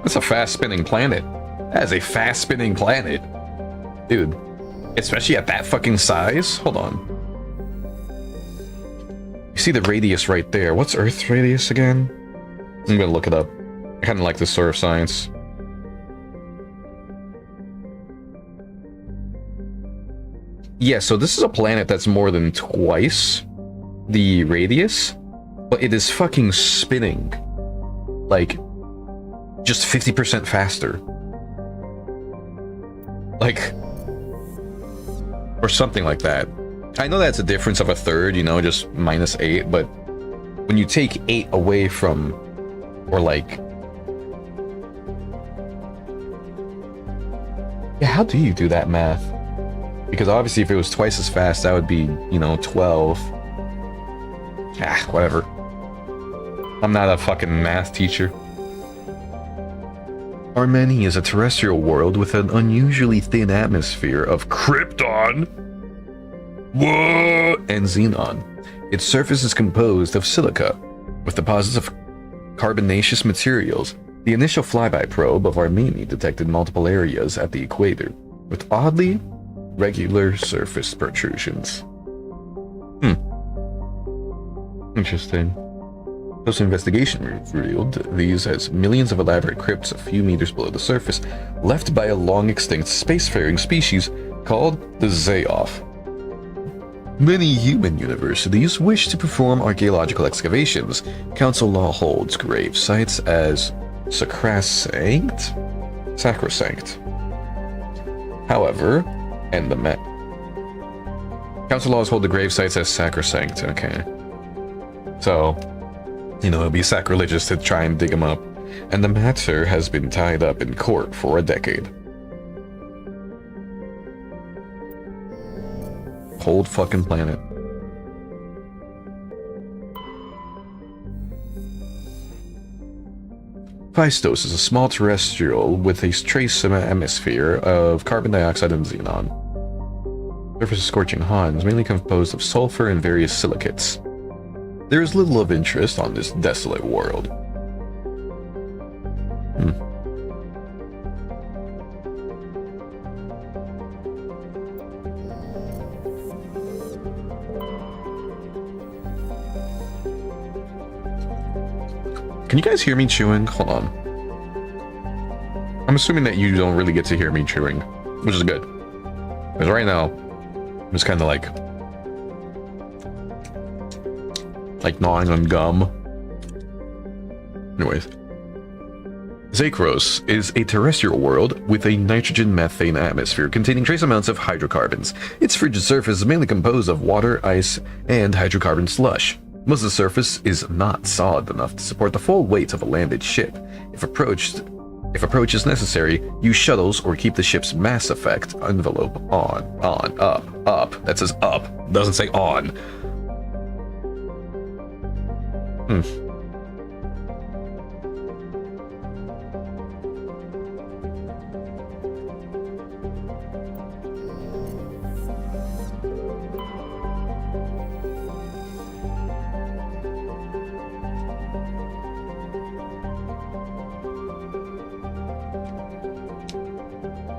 That's a fast-spinning planet. That is a fast-spinning planet. Dude. Especially at that fucking size? Hold on. You see the radius right there. What's Earth's radius again? I'm gonna look it up. I kind of like this sort of science. Yeah, so this is a planet that's more than twice the radius, but it is fucking spinning like just 50% faster. Like, or something like that. I know that's a difference of a third, you know, just -8, but when you take 8 away from, or like, yeah, how do you do that math? Because obviously if it was twice as fast, that would be, you know, 12. Ah, whatever. I'm not a fucking math teacher. Armeni is a terrestrial world with an unusually thin atmosphere of Krypton, and xenon. Its surface is composed of silica, with deposits of carbonaceous materials. The initial flyby probe of Armeni detected multiple areas at the equator, with oddly regular surface protrusions. Interesting. Close investigation revealed these as millions of elaborate crypts a few meters below the surface, left by a long-extinct spacefaring species called the Zayoff. Many human universities wish to perform archaeological excavations. Council law holds grave sites as sacrosanct. However, and the Council laws hold the grave sites as sacrosanct. Okay. So, you know, it'd be sacrilegious to try and dig them up. And the matter has been tied up in court for a decade. Cold fucking planet. Phaistos is a small terrestrial with a trace atmosphere of carbon dioxide and xenon. Surface is scorching hot and is mainly composed of sulfur and various silicates. There is little of interest on this desolate world. Can you guys hear me chewing? Hold on. I'm assuming that you don't really get to hear me chewing, which is good. Because right now, I'm just kind of like gnawing on gum. Anyways. Zakros is a terrestrial world with a nitrogen-methane atmosphere containing trace amounts of hydrocarbons. Its frigid surface is mainly composed of water, ice, and hydrocarbon slush. Most of the surface is not solid enough to support the full weight of a landed ship. If approach is necessary, use shuttles or keep the ship's mass effect envelope on, up. That says up, doesn't say on.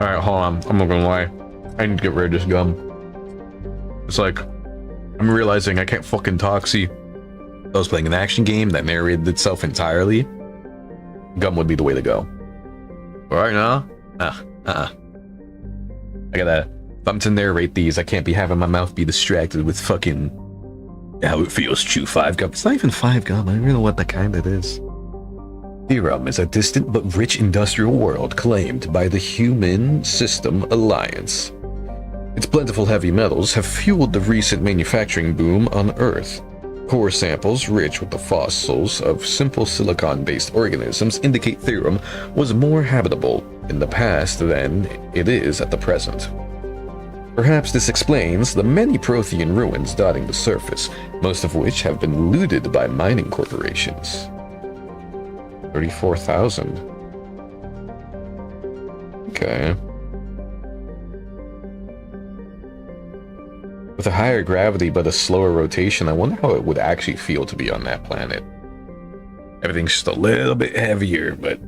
Alright, hold on. I'm not gonna lie. I need to get rid of this gum. It's like, I'm realizing I can't fucking talk. See, if I was playing an action game that narrated itself entirely, gum would be the way to go. But right now, I gotta, if I'm to narrate these, I can't be having my mouth be distracted with fucking how it feels to chew 5 gum. It's not even 5 gum. I don't even know what the kind it is. Therum is a distant but rich industrial world claimed by the Human System Alliance. Its plentiful heavy metals have fueled the recent manufacturing boom on Earth. Core samples rich with the fossils of simple silicon-based organisms indicate Therum was more habitable in the past than it is at the present. Perhaps this explains the many Prothean ruins dotting the surface, most of which have been looted by mining corporations. 34,000. Okay. With a higher gravity but a slower rotation, I wonder how it would actually feel to be on that planet. Everything's just a little bit heavier, but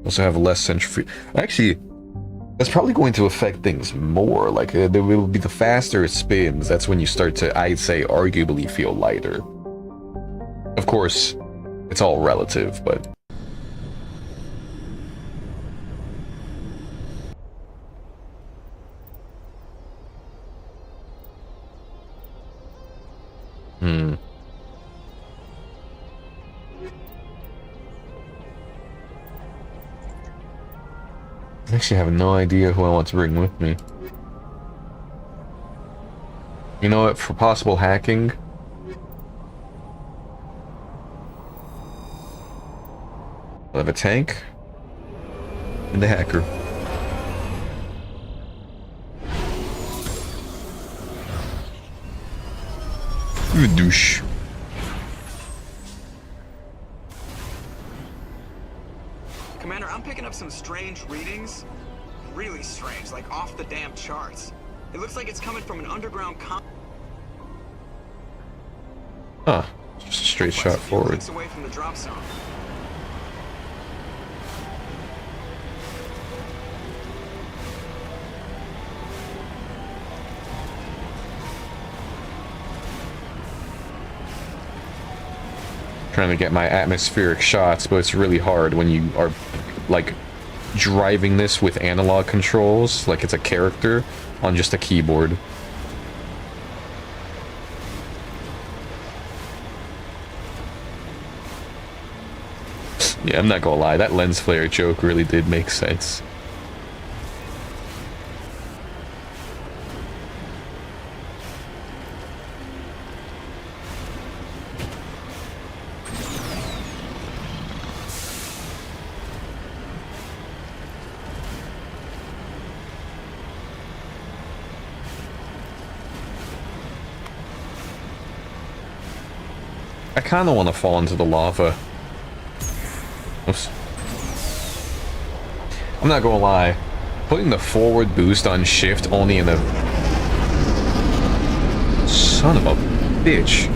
also have less centrifuge. Actually, that's probably going to affect things more. Like, it will be the faster it spins, that's when you start to, I'd say, arguably feel lighter. Of course, It's all relative, but... I actually have no idea who I want to bring with me. You know what, for possible hacking... I'll have a tank and the hacker. You douche. Commander, I'm picking up some strange readings. Really strange, like off the damn charts. It looks like it's coming from an underground Huh. Just a straight shot forward. away from the drop zone. Trying to get my atmospheric shots, but it's really hard when you are like driving this with analog controls, like it's a character on just a keyboard. Yeah, I'm not gonna lie, that lens flare joke really did make sense. I kind of want to fall into the lava. Oops. I'm not gonna lie, putting the forward boost on shift only in the... Son of a bitch.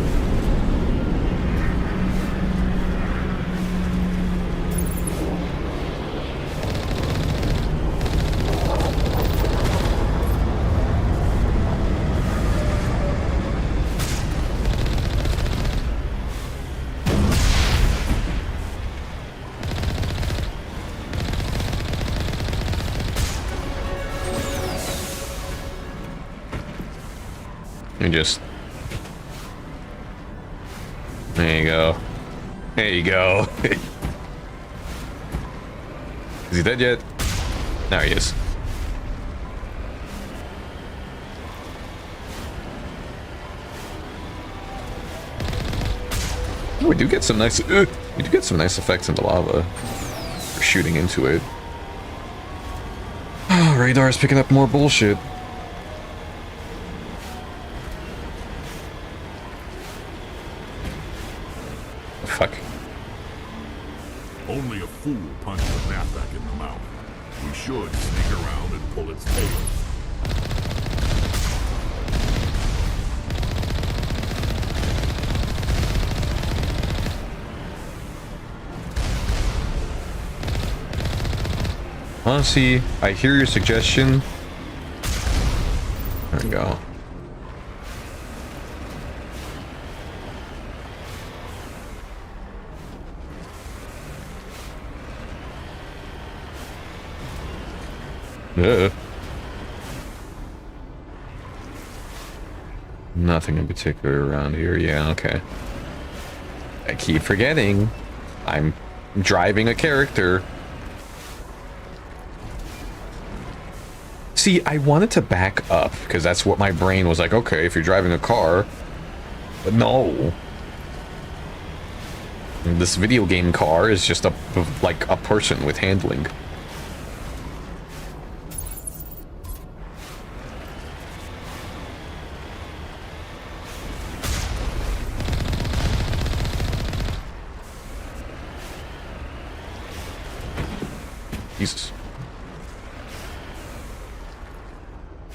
Just there you go. There you go. Is he dead yet? There he is. Oh, we do get some nice effects in the lava for shooting into it. Oh, radar's picking up more bullshit. Fuck. Only a fool punches a back in the mouth. We should sneak around and pull its tail. Honestly, I hear your suggestion. There we go. Nothing in particular around here. Yeah, okay. I keep forgetting. I'm driving a character. See, I wanted to back up because that's what my brain was like, okay, if you're driving a car. But no. This video game car is just like a person with handling. Jesus.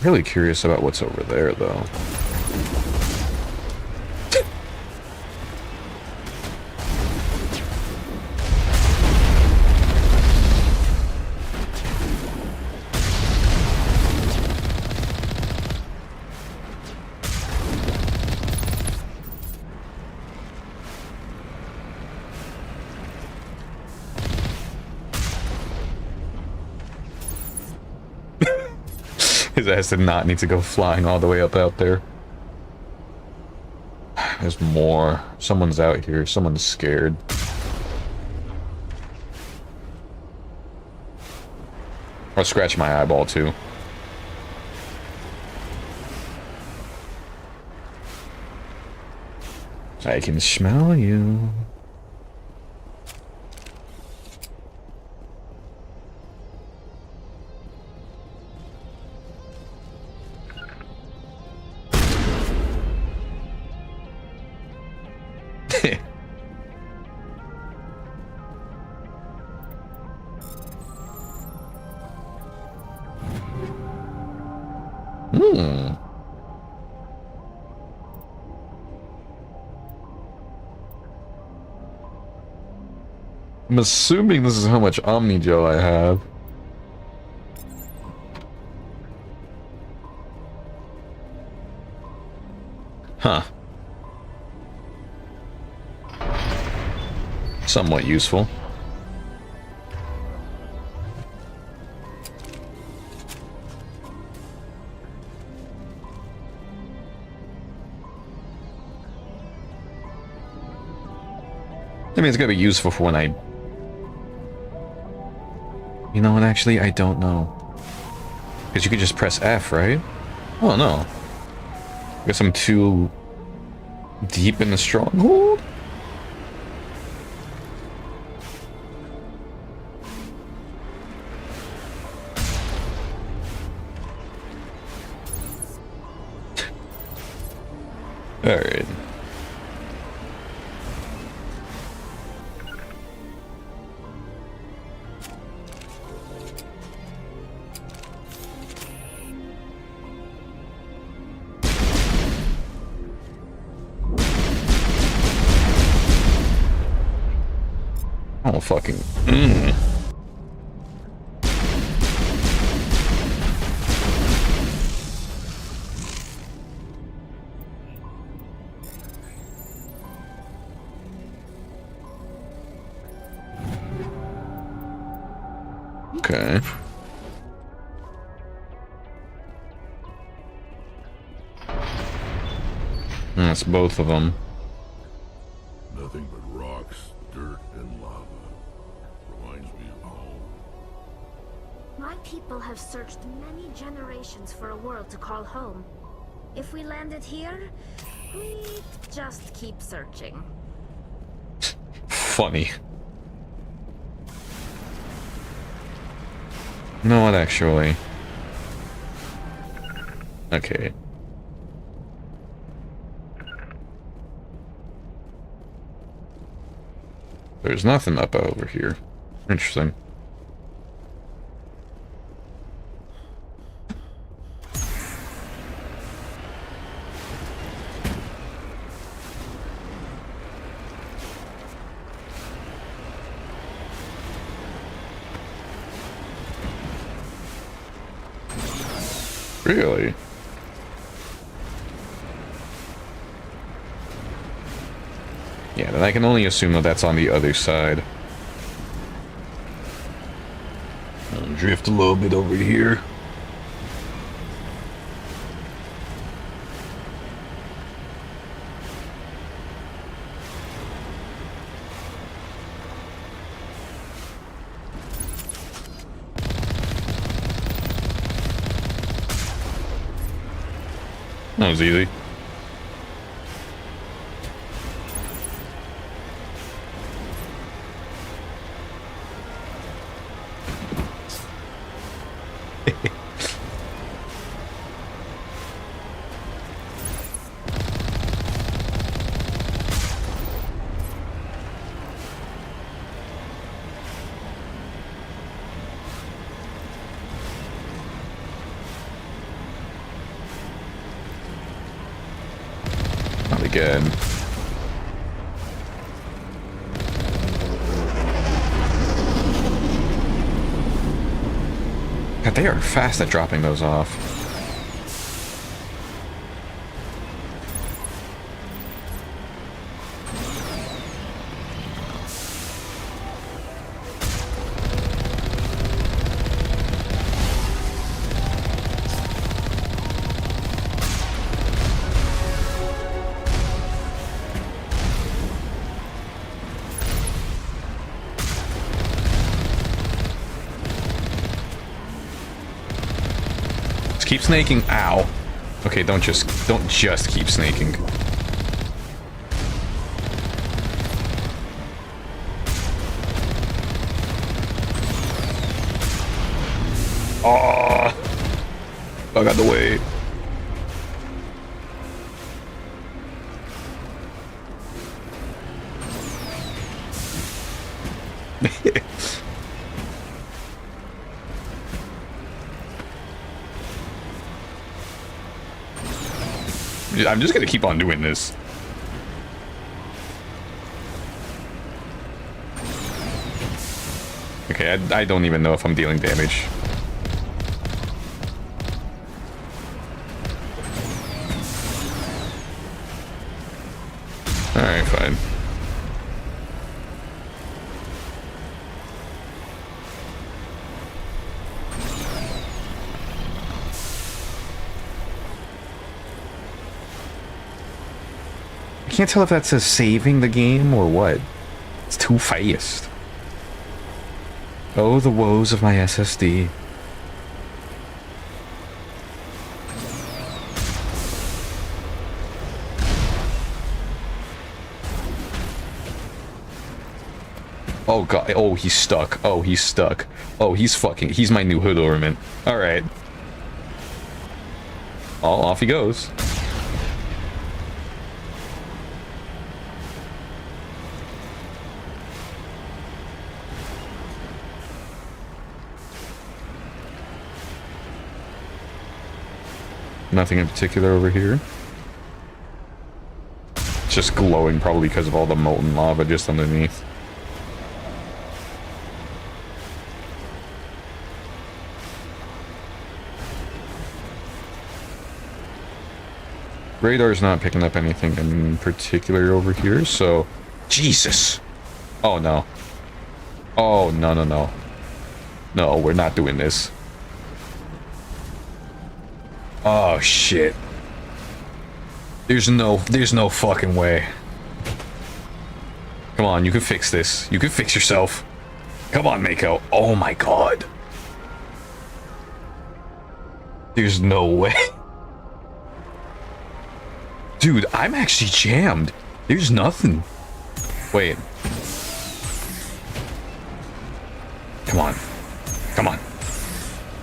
Really curious about what's over there, though. His ass did not need to go flying all the way up out there. There's more. Someone's out here. Someone's scared. I'll scratch my eyeball too. I can smell you. I'm assuming this is how much Omni Gel I have. Huh. Somewhat useful. I mean, it's gonna be useful for when I... You know what, actually, I don't know. Because you could just press F, right? Oh, no. I guess I'm too deep in the stronghold? Alright. Oh, fucking... Okay. That's both of them. Nothing but rocks, dirt, and lava. Reminds me of home. My people have searched many generations for a world to call home. If we landed here, we'd just keep searching. Funny. You know what, actually? Okay. There's nothing up over here. Interesting. Really? Yeah, then I can only assume that that's on the other side. I'll drift a little bit over here. That was easy. Not again. God, they are fast at dropping those off. Just keep snaking. Ow. Okay, don't just keep snaking. Oh, I got the way. I'm just gonna keep on doing this. Okay, I don't even know if I'm dealing damage. Alright, fine. I can't tell if that says saving the game or what. It's too fast. Oh, the woes of my SSD. Oh god, oh he's stuck. Oh, he's stuck. Oh, he's my new hood ornament. Alright. Oh, off he goes. Nothing in particular over here. It's just glowing, probably because of all the molten lava just underneath. Radar's not picking up anything in particular over here, so... Jesus! Oh, no. Oh, no, no, no. No, we're not doing this. Oh, shit. There's no fucking way. Come on, you can fix this. You can fix yourself. Come on, Mako. Oh my god. There's no way. Dude, I'm actually jammed. There's nothing. Wait. Come on. Come on.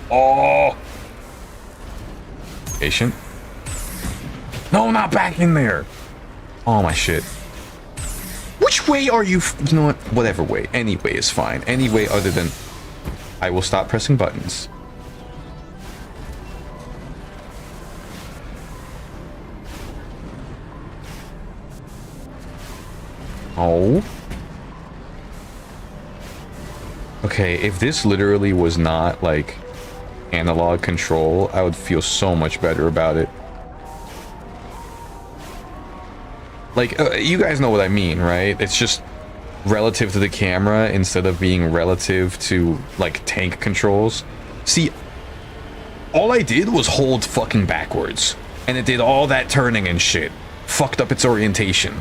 Oh! Patient. No, not back in there. Oh, my shit. Which way are you? You know what? Whatever way. Any way is fine. Any way other than... I will stop pressing buttons. Oh. Okay, if this literally was not, like, analog control, I would feel so much better about it. Like, you guys know what I mean, right? It's just relative to the camera instead of being relative to, like, tank controls. See, all I did was hold fucking backwards. And it did all that turning and shit. Fucked up its orientation.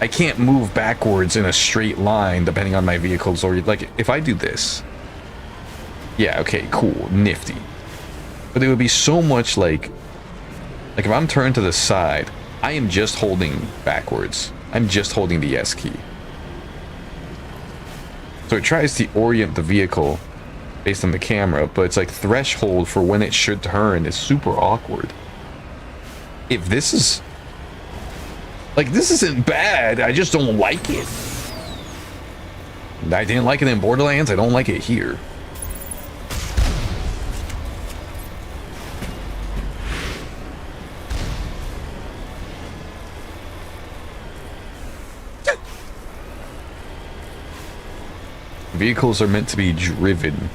I can't move backwards in a straight line depending on my vehicle's or like if I do this. Yeah, okay, cool, nifty. But it would be so much like if I'm turned to the side, I am just holding backwards. I'm just holding the S key. So it tries to orient the vehicle based on the camera, but it's like threshold for when it should turn is super awkward. If this is like, this isn't bad, I just don't like it. I didn't like it in Borderlands, I don't like it here. Vehicles are meant to be driven.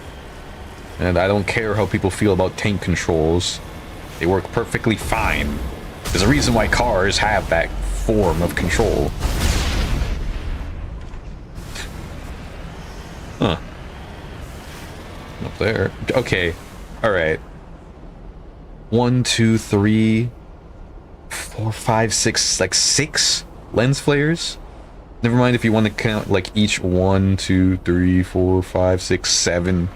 And I don't care how people feel about tank controls. They work perfectly fine. There's a reason why cars have that form of control. Huh. Up there. Okay. Alright. 1, 2, 3, 4, 5, 6, like 6 lens flares. Never mind if you want to count like each 1, 2, 3, 4, 5, 6, 7.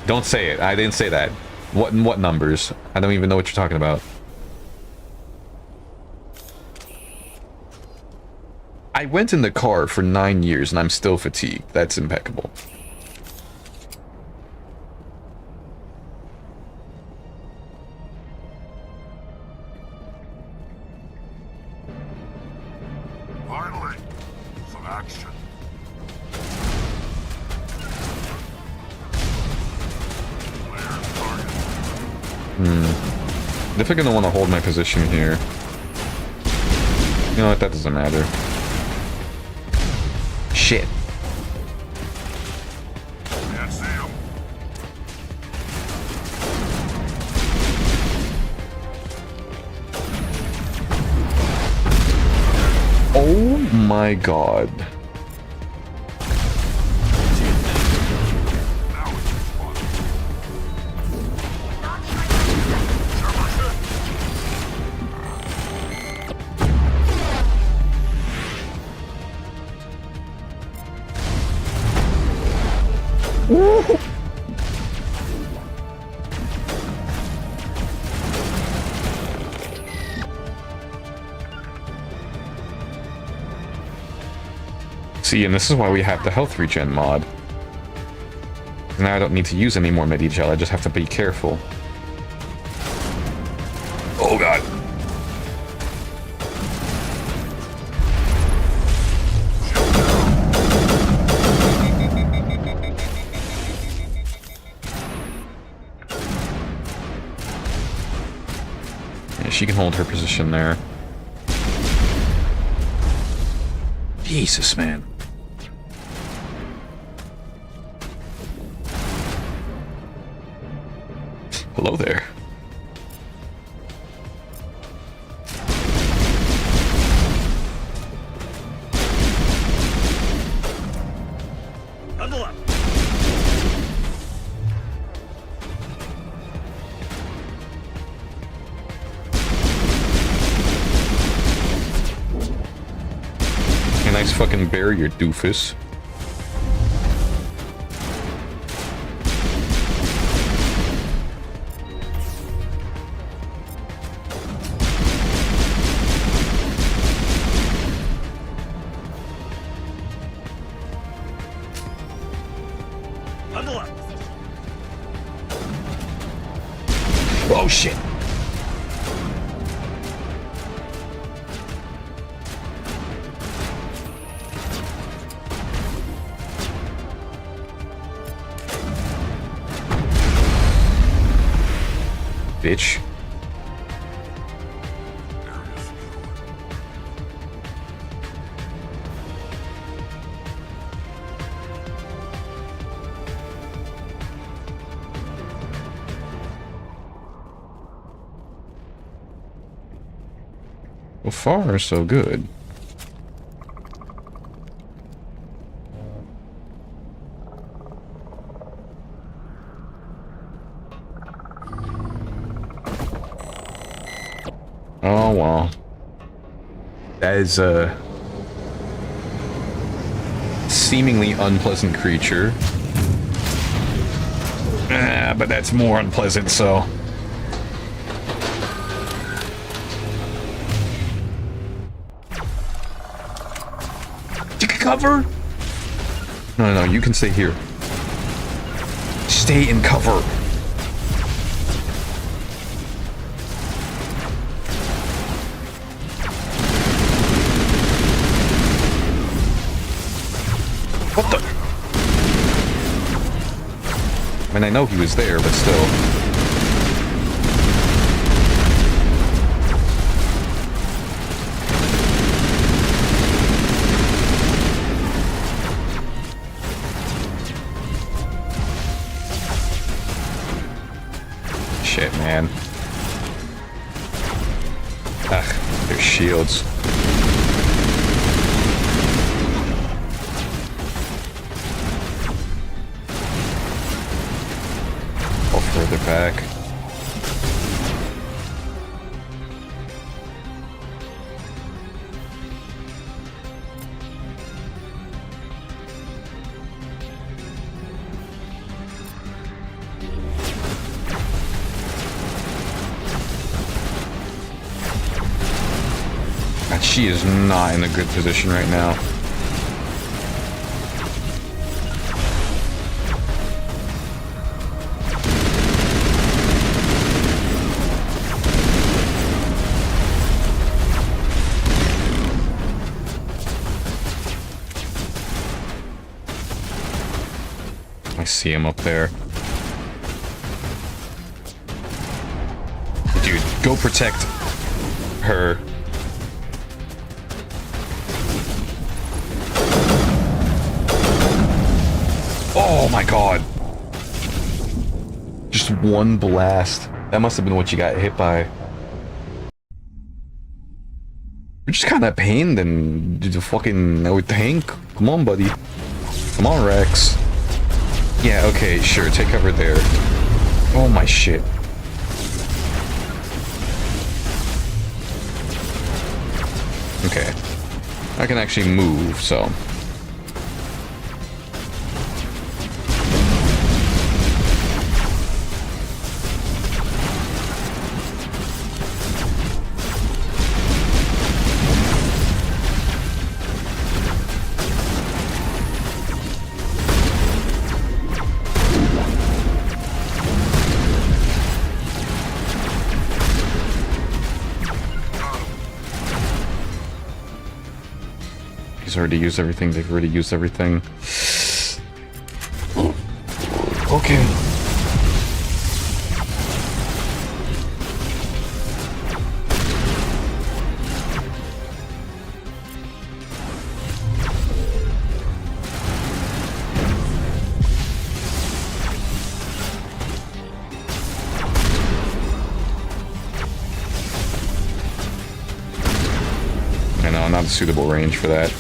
Don't say it. I didn't say that. What numbers? I don't even know what you're talking about. I went in the car for 9 years and I'm still fatigued. That's impeccable. Finally, some action. Definitely gonna want to hold my position here. You know what? That doesn't matter. Shit. Can't see him. Oh my god. See, and this is why we have the health regen mod. Now I don't need to use any more Medigel, I just have to be careful. Oh god. Yeah, she can hold her position there. Jesus, man. Hello there. Bundle up. A nice fucking barrier, doofus. Bundle up. Oh shit. Bitch. So far, so good. Oh, well. That is a seemingly unpleasant creature. But that's more unpleasant, so... Cover? No, you can stay here. Stay in cover. What the? I mean, I know he was there, but still. Shit, man. Ugh, their shields. Go further back. She is not in a good position right now. I see him up there. Dude, go protect her. Oh my god. Just one blast. That must have been what you got hit by. You're just kind of pained and fucking with Hank. Come on, buddy. Come on, Rex. Yeah, okay, sure. Take cover there. Oh my shit. Okay. I can actually move, so... He's already used everything. They've already used everything. Okay. I know, not a suitable range for that.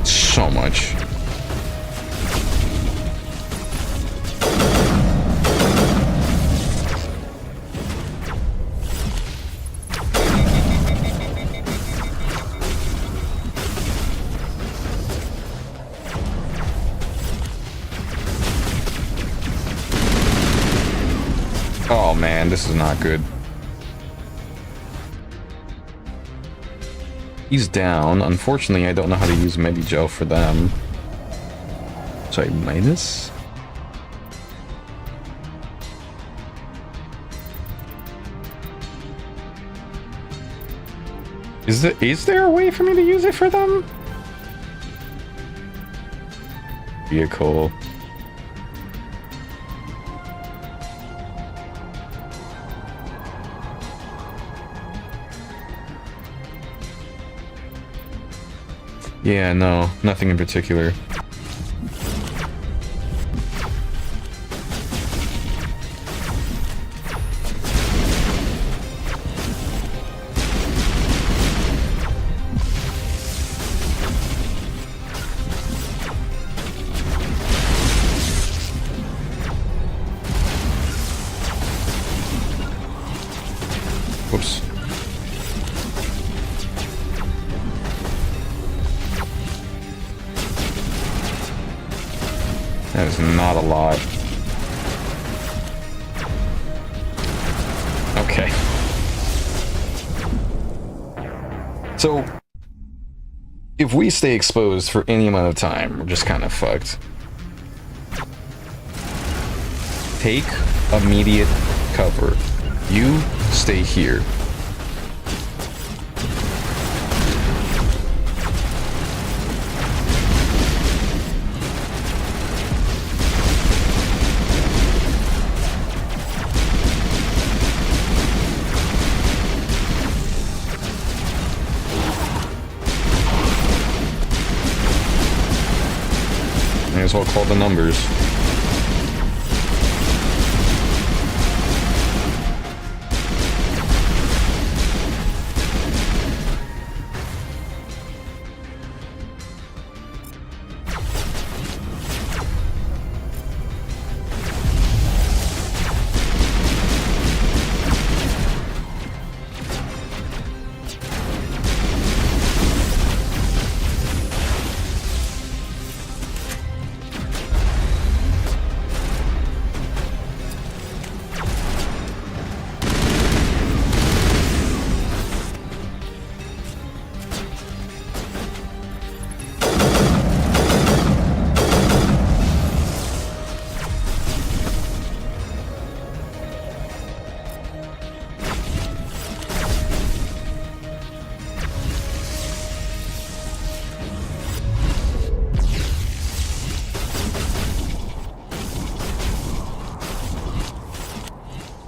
So much. Oh man, this is not good. He's down. Unfortunately, I don't know how to use Medigel for them. Sorry, minus? Is there a way for me to use it for them? Vehicle. Yeah, no, nothing in particular. Whoops. That is not a lot. Okay. So, if we stay exposed for any amount of time, we're just kind of fucked. Take immediate cover. You stay here. May as well call the numbers.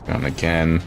Gone again.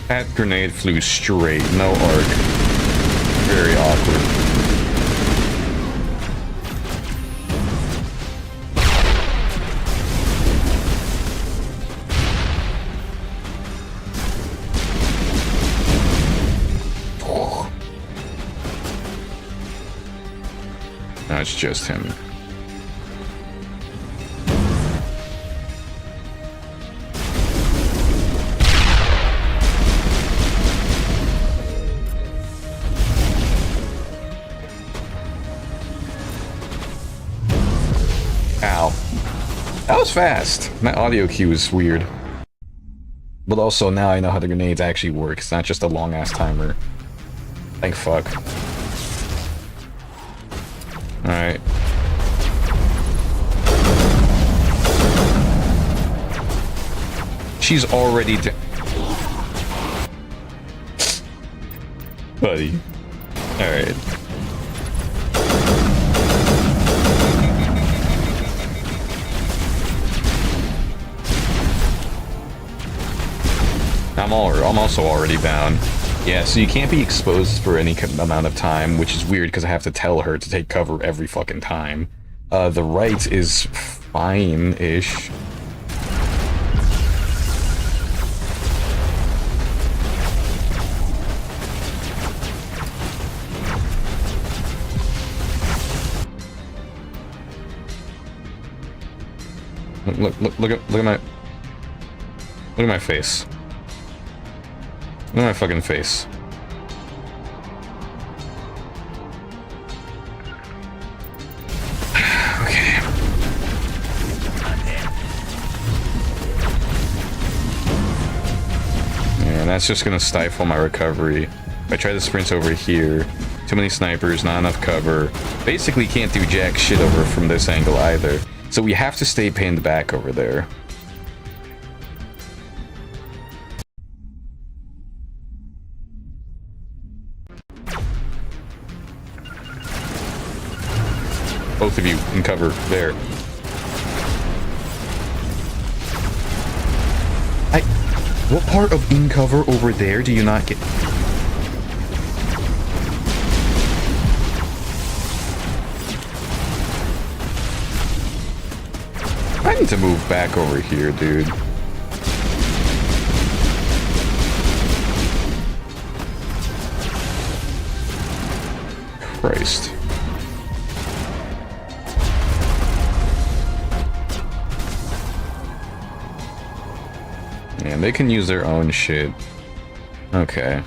That grenade flew straight, no arc. Very awkward. No, it's just him. That was fast. My audio cue is weird. But also now I know how the grenades actually work. It's not just a long ass timer. Thank fuck. Alright. She's already buddy. Alright. I'm also already down. Yeah, so you can't be exposed for any amount of time, which is weird because I have to tell her to take cover every fucking time. The right is fine-ish. Look at my face. Look at my fucking face. Okay. And that's just gonna stifle my recovery. If I try to sprint over here, too many snipers, not enough cover. Basically can't do jack shit over from this angle either. So we have to stay pinned back over there. Both of you in cover there. What part of in cover over there do you not get? I need to move back over here, dude. Christ. And they can use their own shit. Okay.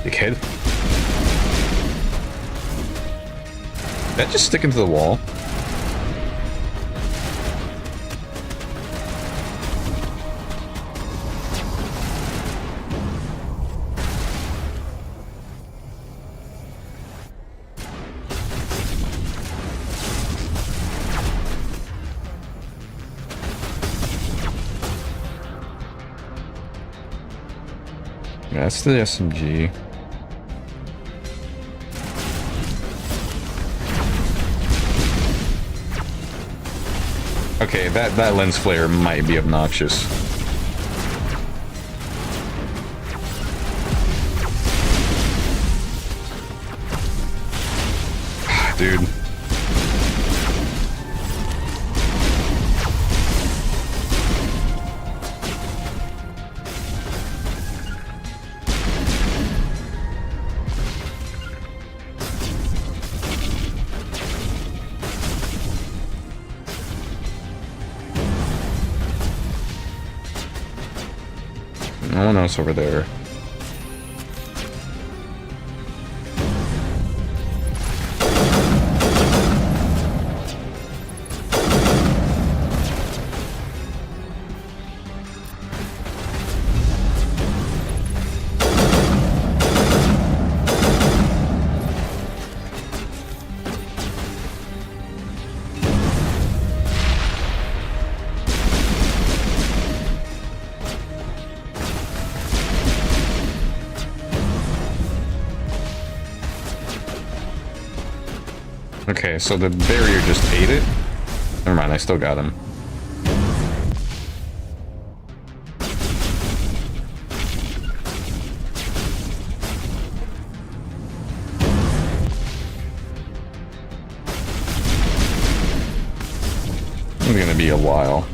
Dickhead. Did that just stick into the wall? That's the SMG. Okay, that lens flare might be obnoxious. Dude. No one else over there. Okay, so the barrier just ate it? Never mind, I still got him. It's gonna be a while.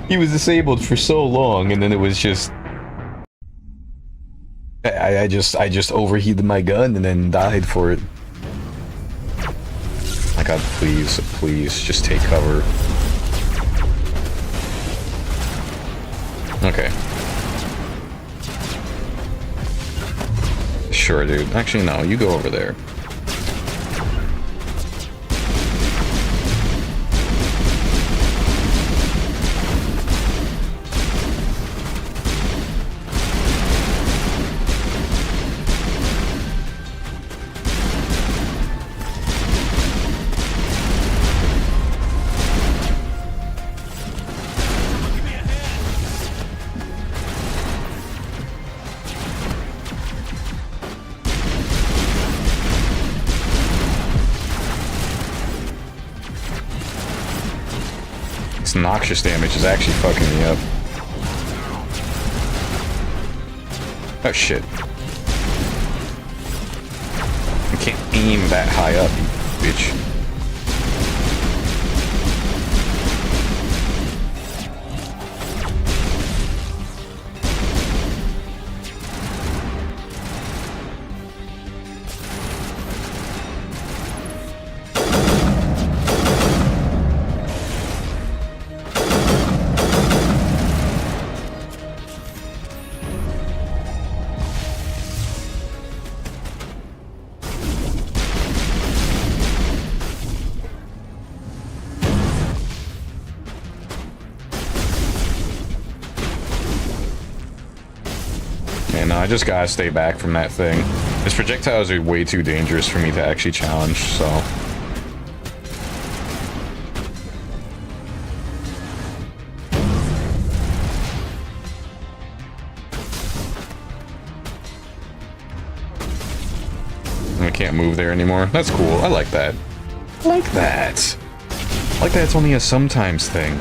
He was disabled for so long, and then it was just... I just overheated my gun and then died for it. My god, please, please, just take cover. Okay. Sure, dude. Actually, no, you go over there. Noxious damage is actually fucking me up. Oh shit. I can't aim that high up, you bitch. I just gotta stay back from that thing. His projectiles are way too dangerous for me to actually challenge, so... I can't move there anymore. That's cool. I like that. I like that. I like that it's only a sometimes thing.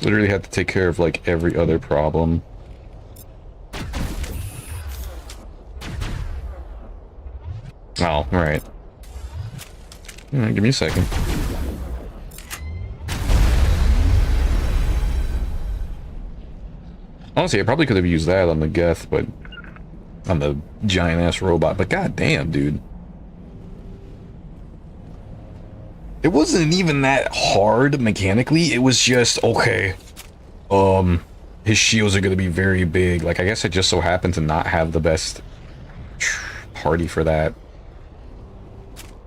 Literally had to take care of like every other problem. Oh, right. Give me a second. Honestly, I probably could have used that on the Geth, but on the giant ass robot. But goddamn, dude. It wasn't even that hard mechanically. It was just okay. His shields are gonna be very big. Like, I guess I just so happened to not have the best party for that.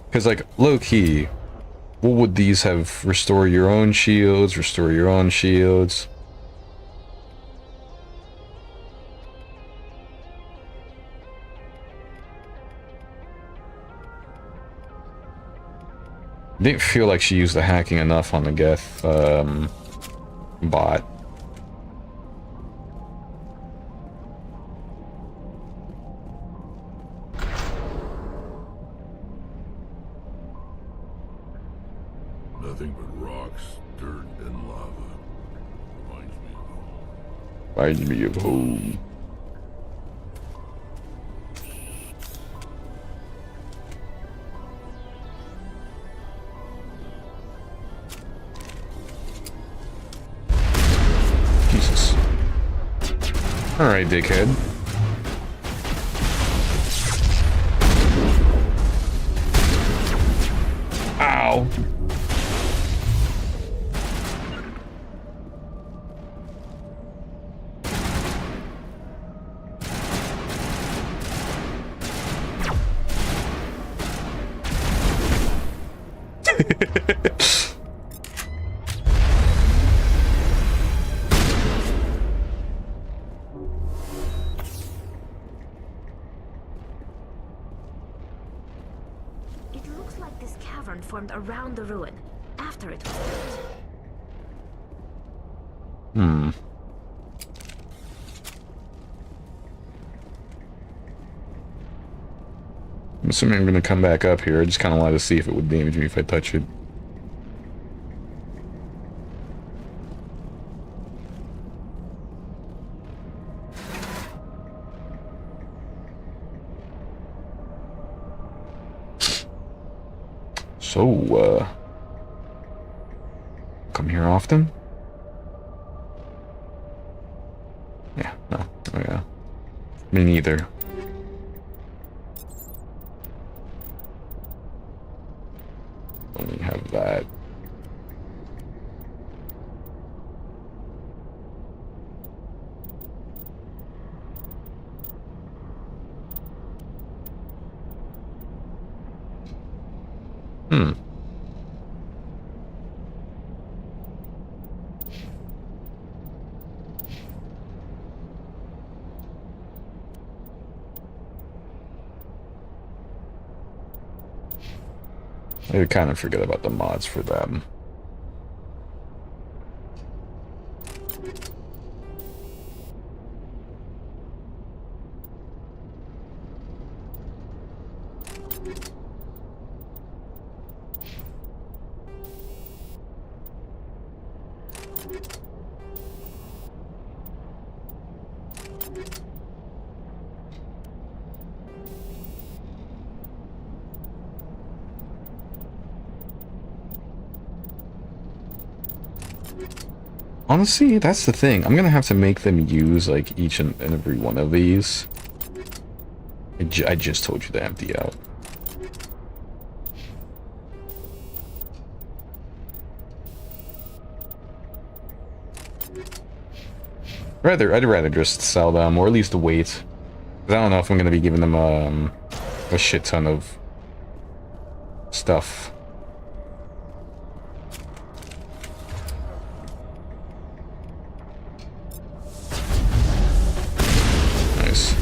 Because, like, low-key, what would these have? Restore your own shields, restore your own shields. Didn't feel like she used the hacking enough on the Geth, bot. Nothing but rocks, dirt, and lava. Reminds me of home. Jesus. Alright, dickhead. Ow. It looks like this cavern formed around the ruin, after it was built. Hmm. I'm assuming I'm gonna come back up here. I just kind of wanted to see if it would damage me if I touch it. So, come here often? Yeah, no. Oh, yeah. Me neither. Only have that. Hmm. I kind of forget about the mods for them. Honestly, that's the thing. I'm gonna have to make them use, like, each and every one of these. I just told you to empty out. I'd rather just sell them, or at least wait. 'Cause I don't know if I'm gonna be giving them, a shit ton of stuff. Nice.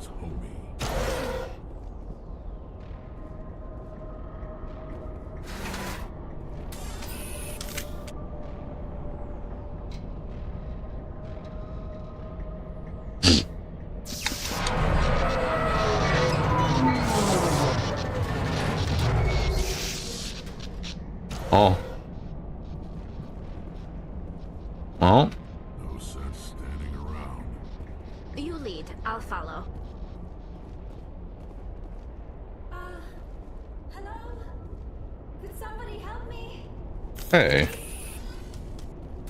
Saren's homie. Oh. Well. No sense standing around. You lead. I'll follow. Hello? Could somebody help me? Hey.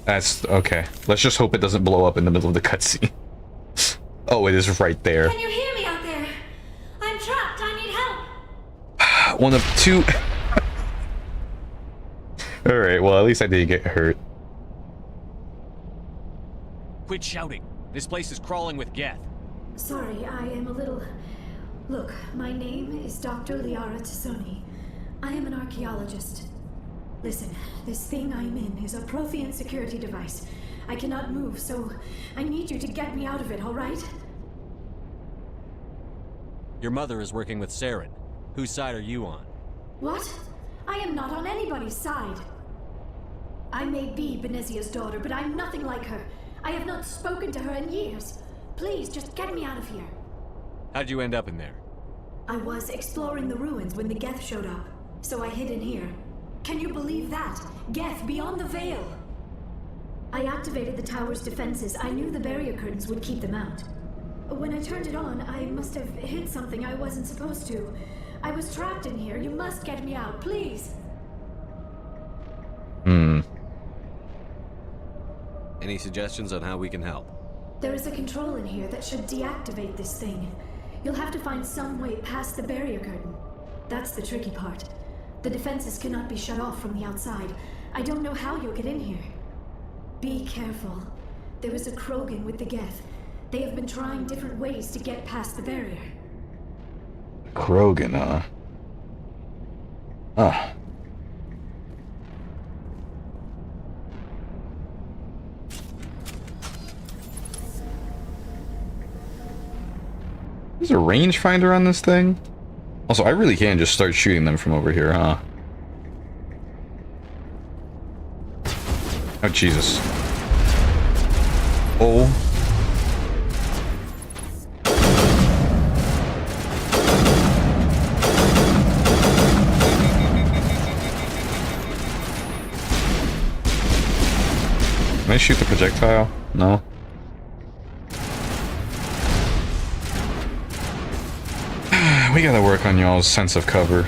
That's okay. Let's just hope it doesn't blow up in the middle of the cutscene. Oh, it is right there. Can you hear me out there? I'm trapped. I need help. One of two. Alright, well, at least I didn't get hurt. Quit shouting. This place is crawling with Geth. Sorry, I am a little... Look, my name is Dr. Liara Tassoni. I am an archaeologist. Listen, this thing I'm in is a Prothean security device. I cannot move, so I need you to get me out of it, all right? Your mother is working with Saren. Whose side are you on? What? I am not on anybody's side. I may be Benezia's daughter, but I'm nothing like her. I have not spoken to her in years. Please, just get me out of here. How'd you end up in there? I was exploring the ruins when the Geth showed up, so I hid in here. Can you believe that? Geth beyond the veil! I activated the tower's defenses. I knew the barrier curtains would keep them out. When I turned it on, I must have hit something I wasn't supposed to. I was trapped in here. You must get me out, please. Any suggestions on how we can help? There is a control in here that should deactivate this thing. You'll have to find some way past the barrier curtain. That's the tricky part. The defenses cannot be shut off from the outside. I don't know how you'll get in here. Be careful. There is a Krogan with the Geth. They have been trying different ways to get past the barrier. Krogan, huh? Ah. There's a rangefinder on this thing? Also, I really can just start shooting them from over here, huh? Oh, Jesus. Oh. Can I shoot the projectile? No. We gotta work on y'all's sense of cover.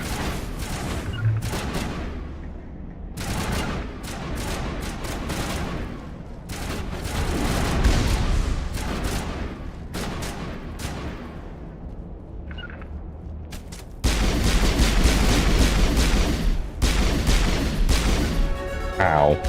Ow.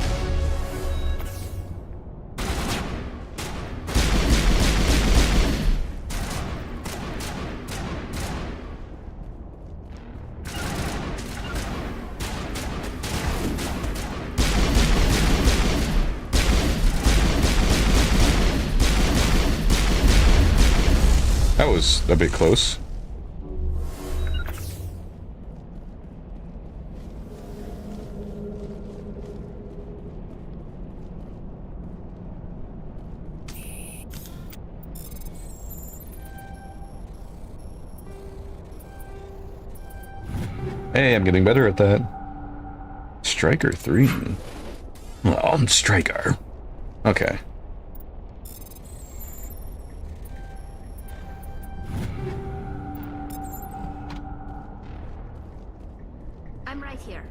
That was a bit close. Hey, I'm getting better at that. Striker 3. Well, I'm Striker. Okay. I'm right here.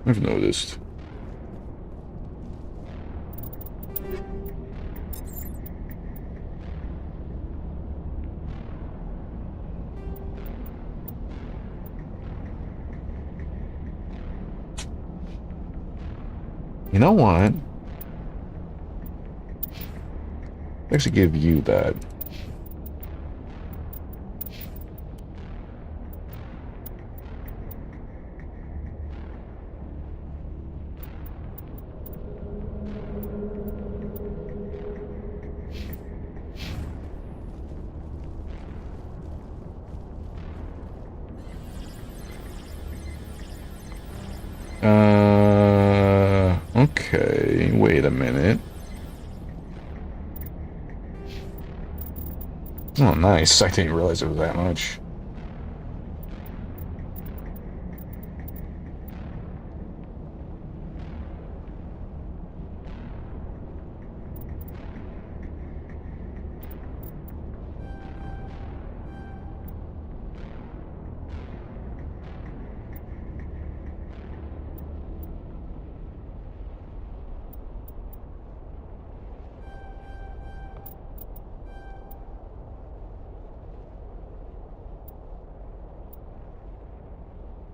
I've noticed. You know what? I should give you that. Oh, nice. I didn't realize it was that much.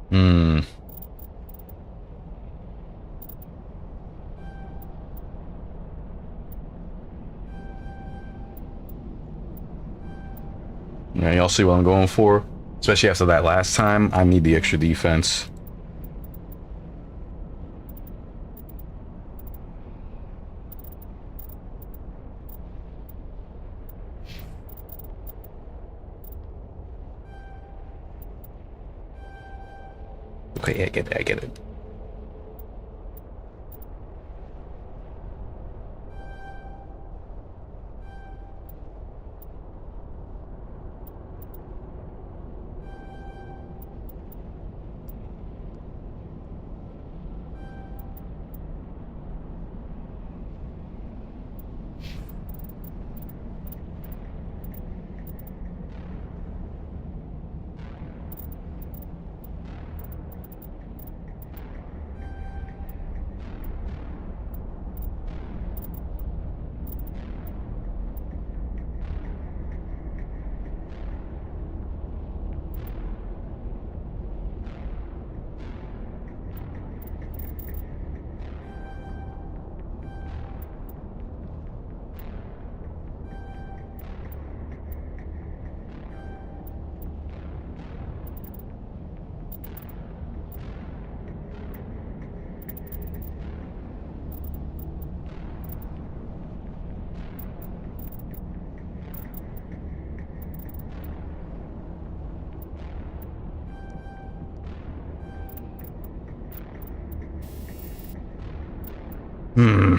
Hmm. Yeah, y'all see what I'm going for? Especially after that last time, I need the extra defense. Okay, I get it, I get it. Hmm.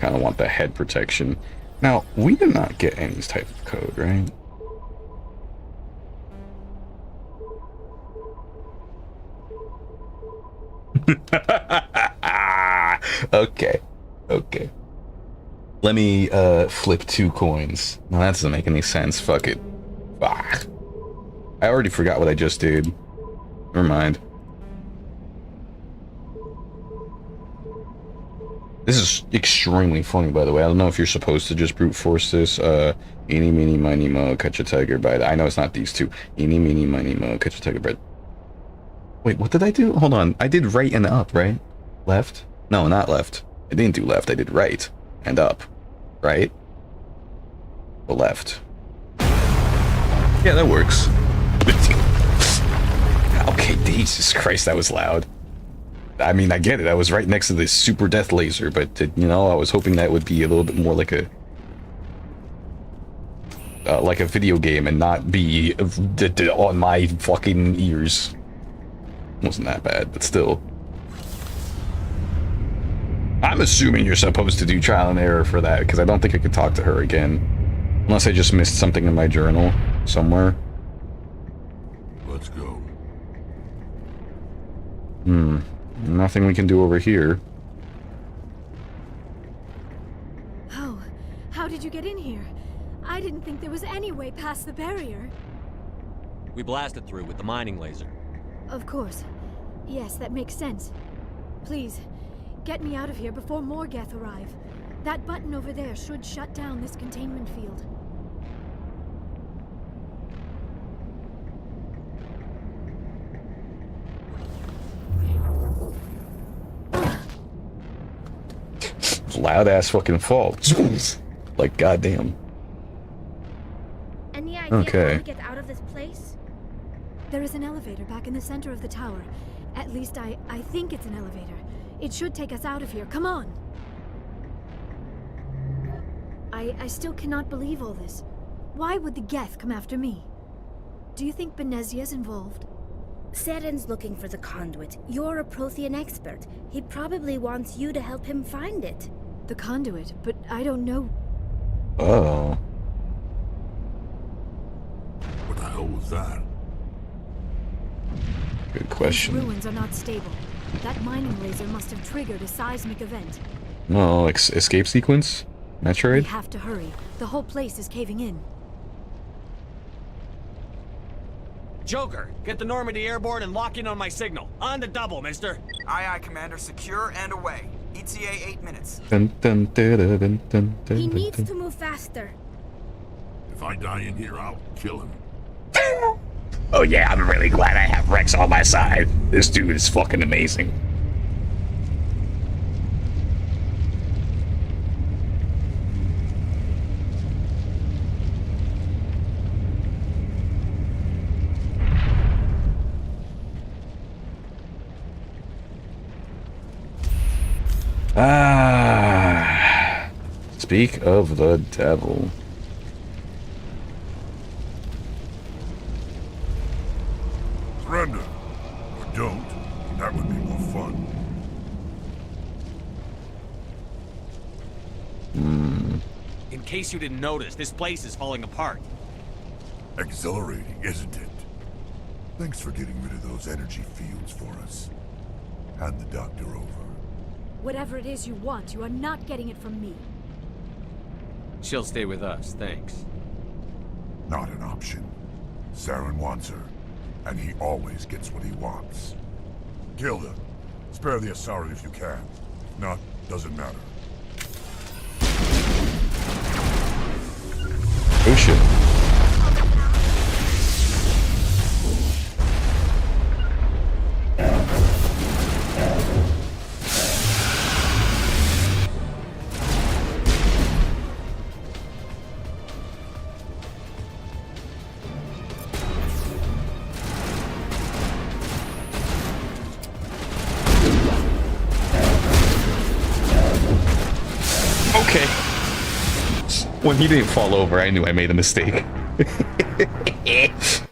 Kind of want the head protection. Now, we did not get any type of code, right? Okay. Okay. Let me flip 2 coins. No, that doesn't make any sense. Fuck it. Ah. I already forgot what I just did. Never mind. This is extremely funny, by the way. I don't know if you're supposed to just brute force this. Eeny, meeny, miny, mo, catch a tiger by the... I know it's not these two. Eeny, meeny, miny, mo, catch a tiger by... Wait, what did I do? Hold on. I did right and up, right? Left? No, not left. I didn't do left. I did right and up. Right? Or left. Yeah, that works. Okay, Jesus Christ, that was loud. I mean, I get it. I was right next to this super death laser, but, you know, I was hoping that would be a little bit more like a video game and not be on my fucking ears. Wasn't that bad, but still. I'm assuming you're supposed to do trial and error for that, because I don't think I could talk to her again. Unless I just missed something in my journal somewhere. Let's go. Nothing we can do over here. Oh, how did you get in here? I didn't think there was any way past the barrier. We blasted through with the mining laser. Of course. Yes, that makes sense. Please, get me out of here before more Geth arrive. That button over there should shut down this containment field. loud ass fucking fall. Like goddamn. Any idea Okay. how to get out of this place? There is an elevator back in the center of the tower. At least I think it's an elevator. It should take us out of here. Come on. I still cannot believe all this. Why would the Geth come after me? Do you think Benezia's involved? Saren's looking for the conduit. You're a Prothean expert. He probably wants you to help him find it. The conduit, but I don't know. Oh. What the hell was that? Good These question. ruins are not stable. That mining laser must have triggered a seismic event. No, escape sequence? Metroid? We have to hurry. The whole place is caving in. Joker, get the Normandy airborne and lock in on my signal. On the double, mister. Aye, aye, Commander. Secure and away. ETA 8 minutes. Dun, dun, dun, dun, dun, dun, dun, He dun, needs dun. to move faster. If I die in here, I'll kill him. Oh yeah, I'm really glad I have Rex on my side. This dude is fucking amazing. Ah, speak of the devil. Surrender. Or don't. That would be more fun. In case you didn't notice, this place is falling apart. Exhilarating, isn't it? Thanks for getting rid of those energy fields for us. Hand the doctor over. Whatever it is you want, you are not getting it from me. She'll stay with us, thanks. Not an option. Saren wants her, and he always gets what he wants. Kill them. Spare the Asari if you can. If not, doesn't matter. Oh shit. Okay. When he didn't fall over, I knew I made a mistake.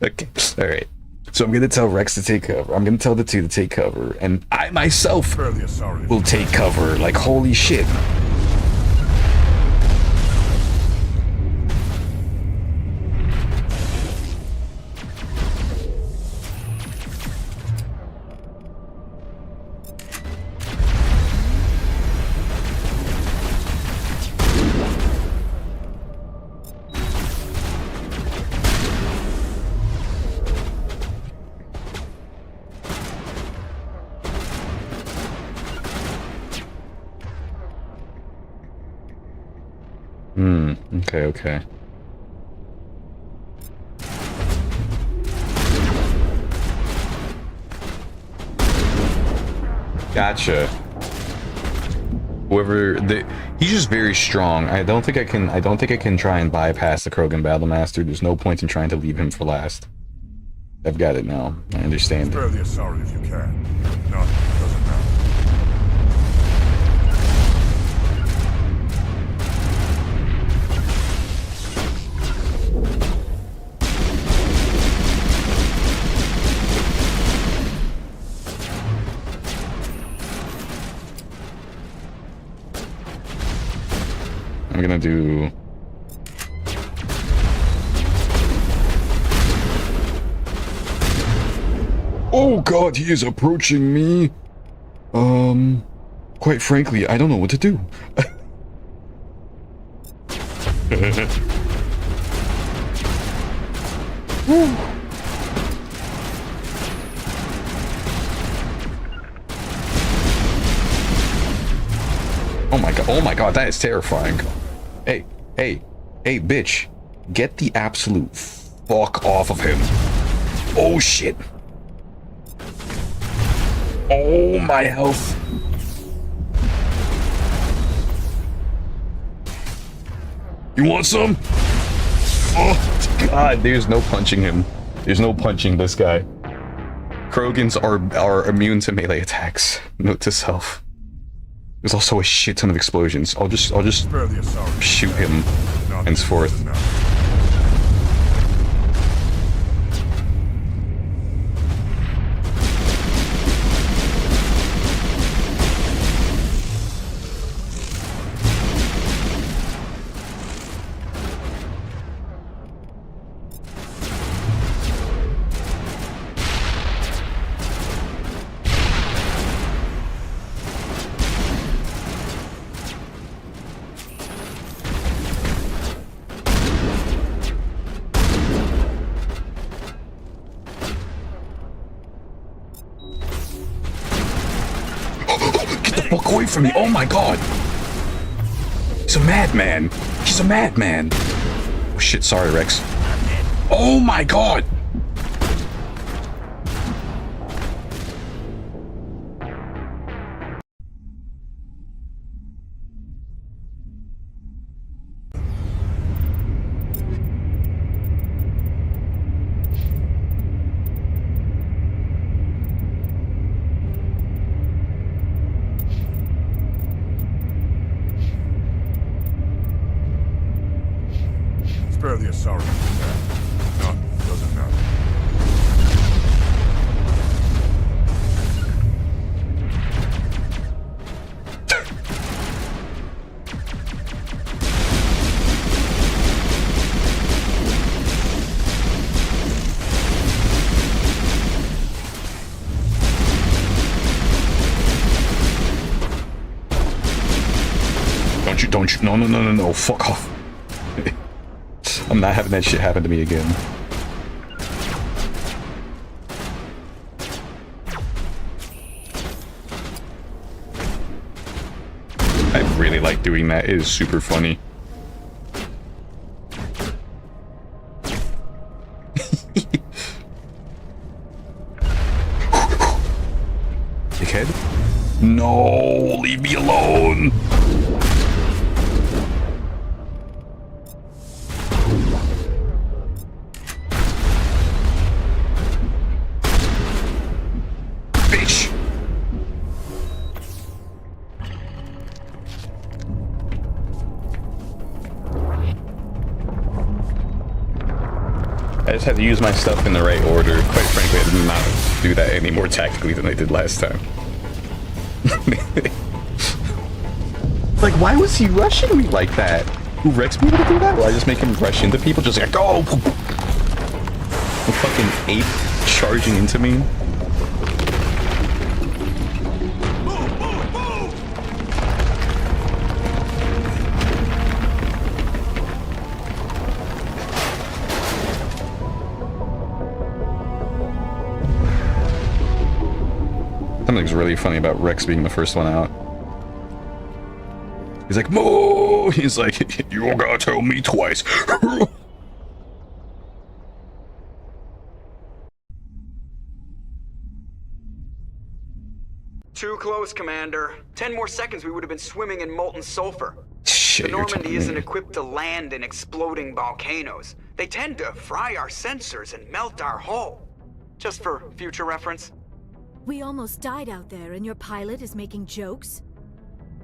Okay, alright. So I'm gonna tell Rex to take cover. I'm gonna tell the two to take cover. And I myself will take cover. Like, holy shit. Okay, okay. Gotcha. He's just very strong. I don't think I can try and bypass the Krogan Battlemaster. There's no point in trying to leave him for last. I've got it now. I understand. Spare the Asari if you can. If not, doesn't matter. I'm gonna do... Oh god, he is approaching me! Quite frankly, I don't know what to do. Oh my god, that is terrifying. Hey, bitch. Get the absolute fuck off of him. Oh shit. Oh, my health. You want some? Oh, God, there's no punching him. There's no punching this guy. Krogans are immune to melee attacks. Note to self. There's also a shit ton of explosions. I'll just shoot him henceforth. Walk away from me! Oh my God! He's a madman! He's a madman! Oh shit, sorry Rex. Oh my God! Spare the Asari. No, doesn't matter. Don't you, no, fuck off. I'm not having that shit happen to me again. I really like doing that. It is super funny. Dickhead? No, leave me alone. I just had to use my stuff in the right order. Quite frankly, I did not do that any more tactically than I did last time. Like, why was he rushing me like that? Who Rex me able to do that? Or I just make him rush into people just like, go! A fucking ape charging into me. Something's really funny about Rex being the first one out. He's like, Moo! He's like, you gotta tell me twice. Too close, Commander. 10 more seconds we would have been swimming in molten sulfur. Shit, the Normandy isn't equipped to land in exploding volcanoes. They tend to fry our sensors and melt our hull. Just for future reference. We almost died out there, and your pilot is making jokes?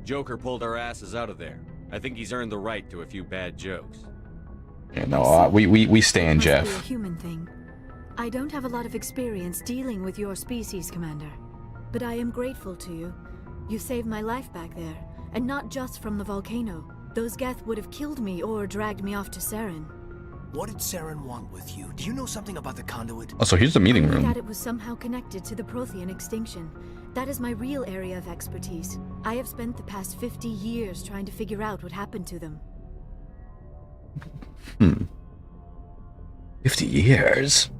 Joker pulled our asses out of there. I think he's earned the right to a few bad jokes. Yeah, no, we stand, It Jeff. must be a human thing. I don't have a lot of experience dealing with your species, Commander. But I am grateful to you. You saved my life back there, and not just from the volcano. Those Geth would have killed me or dragged me off to Saren. What did Saren want with you? Do you know something about the conduit? Oh, so here's the meeting I knew room. that it was somehow connected to the Prothean extinction. That is my real area of expertise. I have spent the past 50 years trying to figure out what happened to them. 50 years?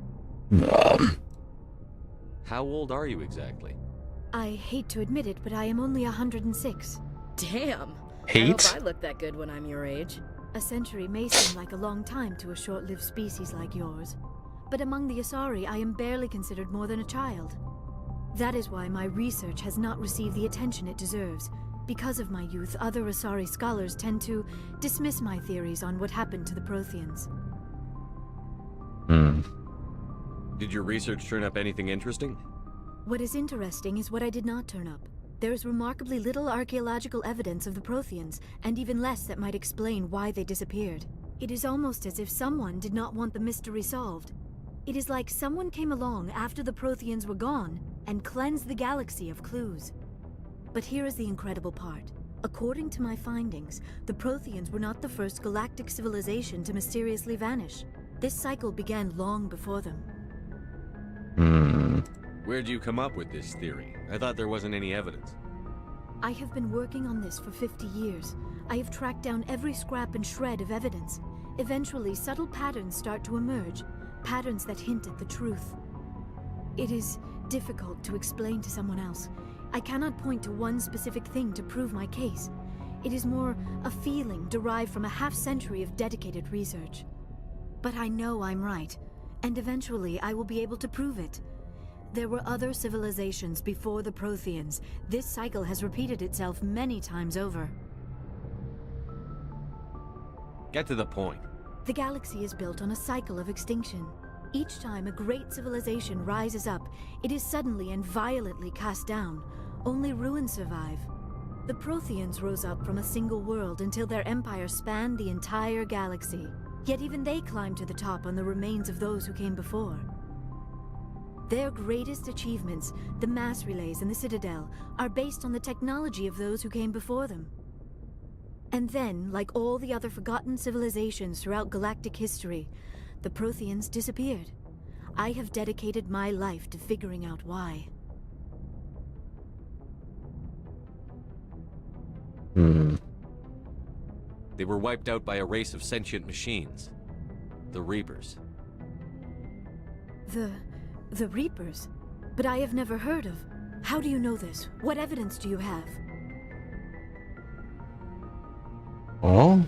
How old are you exactly? I hate to admit it, but I am only 106. Damn. Hate? I hope I look that good when I'm your age. A century may seem like a long time to a short-lived species like yours, but among the Asari, I am barely considered more than a child. That is why my research has not received the attention it deserves. Because of my youth, other Asari scholars tend to dismiss my theories on what happened to the Protheans. Did your research turn up anything interesting? What is interesting is what I did not turn up. There is remarkably little archaeological evidence of the Protheans, and even less that might explain why they disappeared. It is almost as if someone did not want the mystery solved. It is like someone came along after the Protheans were gone and cleansed the galaxy of clues. But here is the incredible part. According to my findings, the Protheans were not the first galactic civilization to mysteriously vanish. This cycle began long before them. Where'd you come up with this theory? I thought there wasn't any evidence. I have been working on this for 50 years. I have tracked down every scrap and shred of evidence. Eventually, subtle patterns start to emerge, patterns that hint at the truth. It is difficult to explain to someone else. I cannot point to one specific thing to prove my case. It is more a feeling derived from a half-century of dedicated research. But I know I'm right, and eventually I will be able to prove it. There were other civilizations before the Protheans. This cycle has repeated itself many times over. Get to the point. The galaxy is built on a cycle of extinction. Each time a great civilization rises up, it is suddenly and violently cast down. Only ruins survive. The Protheans rose up from a single world until their empire spanned the entire galaxy. Yet even they climbed to the top on the remains of those who came before. Their greatest achievements, the mass relays and the Citadel, are based on the technology of those who came before them. And then, like all the other forgotten civilizations throughout galactic history, the Protheans disappeared. I have dedicated my life to figuring out why. They were wiped out by a race of sentient machines. The Reapers. The Reapers? But I have never heard of. How do you know this? What evidence do you have? Well...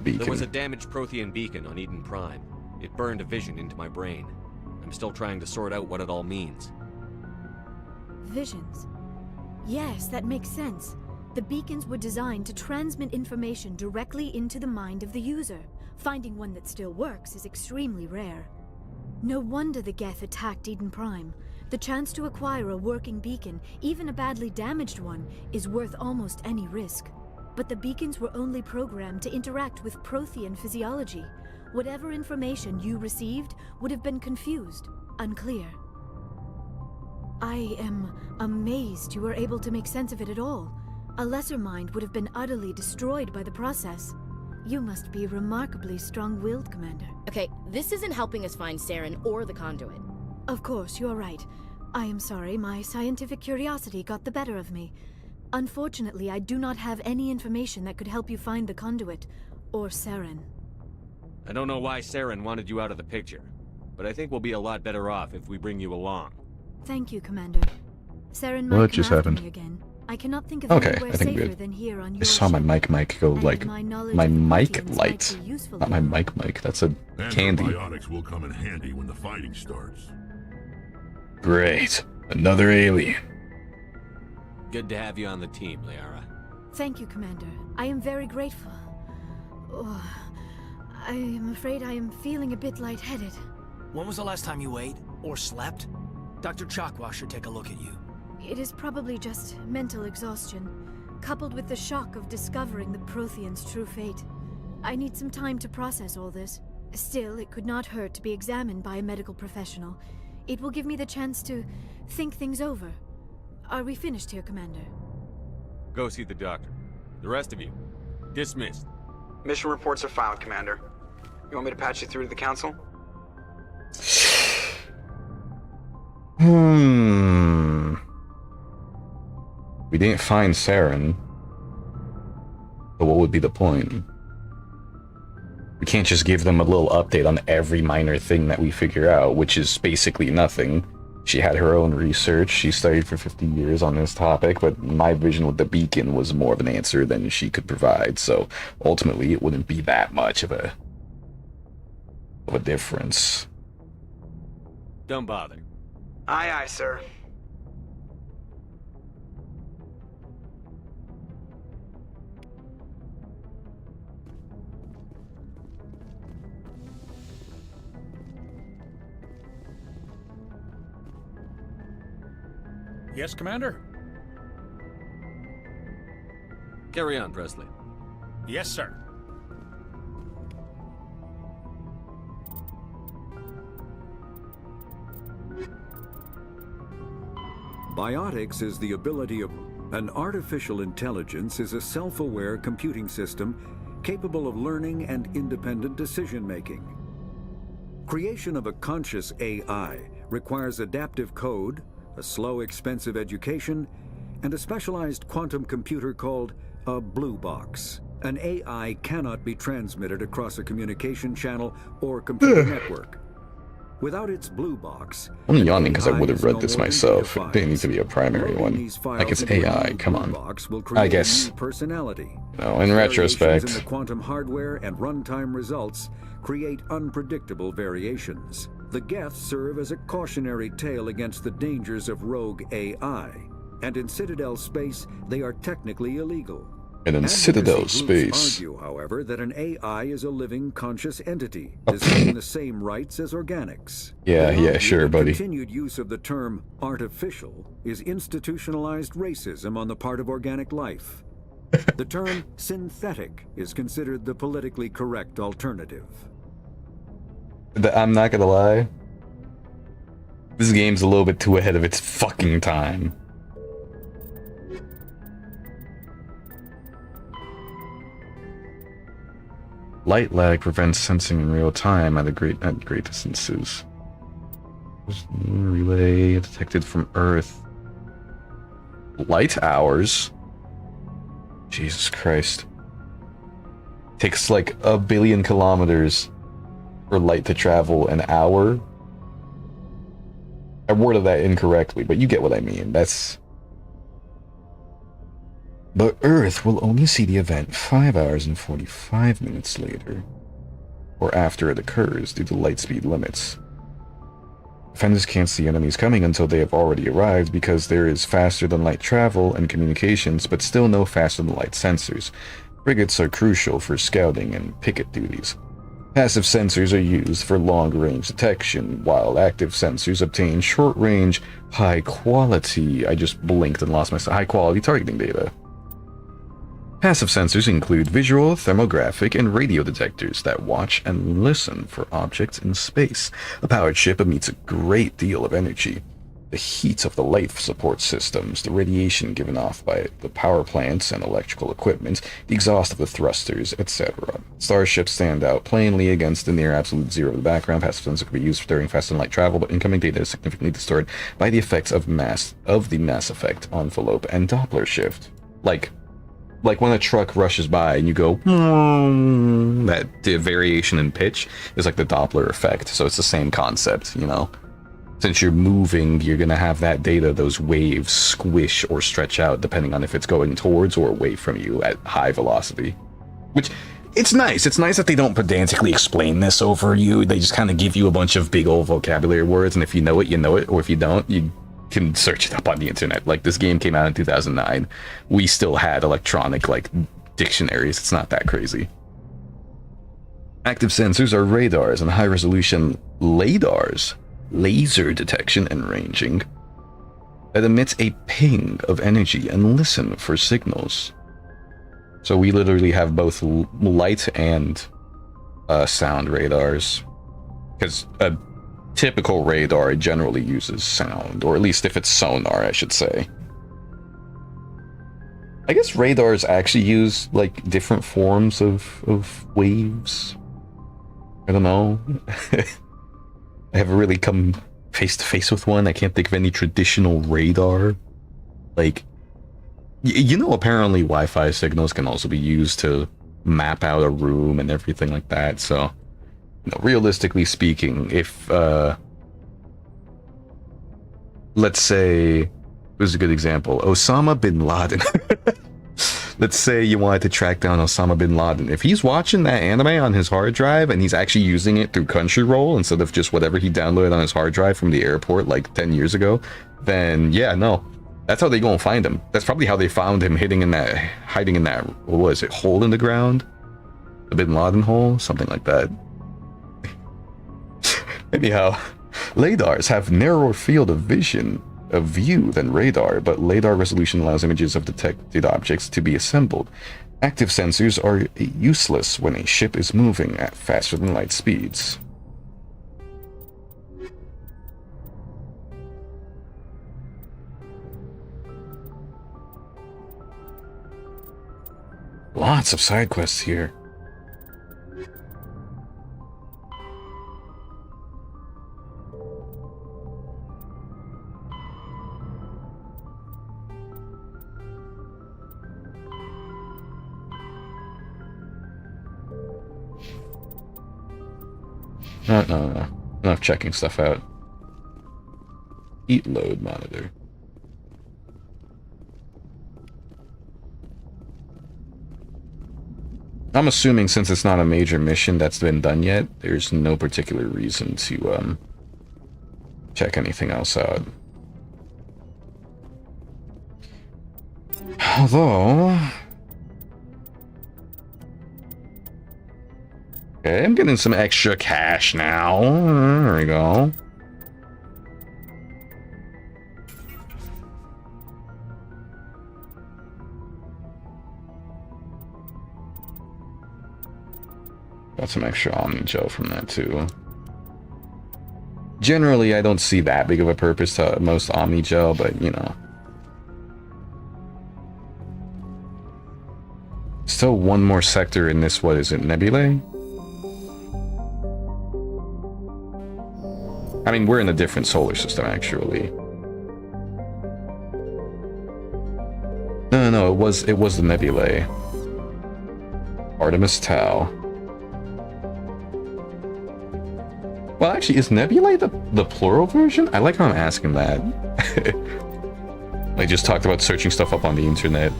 beacon. There was a damaged Prothean beacon on Eden Prime. It burned a vision into my brain. I'm still trying to sort out what it all means. Visions? Yes, that makes sense. The beacons were designed to transmit information directly into the mind of the user. Finding one that still works is extremely rare. No wonder the Geth attacked Eden Prime. The chance to acquire a working beacon, even a badly damaged one, is worth almost any risk. But the beacons were only programmed to interact with Prothean physiology. Whatever information you received would have been confused, unclear. I am amazed you were able to make sense of it at all. A lesser mind would have been utterly destroyed by the process. You must be remarkably strong-willed, Commander. Okay, this isn't helping us find Saren or the conduit. Of course, you're right. I am sorry, my scientific curiosity got the better of me. Unfortunately, I do not have any information that could help you find the conduit, or Saren. I don't know why Saren wanted you out of the picture, but I think we'll be a lot better off if we bring you along. Thank you, Commander. Saren might come after me again. I cannot think of anywhere safer than here on your I saw my mic go like my mic light. Not my mic. That's a candy. Antibiotics will come in handy when the fighting starts. Great. Another alien. Good to have you on the team, Liara. Thank you, Commander. I am very grateful. Oh, I am afraid I am feeling a bit lightheaded. When was the last time you ate or slept? Dr. Chakwa should take a look at you. It is probably just mental exhaustion, coupled with the shock of discovering the Protheans' true fate. I need some time to process all this. Still, it could not hurt to be examined by a medical professional. It will give me the chance to think things over. Are we finished here, Commander? Go see the doctor. The rest of you, dismissed. Mission reports are filed, Commander. You want me to patch you through to the Council? We didn't find Saren. But what would be the point? We can't just give them a little update on every minor thing that we figure out, which is basically nothing. She had her own research, she studied for 50 years on this topic, but my vision with the beacon was more of an answer than she could provide, so ultimately it wouldn't be that much of a difference. Don't bother. Aye, aye, sir. Yes, Commander? Carry on, Presley. Yes, sir. Biotics is the ability of... An artificial intelligence is a self-aware computing system capable of learning and independent decision-making. Creation of a conscious AI requires adaptive code, a slow, expensive education, and a specialized quantum computer called a blue box. An AI cannot be transmitted across a communication channel or computer network. Without its blue box, I'm yawning because I would have read this myself. It didn't need to be a primary one. Like, it's AI, come on. I guess, personality. No, in retrospect. In the quantum hardware and runtime results create unpredictable variations. The Geth serve as a cautionary tale against the dangers of rogue AI, and in Citadel space, they are technically illegal. And in Citadel space, argue, however, that an AI is a living, conscious entity, deserving the same rights as organics. Yeah, sure, buddy. Continued use of the term artificial is institutionalized racism on the part of organic life. The term synthetic is considered the politically correct alternative. I'm not gonna lie. This game's a little bit too ahead of its fucking time. Light lag prevents sensing in real time at great distances. Relay detected from Earth. Light hours? Jesus Christ. Takes like 1 billion kilometers for light to travel an hour. I worded that incorrectly, but you get what I mean. That's... But Earth will only see the event 5 hours and 45 minutes later, or after it occurs due to light speed limits. Defenders can't see enemies coming until they have already arrived because there is faster than light travel and communications, but still no faster than light sensors. Frigates are crucial for scouting and picket duties. Passive sensors are used for long-range detection, while active sensors obtain short-range, high-quality... I just blinked and lost my... high-quality targeting data. Passive sensors include visual, thermographic, and radio detectors that watch and listen for objects in space. A powered ship emits a great deal of energy. The heat of the life support systems, the radiation given off by the power plants and electrical equipment, the exhaust of the thrusters, etc. Starships stand out plainly against the near absolute zero of the background. Passive sensors can be used during fast and light travel, but incoming data is significantly distorted by the effects of the mass effect, envelope, and Doppler shift. Like when a truck rushes by and you go, that the variation in pitch is like the Doppler effect. So it's the same concept, you know? Since you're moving, you're going to have that data, those waves squish or stretch out depending on if it's going towards or away from you at high velocity. Which, it's nice. It's nice that they don't pedantically explain this over you. They just kind of give you a bunch of big old vocabulary words, and if you know it, you know it. Or if you don't, you can search it up on the internet. Like, this game came out in 2009. We still had electronic, like, dictionaries. It's not that crazy. Active sensors are radars and high-resolution LADARs, laser detection and ranging, that emits a ping of energy and listen for signals. So we literally have both light and sound radars, because a typical radar generally uses sound, or at least if it's sonar, I should say. I guess radars actually use, like, different forms of waves. I don't know. I haven't really come face to face with one. I can't think of any traditional radar. Like, you know, apparently Wi-Fi signals can also be used to map out a room and everything like that, so... You know, realistically speaking, if, let's say, this is a good example, Osama bin Laden. let's say you wanted to track down Osama bin Laden. If he's watching that anime on his hard drive and he's actually using it through Crunchyroll instead of just whatever he downloaded on his hard drive from the airport like 10 years ago, then yeah, no. That's how they gonna find him. That's probably how they found him hiding in that, what was it, hole in the ground? The bin Laden hole? Something like that. Anyhow, LADARs have narrower field of view than radar, but LADAR resolution allows images of detected objects to be assembled. Active sensors are useless when a ship is moving at faster than light speeds. Lots of side quests here. No. Enough checking stuff out. Heat load monitor. I'm assuming since it's not a major mission that's been done yet, there's no particular reason to check anything else out. Although... Okay, I'm getting some extra cash now. There we go. Got some extra Omni Gel from that too. Generally, I don't see that big of a purpose to most Omni Gel, but you know. Still one more sector in this, what is it, Nebulae? I mean, we're in a different solar system, actually. No, it was the Nebulae. Artemis Tau. Well, actually, is Nebulae the plural version? I like how I'm asking that. I just talked about searching stuff up on the internet.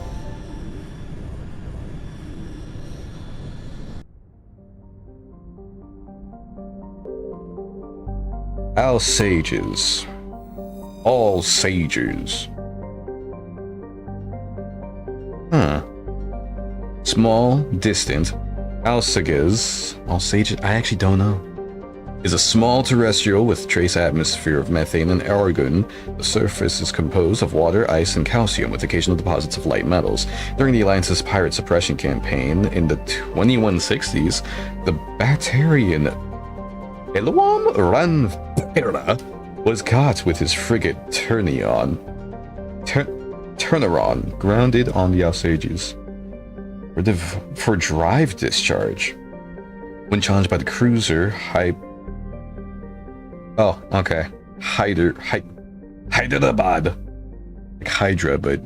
All sages. All sages. Huh. Small, distant. Alsages. All sages? I actually don't know. Is a small terrestrial with trace atmosphere of methane and argon. The surface is composed of water, ice, and calcium, with occasional deposits of light metals. During the Alliance's pirate suppression campaign in the 2160s, the Batarian Eloam Ranpera was caught with his frigate Turneron grounded on the Alsages for drive discharge. When challenged by the cruiser Hyderabad. Like Hydra, but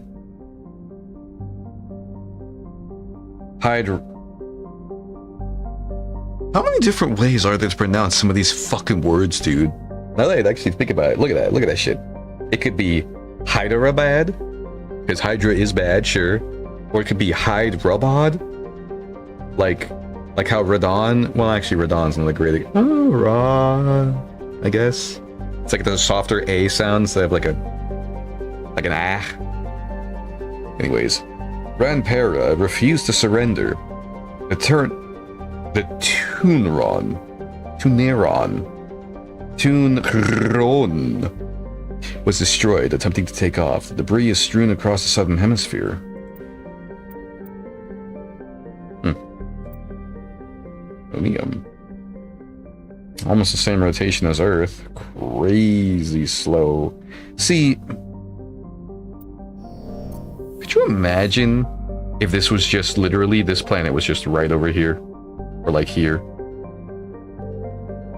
Hydra. How many different ways are there to pronounce some of these fucking words, dude? Now that I actually think about it, look at that shit. It could be Hyderabad, because Hydra is bad, sure. Or it could be Hyderabad, like how Radon. Well, actually, Radon's not the great. Oh, Ra, I guess. It's like the softer A sound instead of like an ah. Anyways, Ranpera refused to surrender. The Tuneron was destroyed, attempting to take off. The debris is strewn across the southern hemisphere. Onium. Almost the same rotation as Earth. Crazy slow. See, could you imagine if this was just literally, this planet was just right over here? Or like here?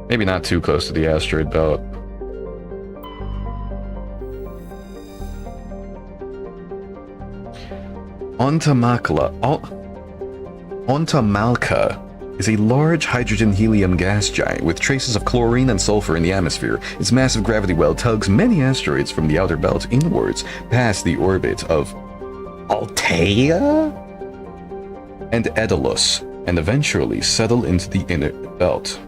Maybe not too close to the asteroid belt. Ontamalka is a large hydrogen-helium gas giant with traces of chlorine and sulfur in the atmosphere. Its massive gravity well tugs many asteroids from the outer belt inwards past the orbit of Altair? and Daedalus, and eventually settle into the inner belt.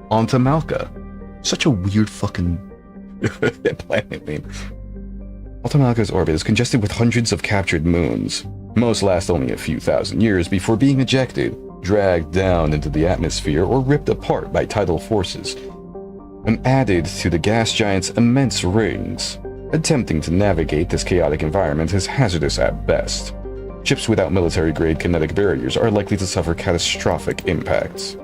Ontamalka. Such a weird fucking planet name. Ontamalka's orbit is congested with hundreds of captured moons. Most last only a few thousand years before being ejected, dragged down into the atmosphere, or ripped apart by tidal forces, and added to the gas giant's immense rings. Attempting to navigate this chaotic environment is hazardous at best. Ships without military-grade kinetic barriers are likely to suffer catastrophic impacts.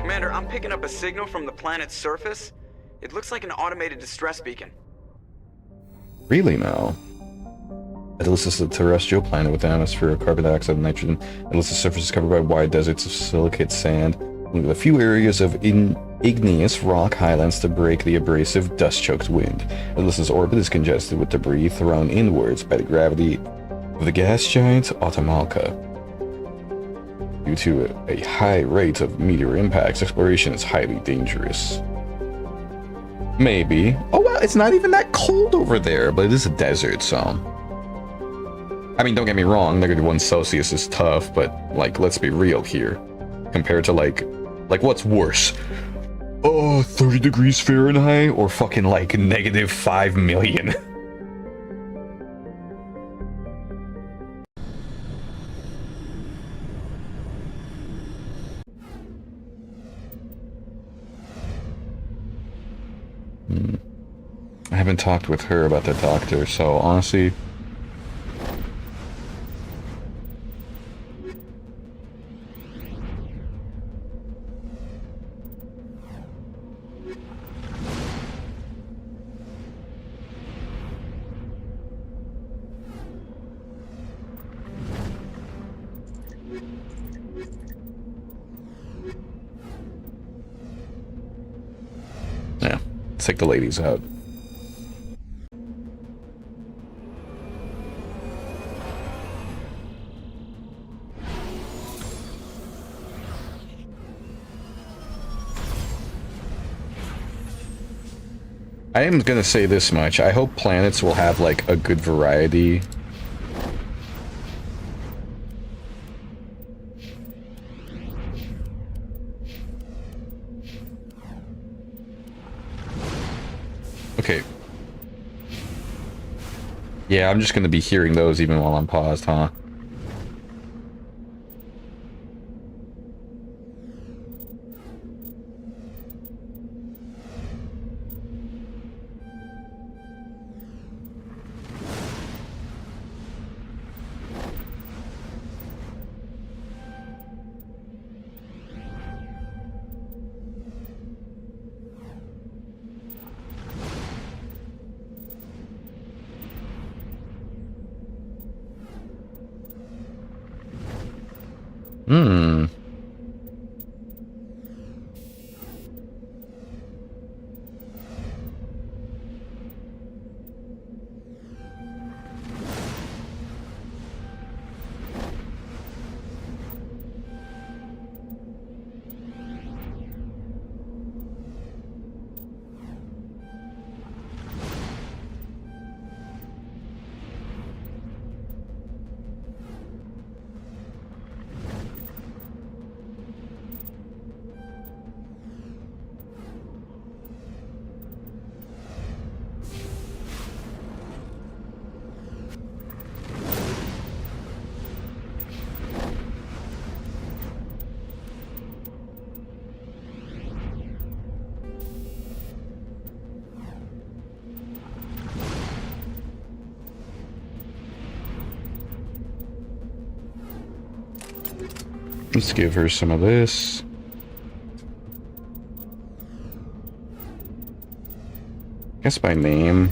Commander, I'm picking up a signal from the planet's surface. It looks like an automated distress beacon. Really now? Daedalus is a terrestrial planet with an atmosphere of carbon dioxide and nitrogen. Daedalus' surface is covered by wide deserts of silicate sand, with a few areas of igneous rock highlands to break the abrasive, dust-choked wind. Daedalus' orbit is congested with debris thrown inwards by the gravity of the gas giant Ontamalka. Due to a high rate of meteor impacts, exploration is highly dangerous. Maybe. Oh well, it's not even that cold over there, but it is a desert, so... I mean, don't get me wrong, -1 Celsius is tough, but, like, let's be real here. Compared to, like, what's worse? Oh, 30 degrees Fahrenheit? Or fucking, like, -5 million? I haven't talked with her about the doctor, so honestly... Yeah, let's take the ladies out. I am gonna say this much. I hope planets will have, like, a good variety. Okay. Yeah, I'm just gonna be hearing those even while I'm paused, huh? Let's give her some of this. Guess by name.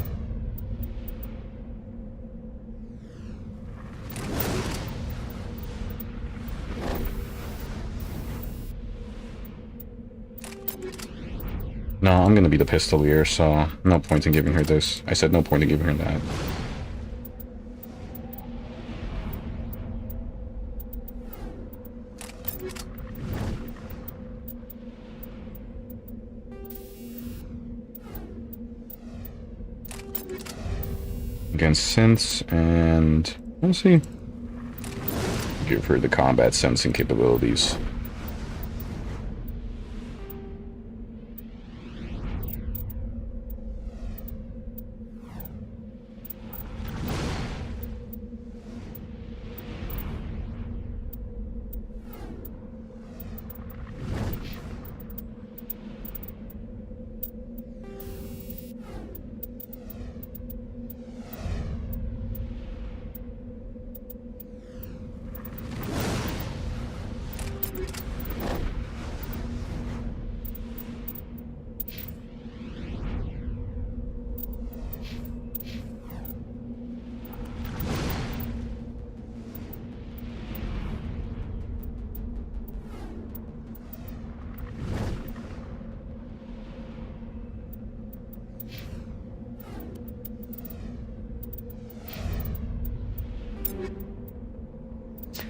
No, I'm gonna be the pistolier, so no point in giving her this. I said no point in giving her that. against synths, and let's see. Give her the combat sensing capabilities.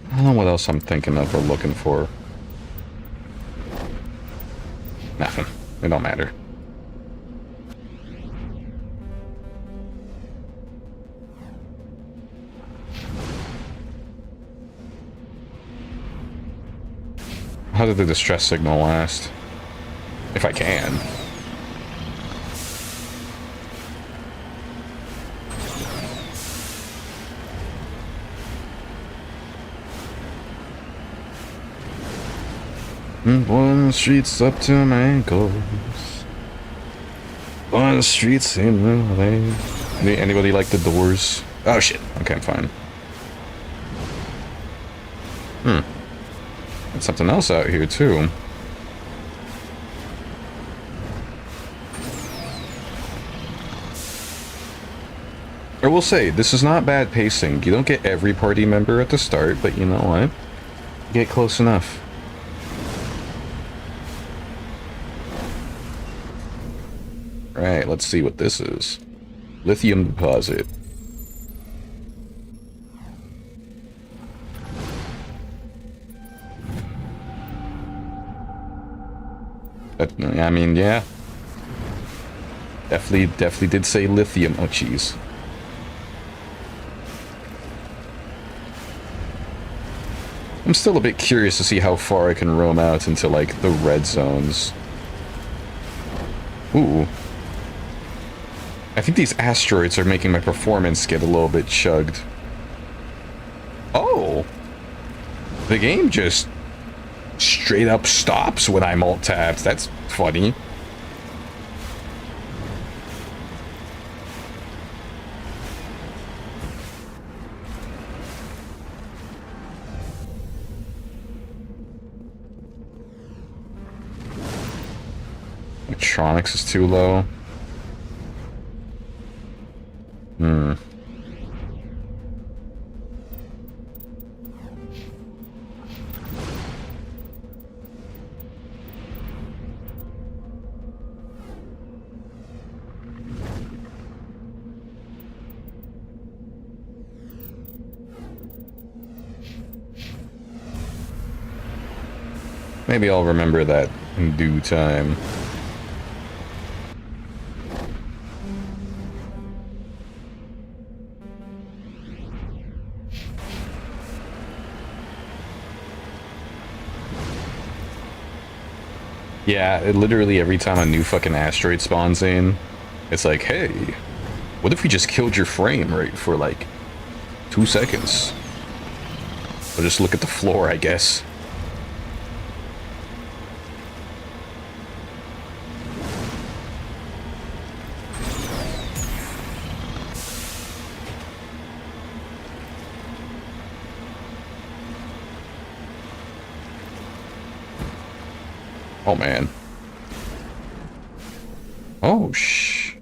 I don't know what else I'm thinking of or looking for. Nothing. It don't matter. How did the distress signal last? If I can. On the streets up to my ankles. On the streets in the lane. Anybody like the Doors? Oh shit. Okay, I'm fine. There's something else out here too. I will say, this is not bad pacing. You don't get every party member at the start, but you know what? You get close enough. Alright, let's see what this is. Lithium deposit. I mean, yeah. Definitely did say lithium. Oh, jeez. I'm still a bit curious to see how far I can roam out into, like, the red zones. Ooh. I think these asteroids are making my performance get a little bit chugged. Oh! The game just straight up stops when I'm alt-tabbed. That's funny. Electronics is too low. Maybe I'll remember that in due time. Yeah, literally every time a new fucking asteroid spawns in, it's like, hey, what if we just killed your frame rate for like 2 seconds? Or just look at the floor, I guess. Oh, man. Oh, shh.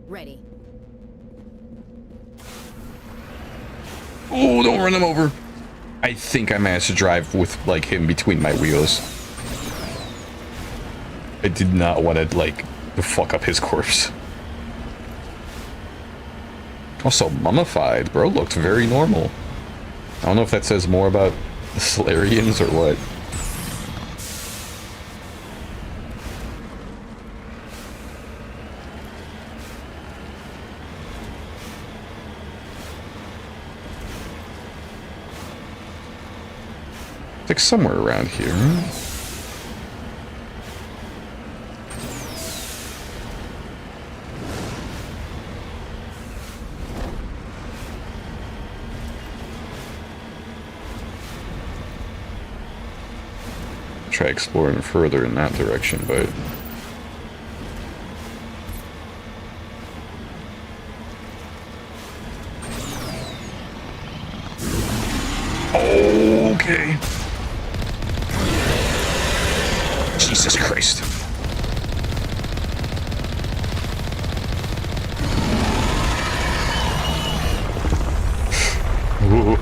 Ready. Oh, don't run him over. I think I managed to drive with, like, him between my wheels. I did not want to, like, To fuck up his corpse. Also, mummified. Bro looked very normal. I don't know if that says more about the Solarians or what. It's like somewhere around here. Try exploring further in that direction, but okay. Jesus Christ. Ooh.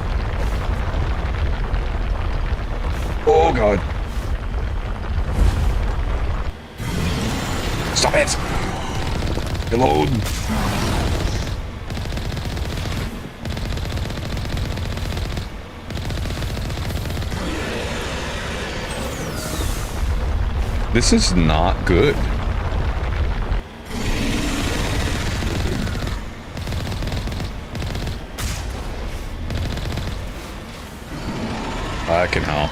Oh God. Stop it! Reload. This is not good. Fucking hell.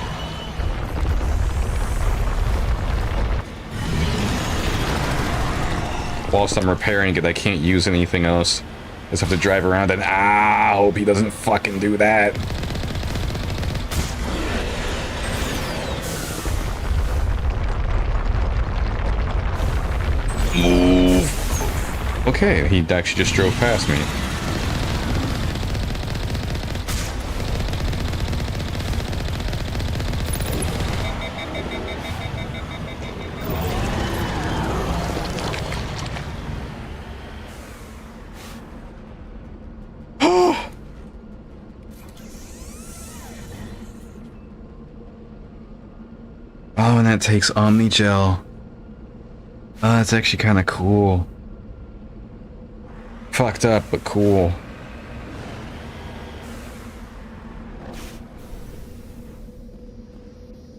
Whilst I'm repairing it, I can't use anything else. I just have to drive around and I hope he doesn't fucking do that. Move. Okay, he actually just drove past me. Oh, and that takes Omni-Gel. Oh, that's actually kind of cool. Fucked up, but cool.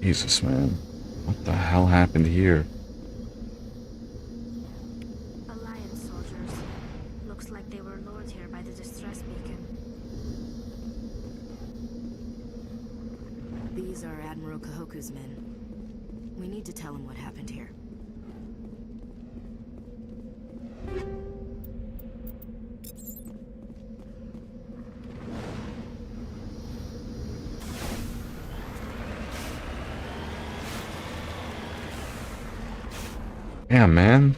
Jesus, man. What the hell happened here? Alliance soldiers. Looks like they were lured here by the distress beacon. These are Admiral Kahoku's men. We need to tell him what happened here. Yeah, man.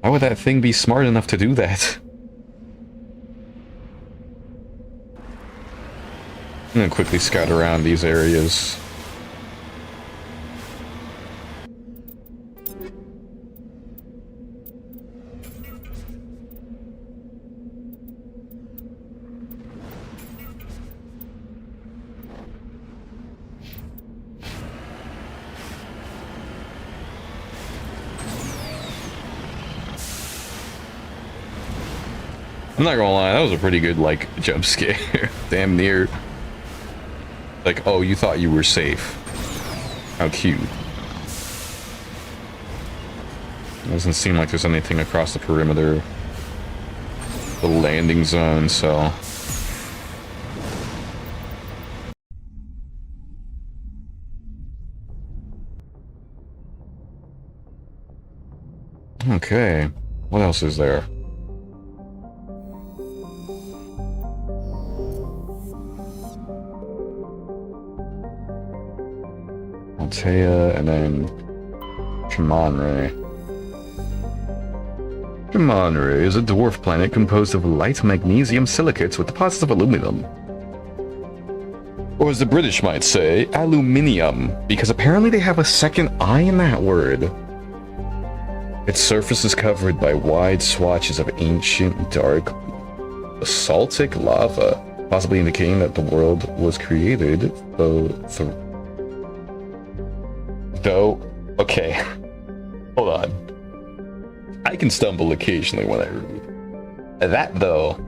Why would that thing be smart enough to do that? I'm gonna quickly scout around these areas. I'm not gonna lie, that was a pretty good, like, jump scare. Damn near. Like, oh, you thought you were safe. How cute. Doesn't seem like there's anything across the perimeter. The landing zone, so... Okay. What else is there? Altea, and then Shamanre. Shamanre is a dwarf planet composed of light magnesium silicates with deposits of aluminum. Or as the British might say, aluminium, because apparently they have a second I in that word. Its surface is covered by wide swatches of ancient, dark, basaltic lava, possibly indicating that the world was created, okay. Hold on. I can stumble occasionally when I read. That, though,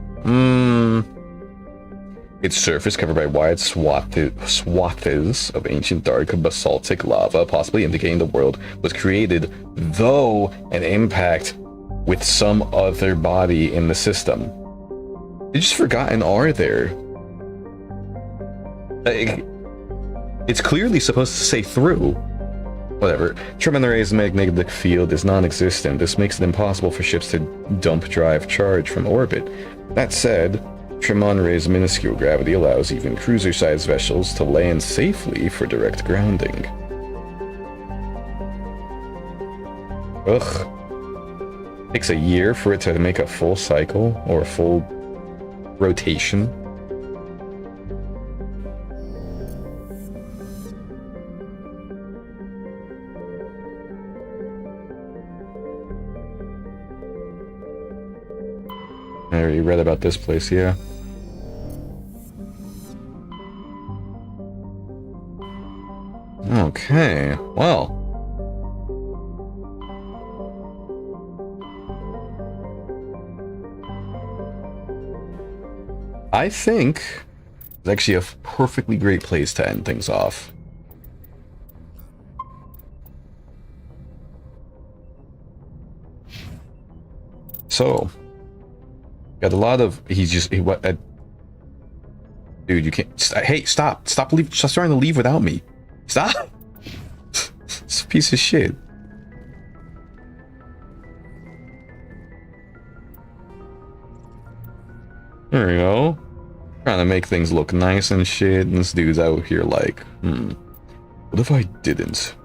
its surface covered by wide swathes of ancient dark basaltic lava, possibly indicating the world was created, though an impact with some other body in the system. They just forgotten are there. It's clearly supposed to say through. Whatever. Tremendous magnetic field is non-existent. This makes it impossible for ships to dump drive charge from orbit. That said, Tremonre's minuscule gravity allows even cruiser-sized vessels to land safely for direct grounding. Ugh. Takes a year for it to make a full cycle, or a full rotation. I already read about this place, yeah. Okay, well. I think it's actually a perfectly great place to end things off. So, got a lot of, dude, you can't, hey, stop starting to leave without me. Stop. It's a piece of shit. There we go. Trying to make things look nice and shit, and this dude's out here like, what if I didn't?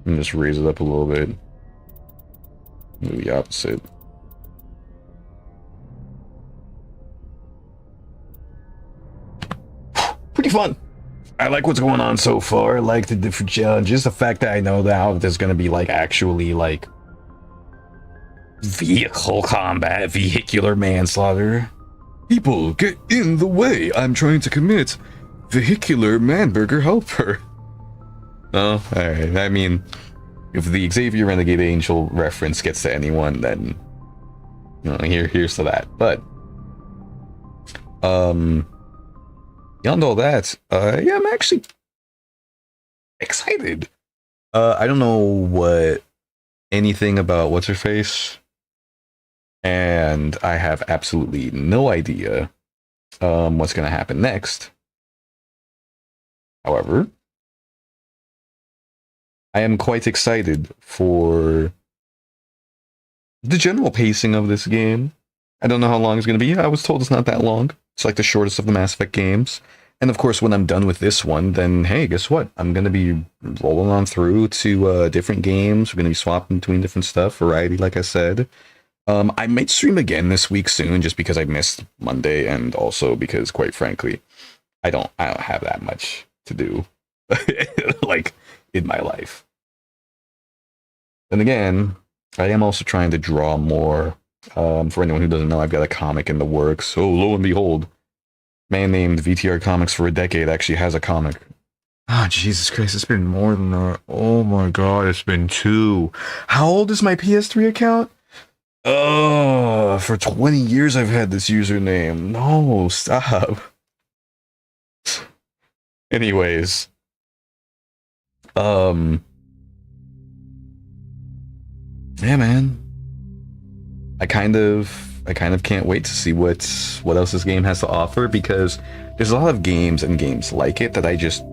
And just raise it up a little bit. Do the opposite. Pretty fun. I like what's going on so far. I like the different challenges. The fact that I know now that there's gonna be like actually like vehicle combat, vehicular manslaughter. People, get in the way. I'm trying to commit vehicular manburger helper. Oh, alright. I mean, if the Xavier Renegade Angel reference gets to anyone, then you know, here's to that. But beyond all that, yeah, I'm actually excited. I don't know anything about what's her face, and I have absolutely no idea what's gonna happen next. However, I am quite excited for the general pacing of this game. I don't know how long it's going to be. I was told it's not that long. It's like the shortest of the Mass Effect games. And of course, when I'm done with this one, then hey, guess what? I'm going to be rolling on through to different games. We're going to be swapping between different stuff, variety, like I said. I might stream again this week soon, just because I missed Monday, and also because, quite frankly, I don't have that much to do, like, in my life. And again, I am also trying to draw more. For anyone who doesn't know, I've got a comic in the works. So lo and behold, man named VTRcomics for a decade actually has a comic. Ah, oh, Jesus Christ, it's been more than that. Oh my God, it's been 2. How old is my PS3 account? Oh, for 20 years I've had this username. No, stop. Anyways. Yeah, man. I kind of can't wait to see what else this game has to offer, because there's a lot of games and games like it that I just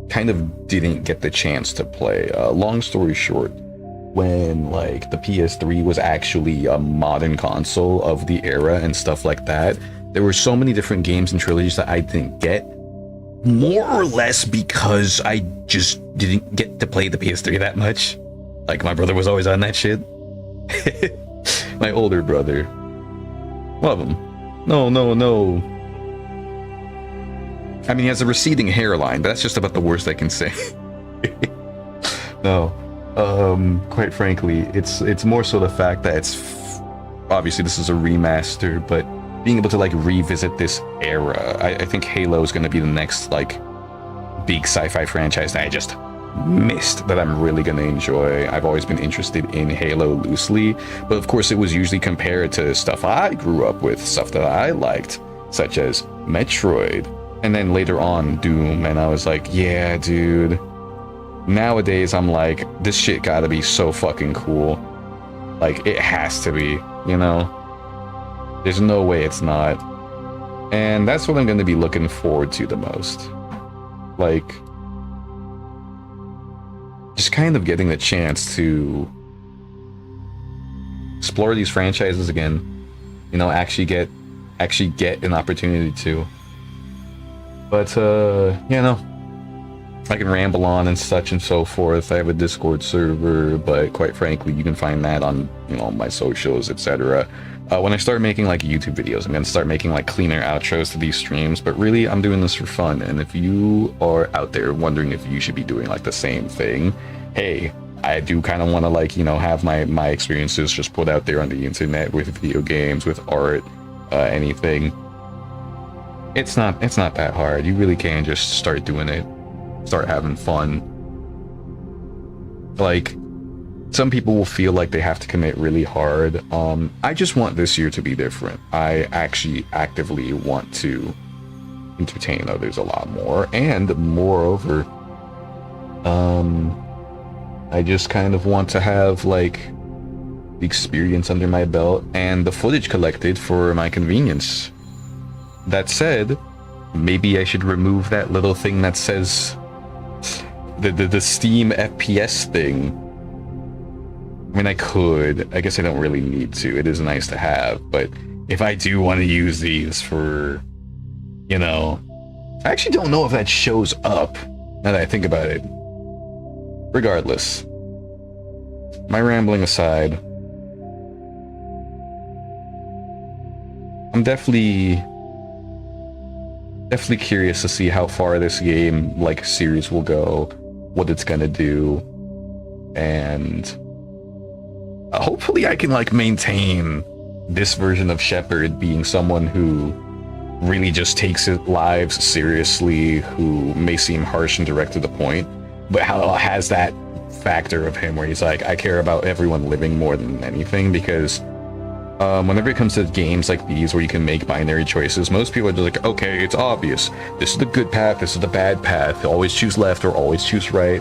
kind of didn't get the chance to play. Long story short, when like the PS3 was actually a modern console of the era and stuff like that, there were so many different games and trilogies that I didn't get, more or less because I just didn't get to play the PS3 that much. Like, my brother was always on that shit. My older brother. Love him. No. I mean, he has a receding hairline, but that's just about the worst I can say. No. Quite frankly, it's more so the fact that obviously this is a remaster, but being able to like revisit this era, I think Halo is going to be the next like big sci-fi franchise that I just missed that I'm really going to enjoy. I've always been interested in Halo loosely, but of course it was usually compared to stuff I grew up with, stuff that I liked, such as Metroid, and then later on Doom, and I was like, yeah, dude. Nowadays I'm like, this shit gotta be so fucking cool. Like, it has to be, you know? There's no way it's not. And that's what I'm going to be looking forward to the most. Like, just kind of getting the chance to explore these franchises again. You know, actually get an opportunity to. But, you know, I can ramble on and such and so forth. I have a Discord server, but quite frankly, you can find that on, you know, my socials, etc. When I start making like YouTube videos, I'm gonna start making like cleaner outros to these streams, but really I'm doing this for fun. And if you are out there wondering if you should be doing like the same thing, hey, I do kind of want to like, you know, have my experiences just put out there on the internet with video games, with art, anything. It's not that hard. You really can just start doing it. Start having fun. Like, some people will feel like they have to commit really hard. I just want this year to be different. I actually actively want to entertain others a lot more, and moreover, I just kind of want to have like the experience under my belt and the footage collected for my convenience. That said, maybe I should remove that little thing that says the Steam FPS thing. I mean, I could. I guess I don't really need to. It is nice to have, but if I do want to use these for, you know, I actually don't know if that shows up now that I think about it. Regardless, my rambling aside, I'm definitely curious to see how far this game, like, series will go, what it's gonna do, and hopefully I can, like, maintain this version of Shepard being someone who really just takes his lives seriously, who may seem harsh and direct to the point, but how has that factor of him where he's like, I care about everyone living more than anything, because whenever it comes to games like these where you can make binary choices, most people are just like, okay, it's obvious. This is the good path, this is the bad path. Always choose left or always choose right.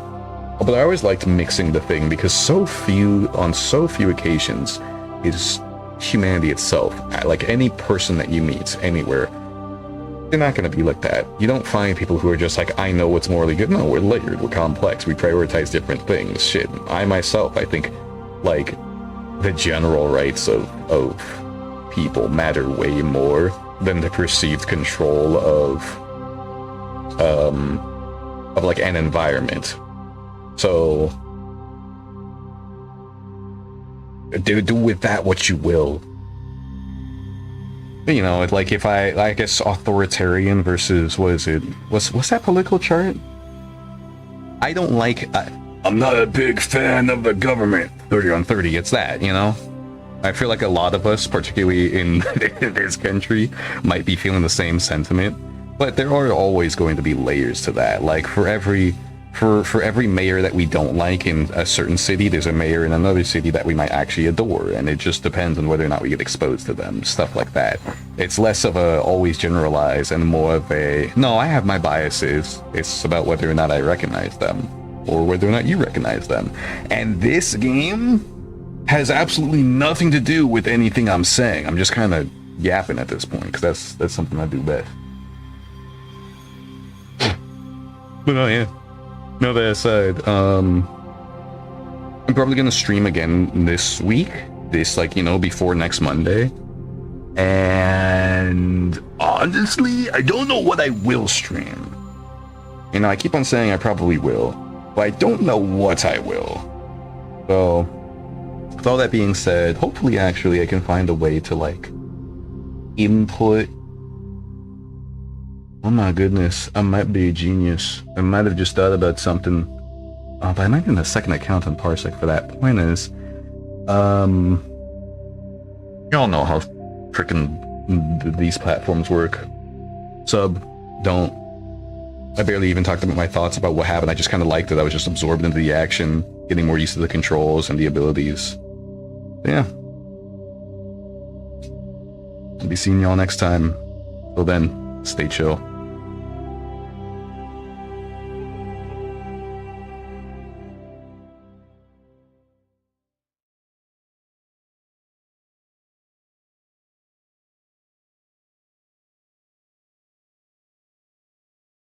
But I always liked mixing the thing, because on so few occasions is humanity itself, like any person that you meet anywhere, they're not going to be like that. You don't find people who are just like, I know what's morally good. No, we're layered, we're complex, we prioritize different things. Shit, I myself, I think, like, the general rights of people matter way more than the perceived control of like an environment. So do with that what you will. You know, like, if I guess authoritarian versus, what is it? What's that political chart? I don't like. I'm not a big fan of the government. 30 on 30, it's that, you know? I feel like a lot of us, particularly in this country, might be feeling the same sentiment. But there are always going to be layers to that. Like, for every mayor that we don't like in a certain city, there's a mayor in another city that we might actually adore, and it just depends on whether or not we get exposed to them, stuff like that. It's less of a always generalize and more of a, no, I have my biases. It's about whether or not I recognize them, or whether or not you recognize them. And this game has absolutely nothing to do with anything I'm saying. I'm just kind of yapping at this point, because that's something I do best. But oh yeah. No, that aside, I'm probably gonna stream again this week. This, like, you know, before next Monday. And honestly, I don't know what I will stream. You know, I keep on saying I probably will, but I don't know what I will. So, with all that being said, hopefully actually I can find a way to, like, input. Oh my goodness, I might be a genius. I might have just thought about something. But I might need a second account on Parsec for that. Point is, Y'all know how freaking these platforms work. Sub, don't. I barely even talked about my thoughts about what happened. I just kind of liked it. I was just absorbed into the action, getting more used to the controls and the abilities. But yeah. I'll be seeing y'all next time. Till then, stay chill.